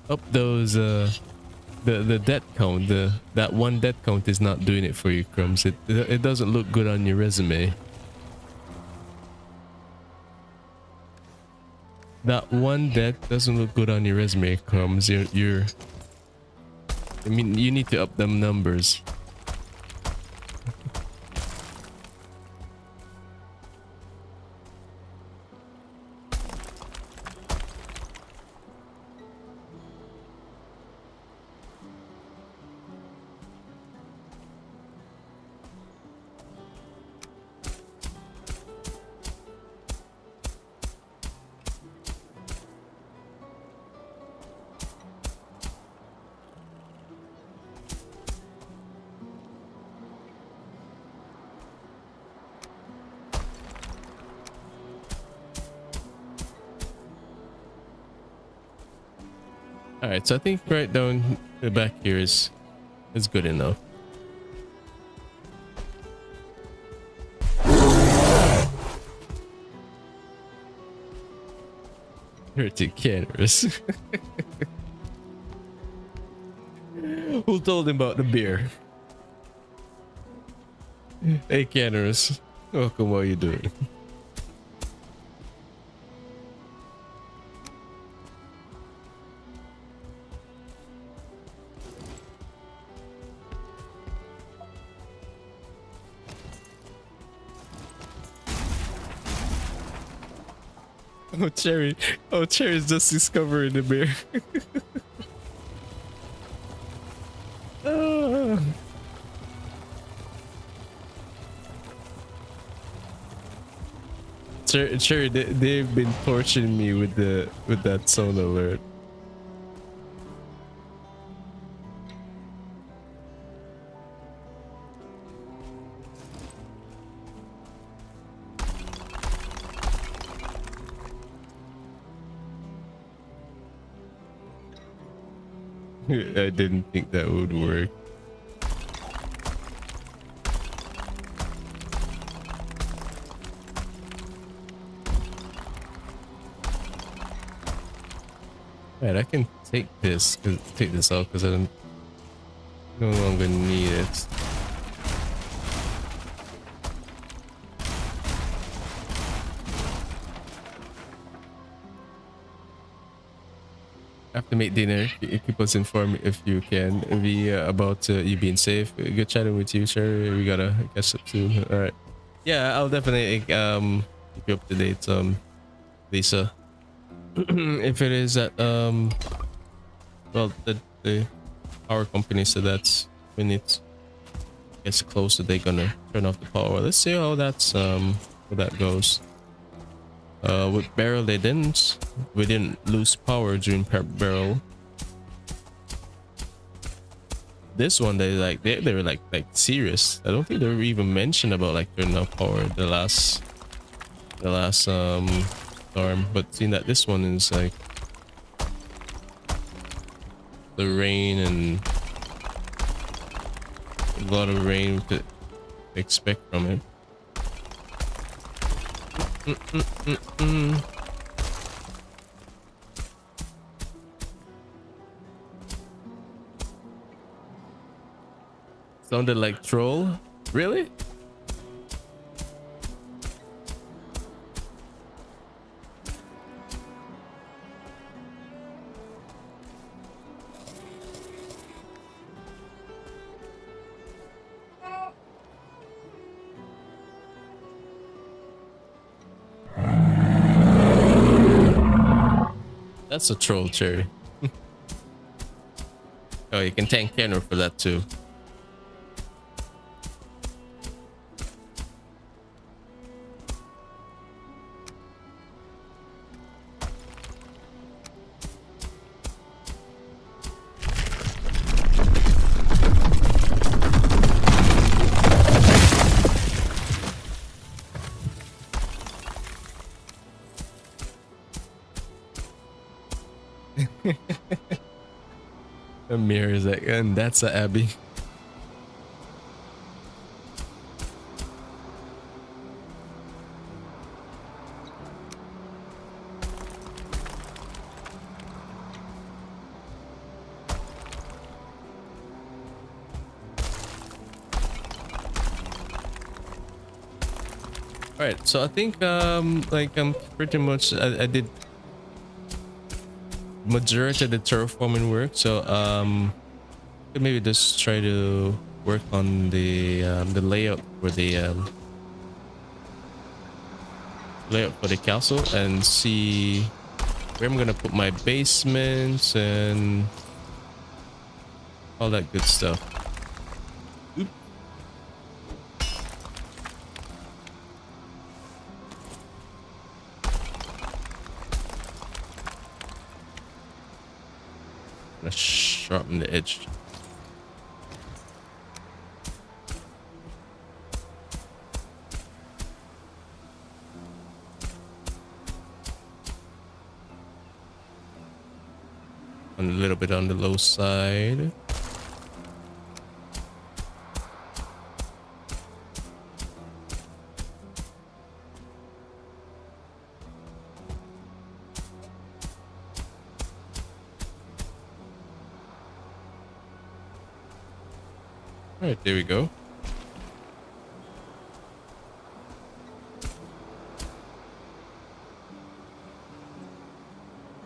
up those the death count. That one death count is not doing it for you, Crumbs. It doesn't look good on your resume. That one death doesn't look good on your resume, Crumbs. You're I mean, you need to up them numbers. All right, so I think right down the back here is good enough. Dirty canners. Who told him about the beer? Hey canners, welcome. What are you doing? Oh, Cherry. Oh, Cherry's just discovering the beer. Ah. Cherry, they've been torturing me with that sound alert. I didn't think that would work. Right, I can take this out because I don't no longer need it. Have to make dinner. Keep us informed if you can. Be about you being safe. Good chatting with you, Sherry. We gotta catch up soon. All right. Yeah, I'll definitely keep you up to date, Lisa. If it is at well, the power company said that's when it gets closer, they're gonna turn off the power. Let's see how that's how that goes. With Barrel, we didn't lose power during Barrel. This one, they were like serious. I don't think they were even mentioned about like turning off power the last storm, but seeing that this one is like the rain and a lot of rain to expect from it. Mm. Sounded like troll. Really? That's a troll, Cherry. Oh, you can thank Kenner for that too. Amir is like, and that's a Abby. All right, so I think like I'm pretty much I did majority of the terraforming work. So maybe just try to work on the layout for the castle and see where I'm gonna put my basements and all that good stuff. Oop. Let's sharpen the edge. A little bit on the low side. All right, there we go.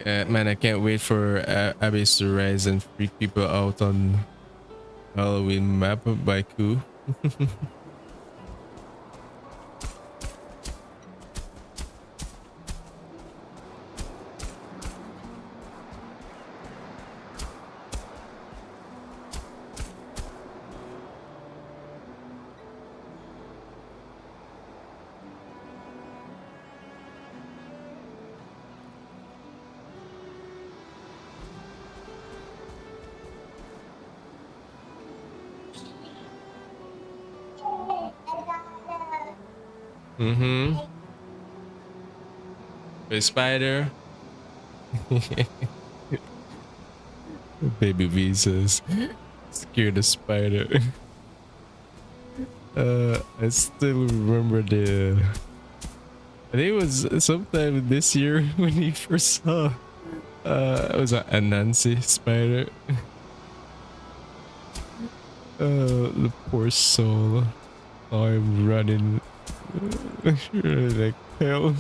Man, I can't wait for Abyss to rise and freak people out on Halloween map by Ku. Mm-hmm. The spider. Baby V says, scared the spider. I still remember I think it was sometime this year when he first saw it was a Anansi spider. The poor soul. I'm running like hell.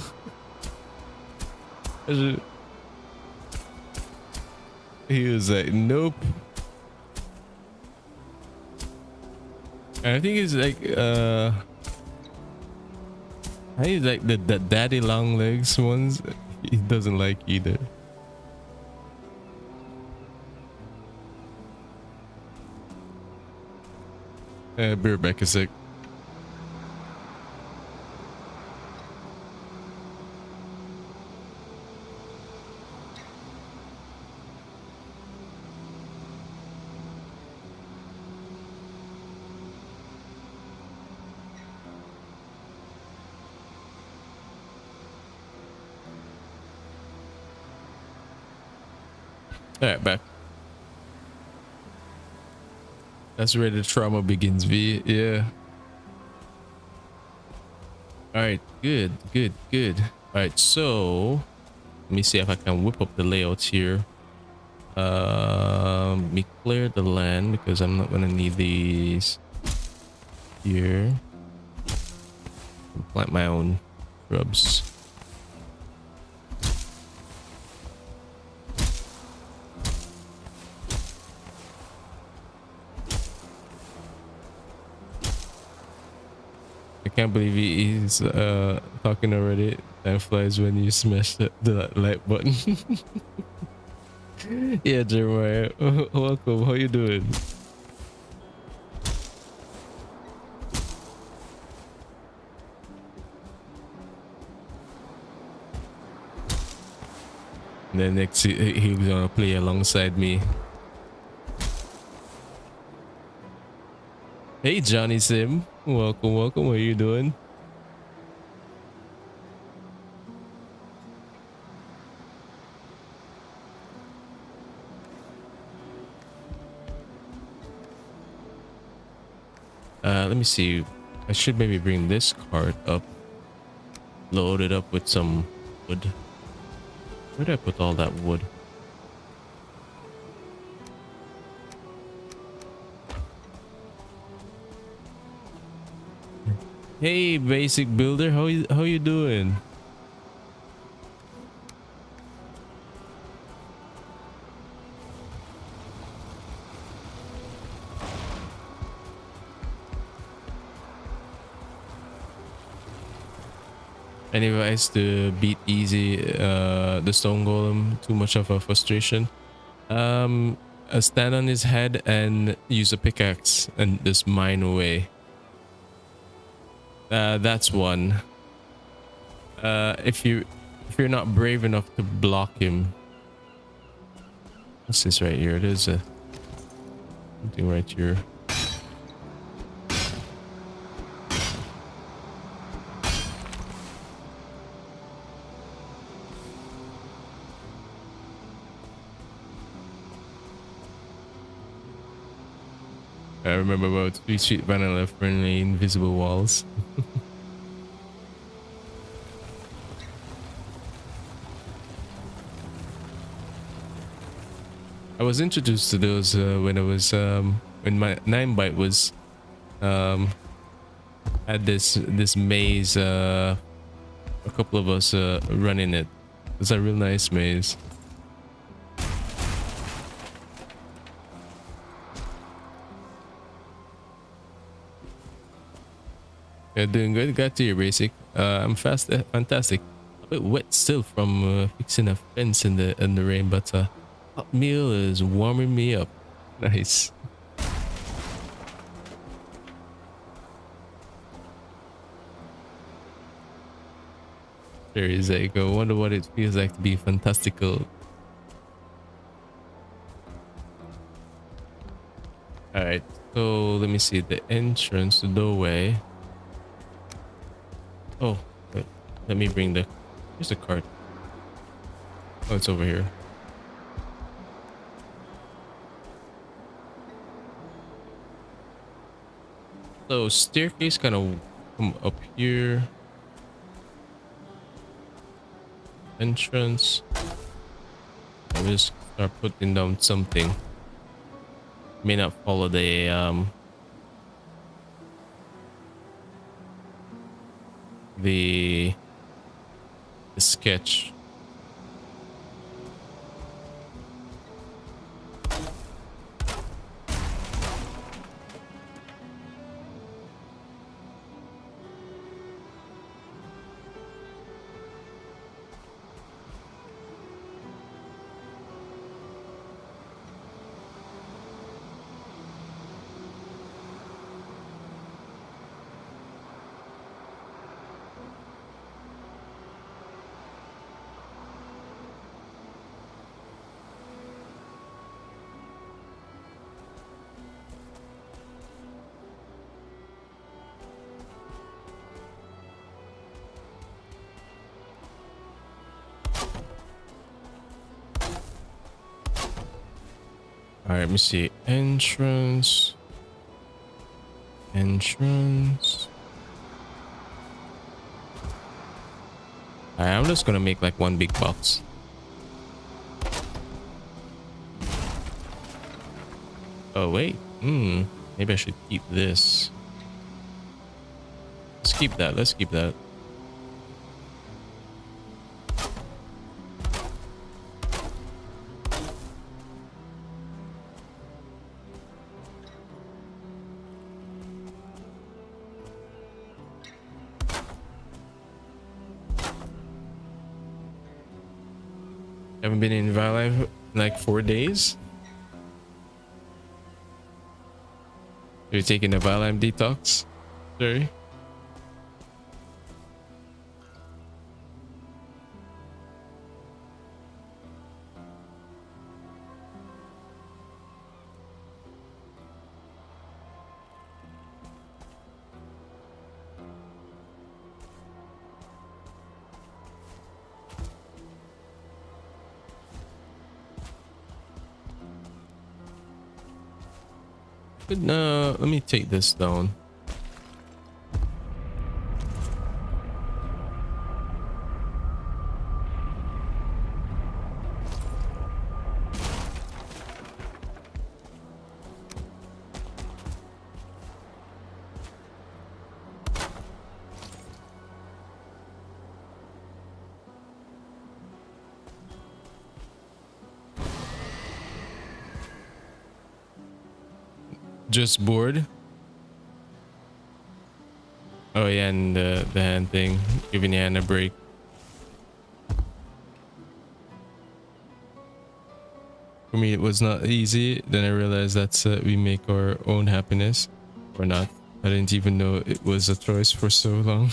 He was like, nope. I think it's like I think it's like the daddy long legs ones. He doesn't like either. Be right back a sec. All right, back. That's where the trauma begins, V. Yeah. All right, good, good, good. All right, so let me see if I can whip up the layouts here. Let me clear the land because I'm not gonna need these here. Plant my own shrubs. I can't believe he's talking already. Time flies when you smash the like button. Yeah, Jeremiah. Welcome. How you doing? And then next he's gonna play alongside me. Hey Johnny Sim. Welcome, welcome. How you doing? Let me see. I should maybe bring this cart up. Load it up with some wood. Where did I put all that wood? Hey, basic builder, how you doing? Any advice to beat easy the stone golem? Too much of a frustration. Stand on his head and use a pickaxe and just mine away. That's one. If you're not brave enough to block him. What's this right here? There's a something right here. I remember about 3 Street Vanilla friendly invisible walls. I was introduced to those when I was when my 9 byte was had this maze, a couple of us running it. It's a real nice maze. Yeah, doing good. Got to your basic. I'm fantastic. A bit wet still from fixing a fence in the rain, but hot meal is warming me up. Nice. There is a go. Wonder what it feels like to be fantastical. All right. So let me see the entrance, the doorway. Oh, wait. Let me bring here's the cart. Oh, it's over here. So staircase kind of come up here. Entrance. I'll just start putting down something. May not follow the sketch. All right, let me see. Entrance. Alright, I'm just gonna make like one big box. Oh wait, maybe I should keep this. Let's keep that. Let's keep that. Haven't been in Valheim in like 4 days. You're taking a Valheim detox? Sorry. But no, let me take this down. Just bored. Oh yeah, and the hand thing, giving your hand a break. For me, it was not easy. Then I realized that's we make our own happiness, or not. I didn't even know it was a choice for so long.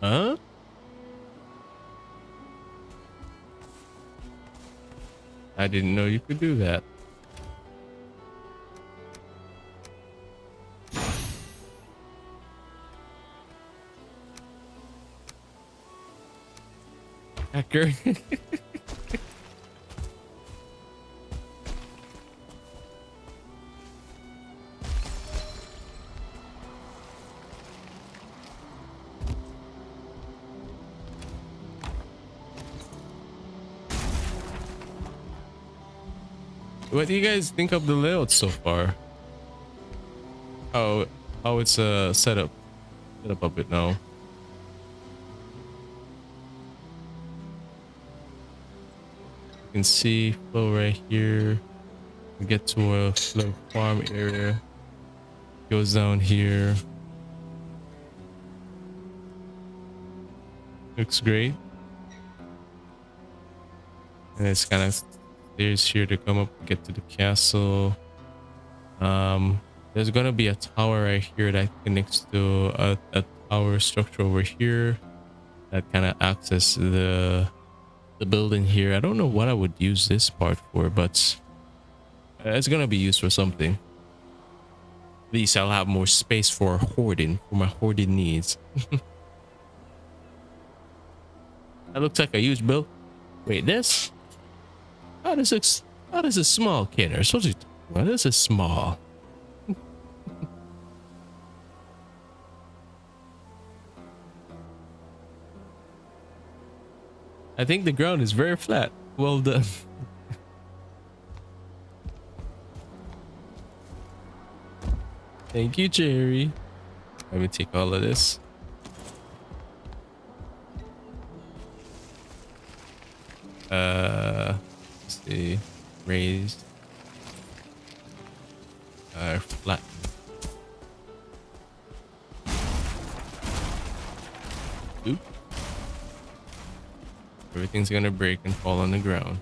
Huh? I didn't know you could do that. Hacker. What do you guys think of the layout so far? How it's set up a bit now. You can see flow right here. We get to a flow farm area. Goes down here. Looks great. And it's kind of stairs here to come up, get to the castle. There's gonna be a tower right here that connects to a tower structure over here that kind of access the building here. I don't know what I would use this part for, but it's gonna be used for something. At least I'll have more space for hoarding, for my hoarding needs. That looks like a huge build. Wait, this? How does this? How does a small Kenner? So well, this is small. I think the ground is very flat. Well done. Thank you, Jerry. Let me take all of this. Let's see. Raised. Flat. Oop. Everything's gonna break and fall on the ground.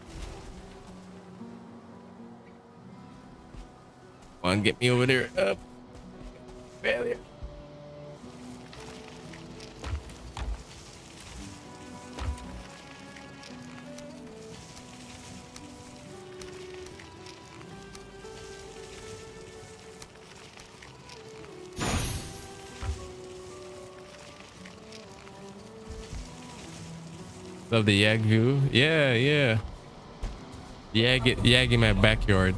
Come on, get me over there. Up. Failure. Love the yak view. Yeah, yeah. Yak in my backyard.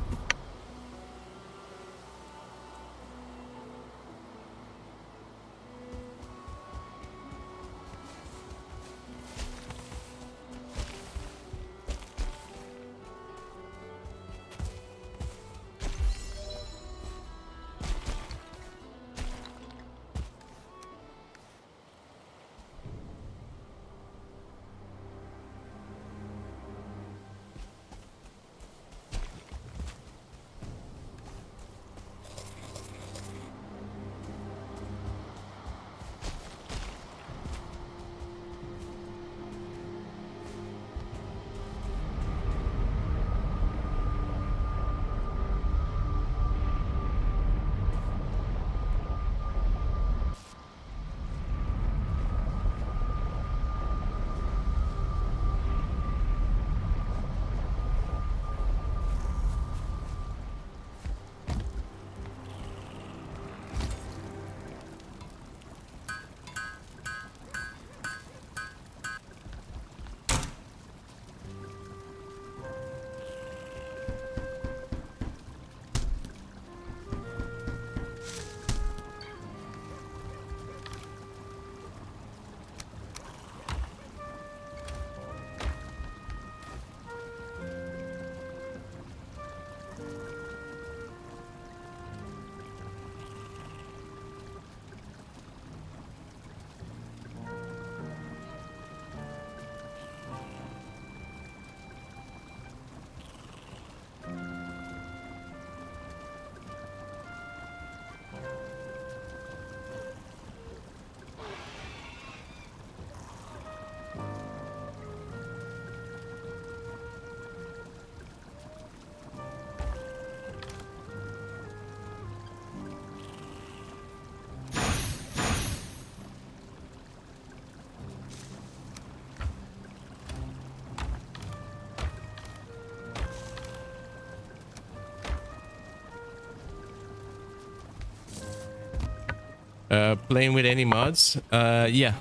Playing with any mods? Yeah,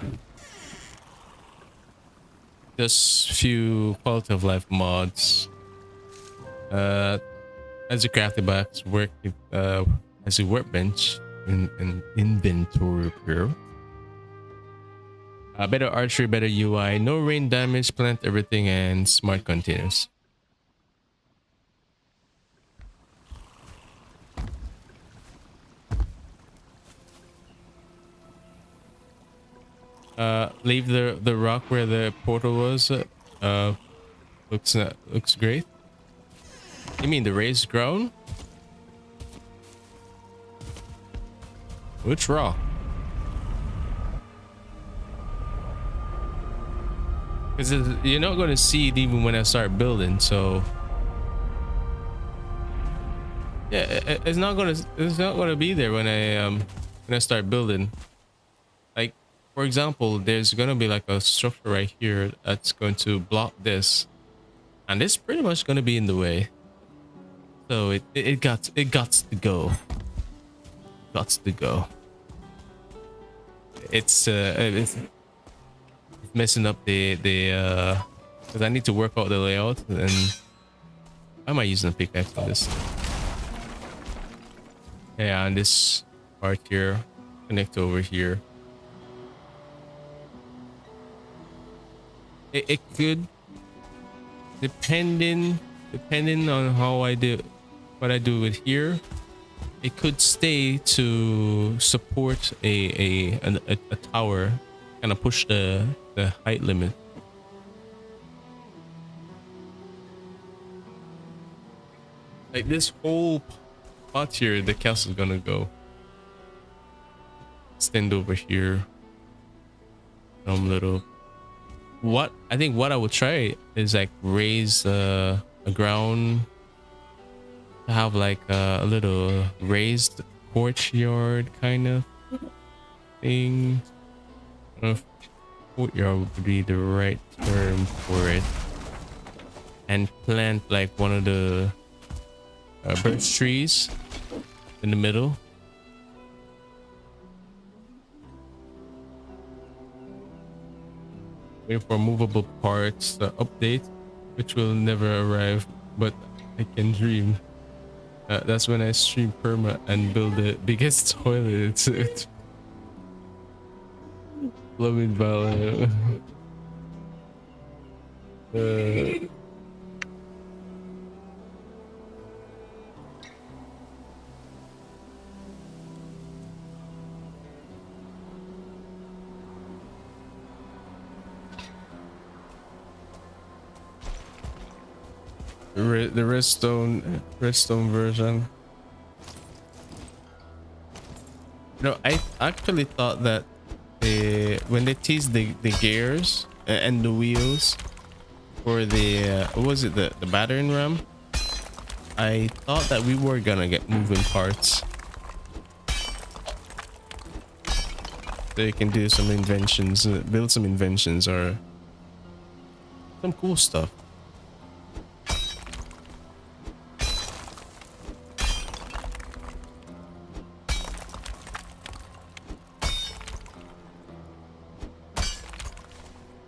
just few quality of life mods. Uh, as a crafty box, work as a workbench in inventory repair. Better archery, better UI, no rain damage, plant everything, and smart containers. Leave the rock where the portal was. Looks great. You mean the raised ground? Which rock? Because you're not going to see it even when I start building. So yeah, it's not gonna be there when I start building. Like for example, there's gonna be like a structure right here that's going to block this, and it's pretty much gonna be in the way. So it got to go. Got to go. It's messing up the because I need to work out the layout. And why am I using a pickaxe for this? Yeah, and this part here connect over here. It could, depending on how I do what I do with here, it could stay to support a tower, kind of push the height limit. Like this whole pot here, the castle's gonna go. Stand over here. Some little. What I think what I would try is like raise a ground to have like a little raised courtyard kind of thing. I don't know if courtyard would be the right term for it. And plant like one of the birch trees in the middle. Wait for movable parts update, which will never arrive, but I can dream. That's when I stream perma and build the biggest toilet. It's loving Valheim. The redstone version. No, I actually thought that when they teased the gears and the wheels for the what was it, the battering ram, I thought that we were gonna get moving parts, so you can do some inventions, build some inventions or some cool stuff.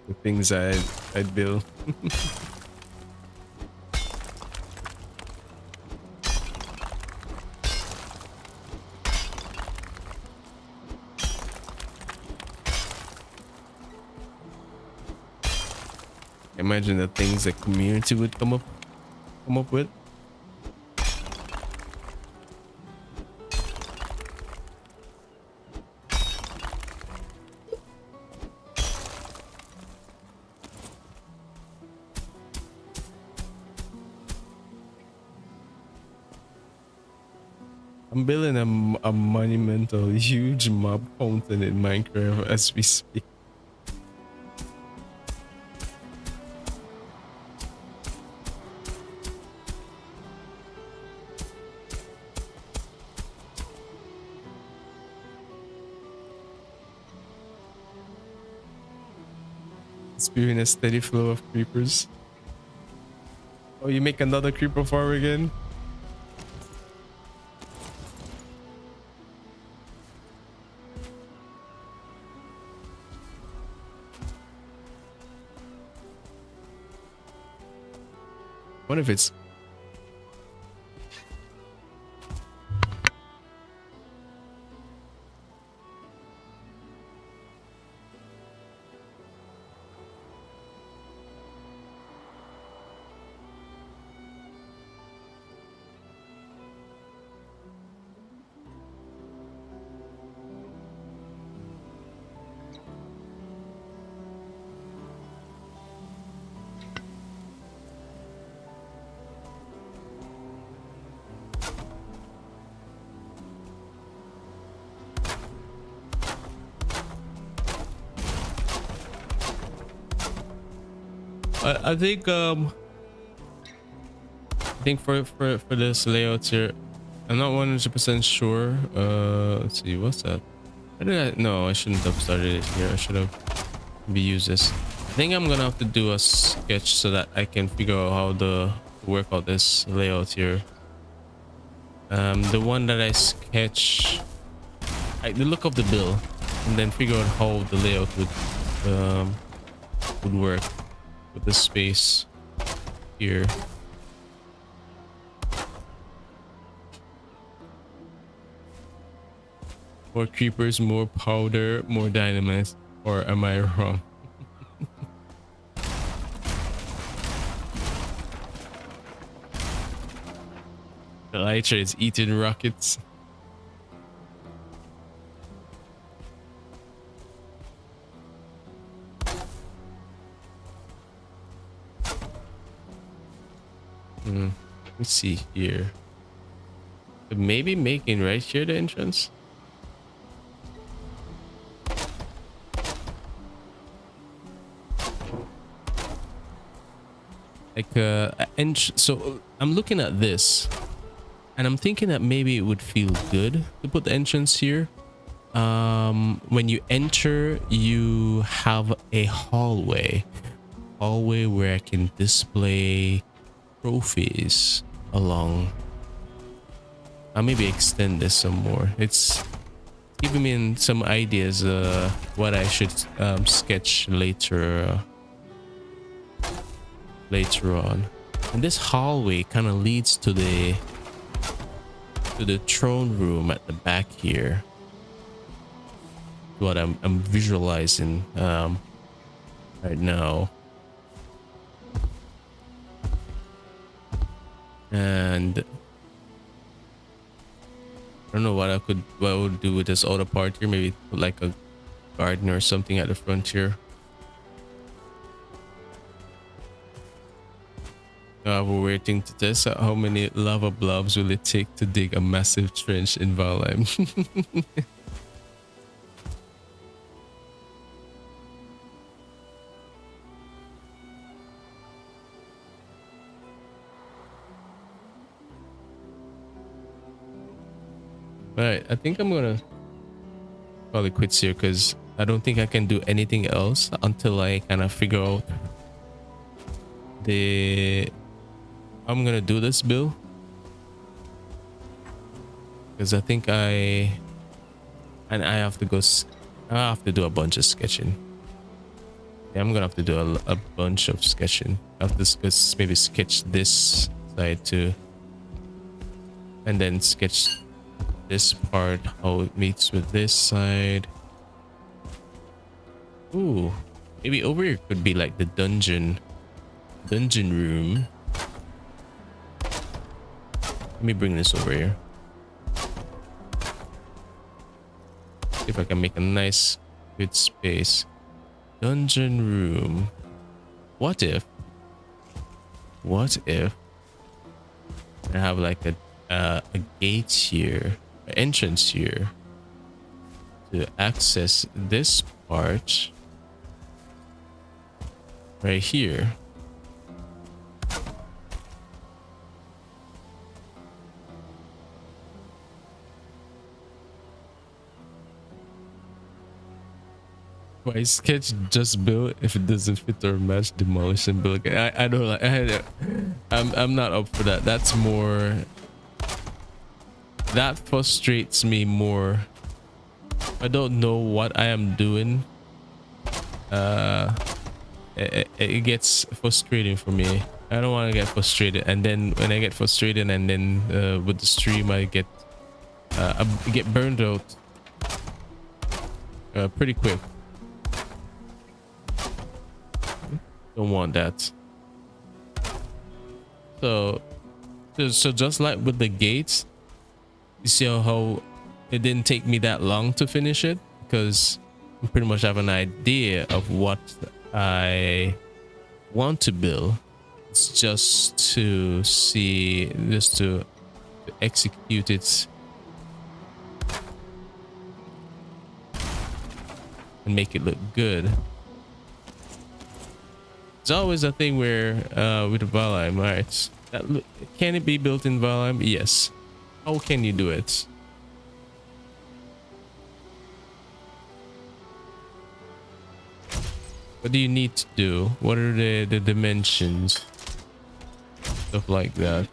The things I'd build. Imagine the things the community would come up with. I'm building a monumental, huge mob fountain in Minecraft as we speak. Spewing a steady flow of creepers. Oh, you make another creeper farm again? What if it's... I think for this layout here, I'm not 100% sure. Let's see, what's that? No, I shouldn't have started it here. I should have maybe used this. I think I'm gonna have to do a sketch so that I can figure out how to work out this layout here. The one that I sketch, the look of the bill, and then figure out how the layout would work with the space here. More creepers, more powder, more dynamite, or am I wrong? The lighter is eating rockets. Let's see here. Maybe making right here the entrance. Like so I'm looking at this and I'm thinking that maybe it would feel good to put the entrance here. When you enter, you have a hallway where I can display trophies along. I'll maybe extend this some more. It's giving me some ideas what I should sketch later later on. And this hallway kind of leads to the throne room at the back here. What I'm visualizing right now. And I don't know what I would do with this other part here. Maybe put like a garden or something at the front here. We're waiting to test out how many lava blobs will it take to dig a massive trench in Valheim. Alright, I think I'm gonna probably quit here because I don't think I can do anything else until I kind of figure out I'm gonna do this build, because I think I have to go. I have to do a bunch of sketching. Yeah, I'm gonna have to do a bunch of sketching. I have to maybe sketch this side too, and then sketch this part, how it meets with this side. Ooh, maybe over here could be like the dungeon room. Let me bring this over here. See if I can make a nice good space. Dungeon room. What if I have like a gate here, an entrance here to access this part right here. Why sketch just build if it doesn't fit or match, demolish and build again? I don't like. I'm not up for that. That's more. That frustrates me more. I don't know what I am doing. It gets frustrating for me. I don't want to get frustrated, and then when I get frustrated, and then with the stream, I get burned out pretty quick. Don't want that. So just like with the gates, you see how it didn't take me that long to finish it, because I pretty much have an idea of what I want to build. It's just to execute it and make it look good. It's always a thing where with Valheim, right? Can it be built in Valheim? Yes. How can you do it? What do you need to do? What are the dimensions? Stuff like that.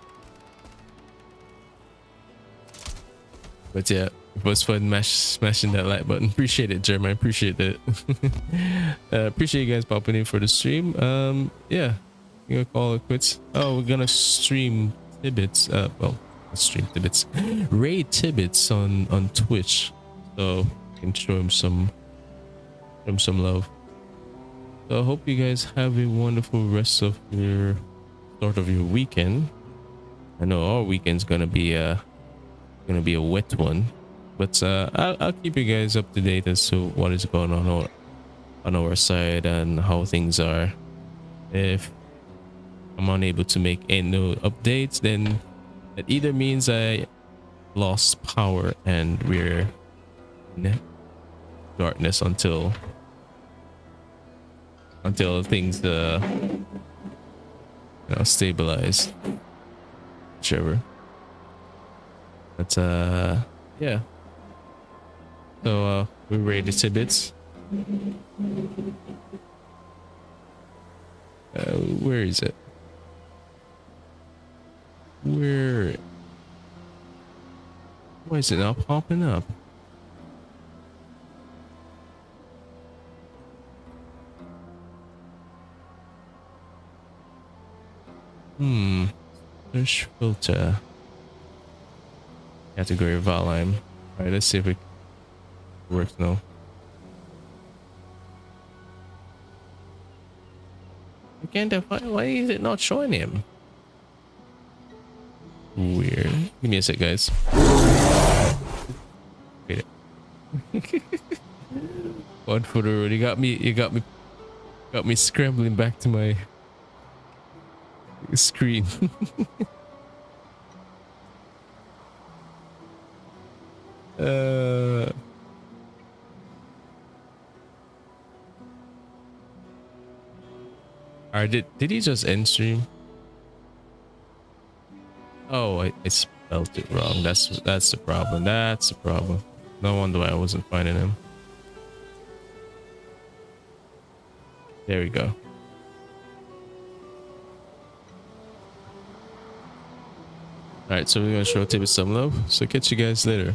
But yeah, it was fun smashing that like button. Appreciate it, Jeremy. Appreciate it. Appreciate you guys popping in for the stream. Yeah, you gonna call it quits. Oh, we're gonna stream Tibbets. Well, stream Tibbets. Raid Tibbets on Twitch, so you can show him some love. So I hope you guys have a wonderful rest of your start of your weekend. I know our weekend's gonna be a wet one, but I'll keep you guys up to date as to what is going on our side and how things are. If I'm unable to make any updates, then it either means I lost power and we're in darkness until things stabilize, whichever. But yeah, so we're ready to bits. Where is it? Why is it not popping up? Search filter. Category Valheim. Alright, let's see if it works now. Again, why is it not showing him? Weird. Give me a sec, guys. Wait. One for the road. Got me scrambling back to my screen. Did he just end stream? Oh, I spelled it wrong. That's the problem. That's the problem. No wonder why I wasn't finding him. There we go. Alright, so we're gonna show Tibbet some love. So catch you guys later.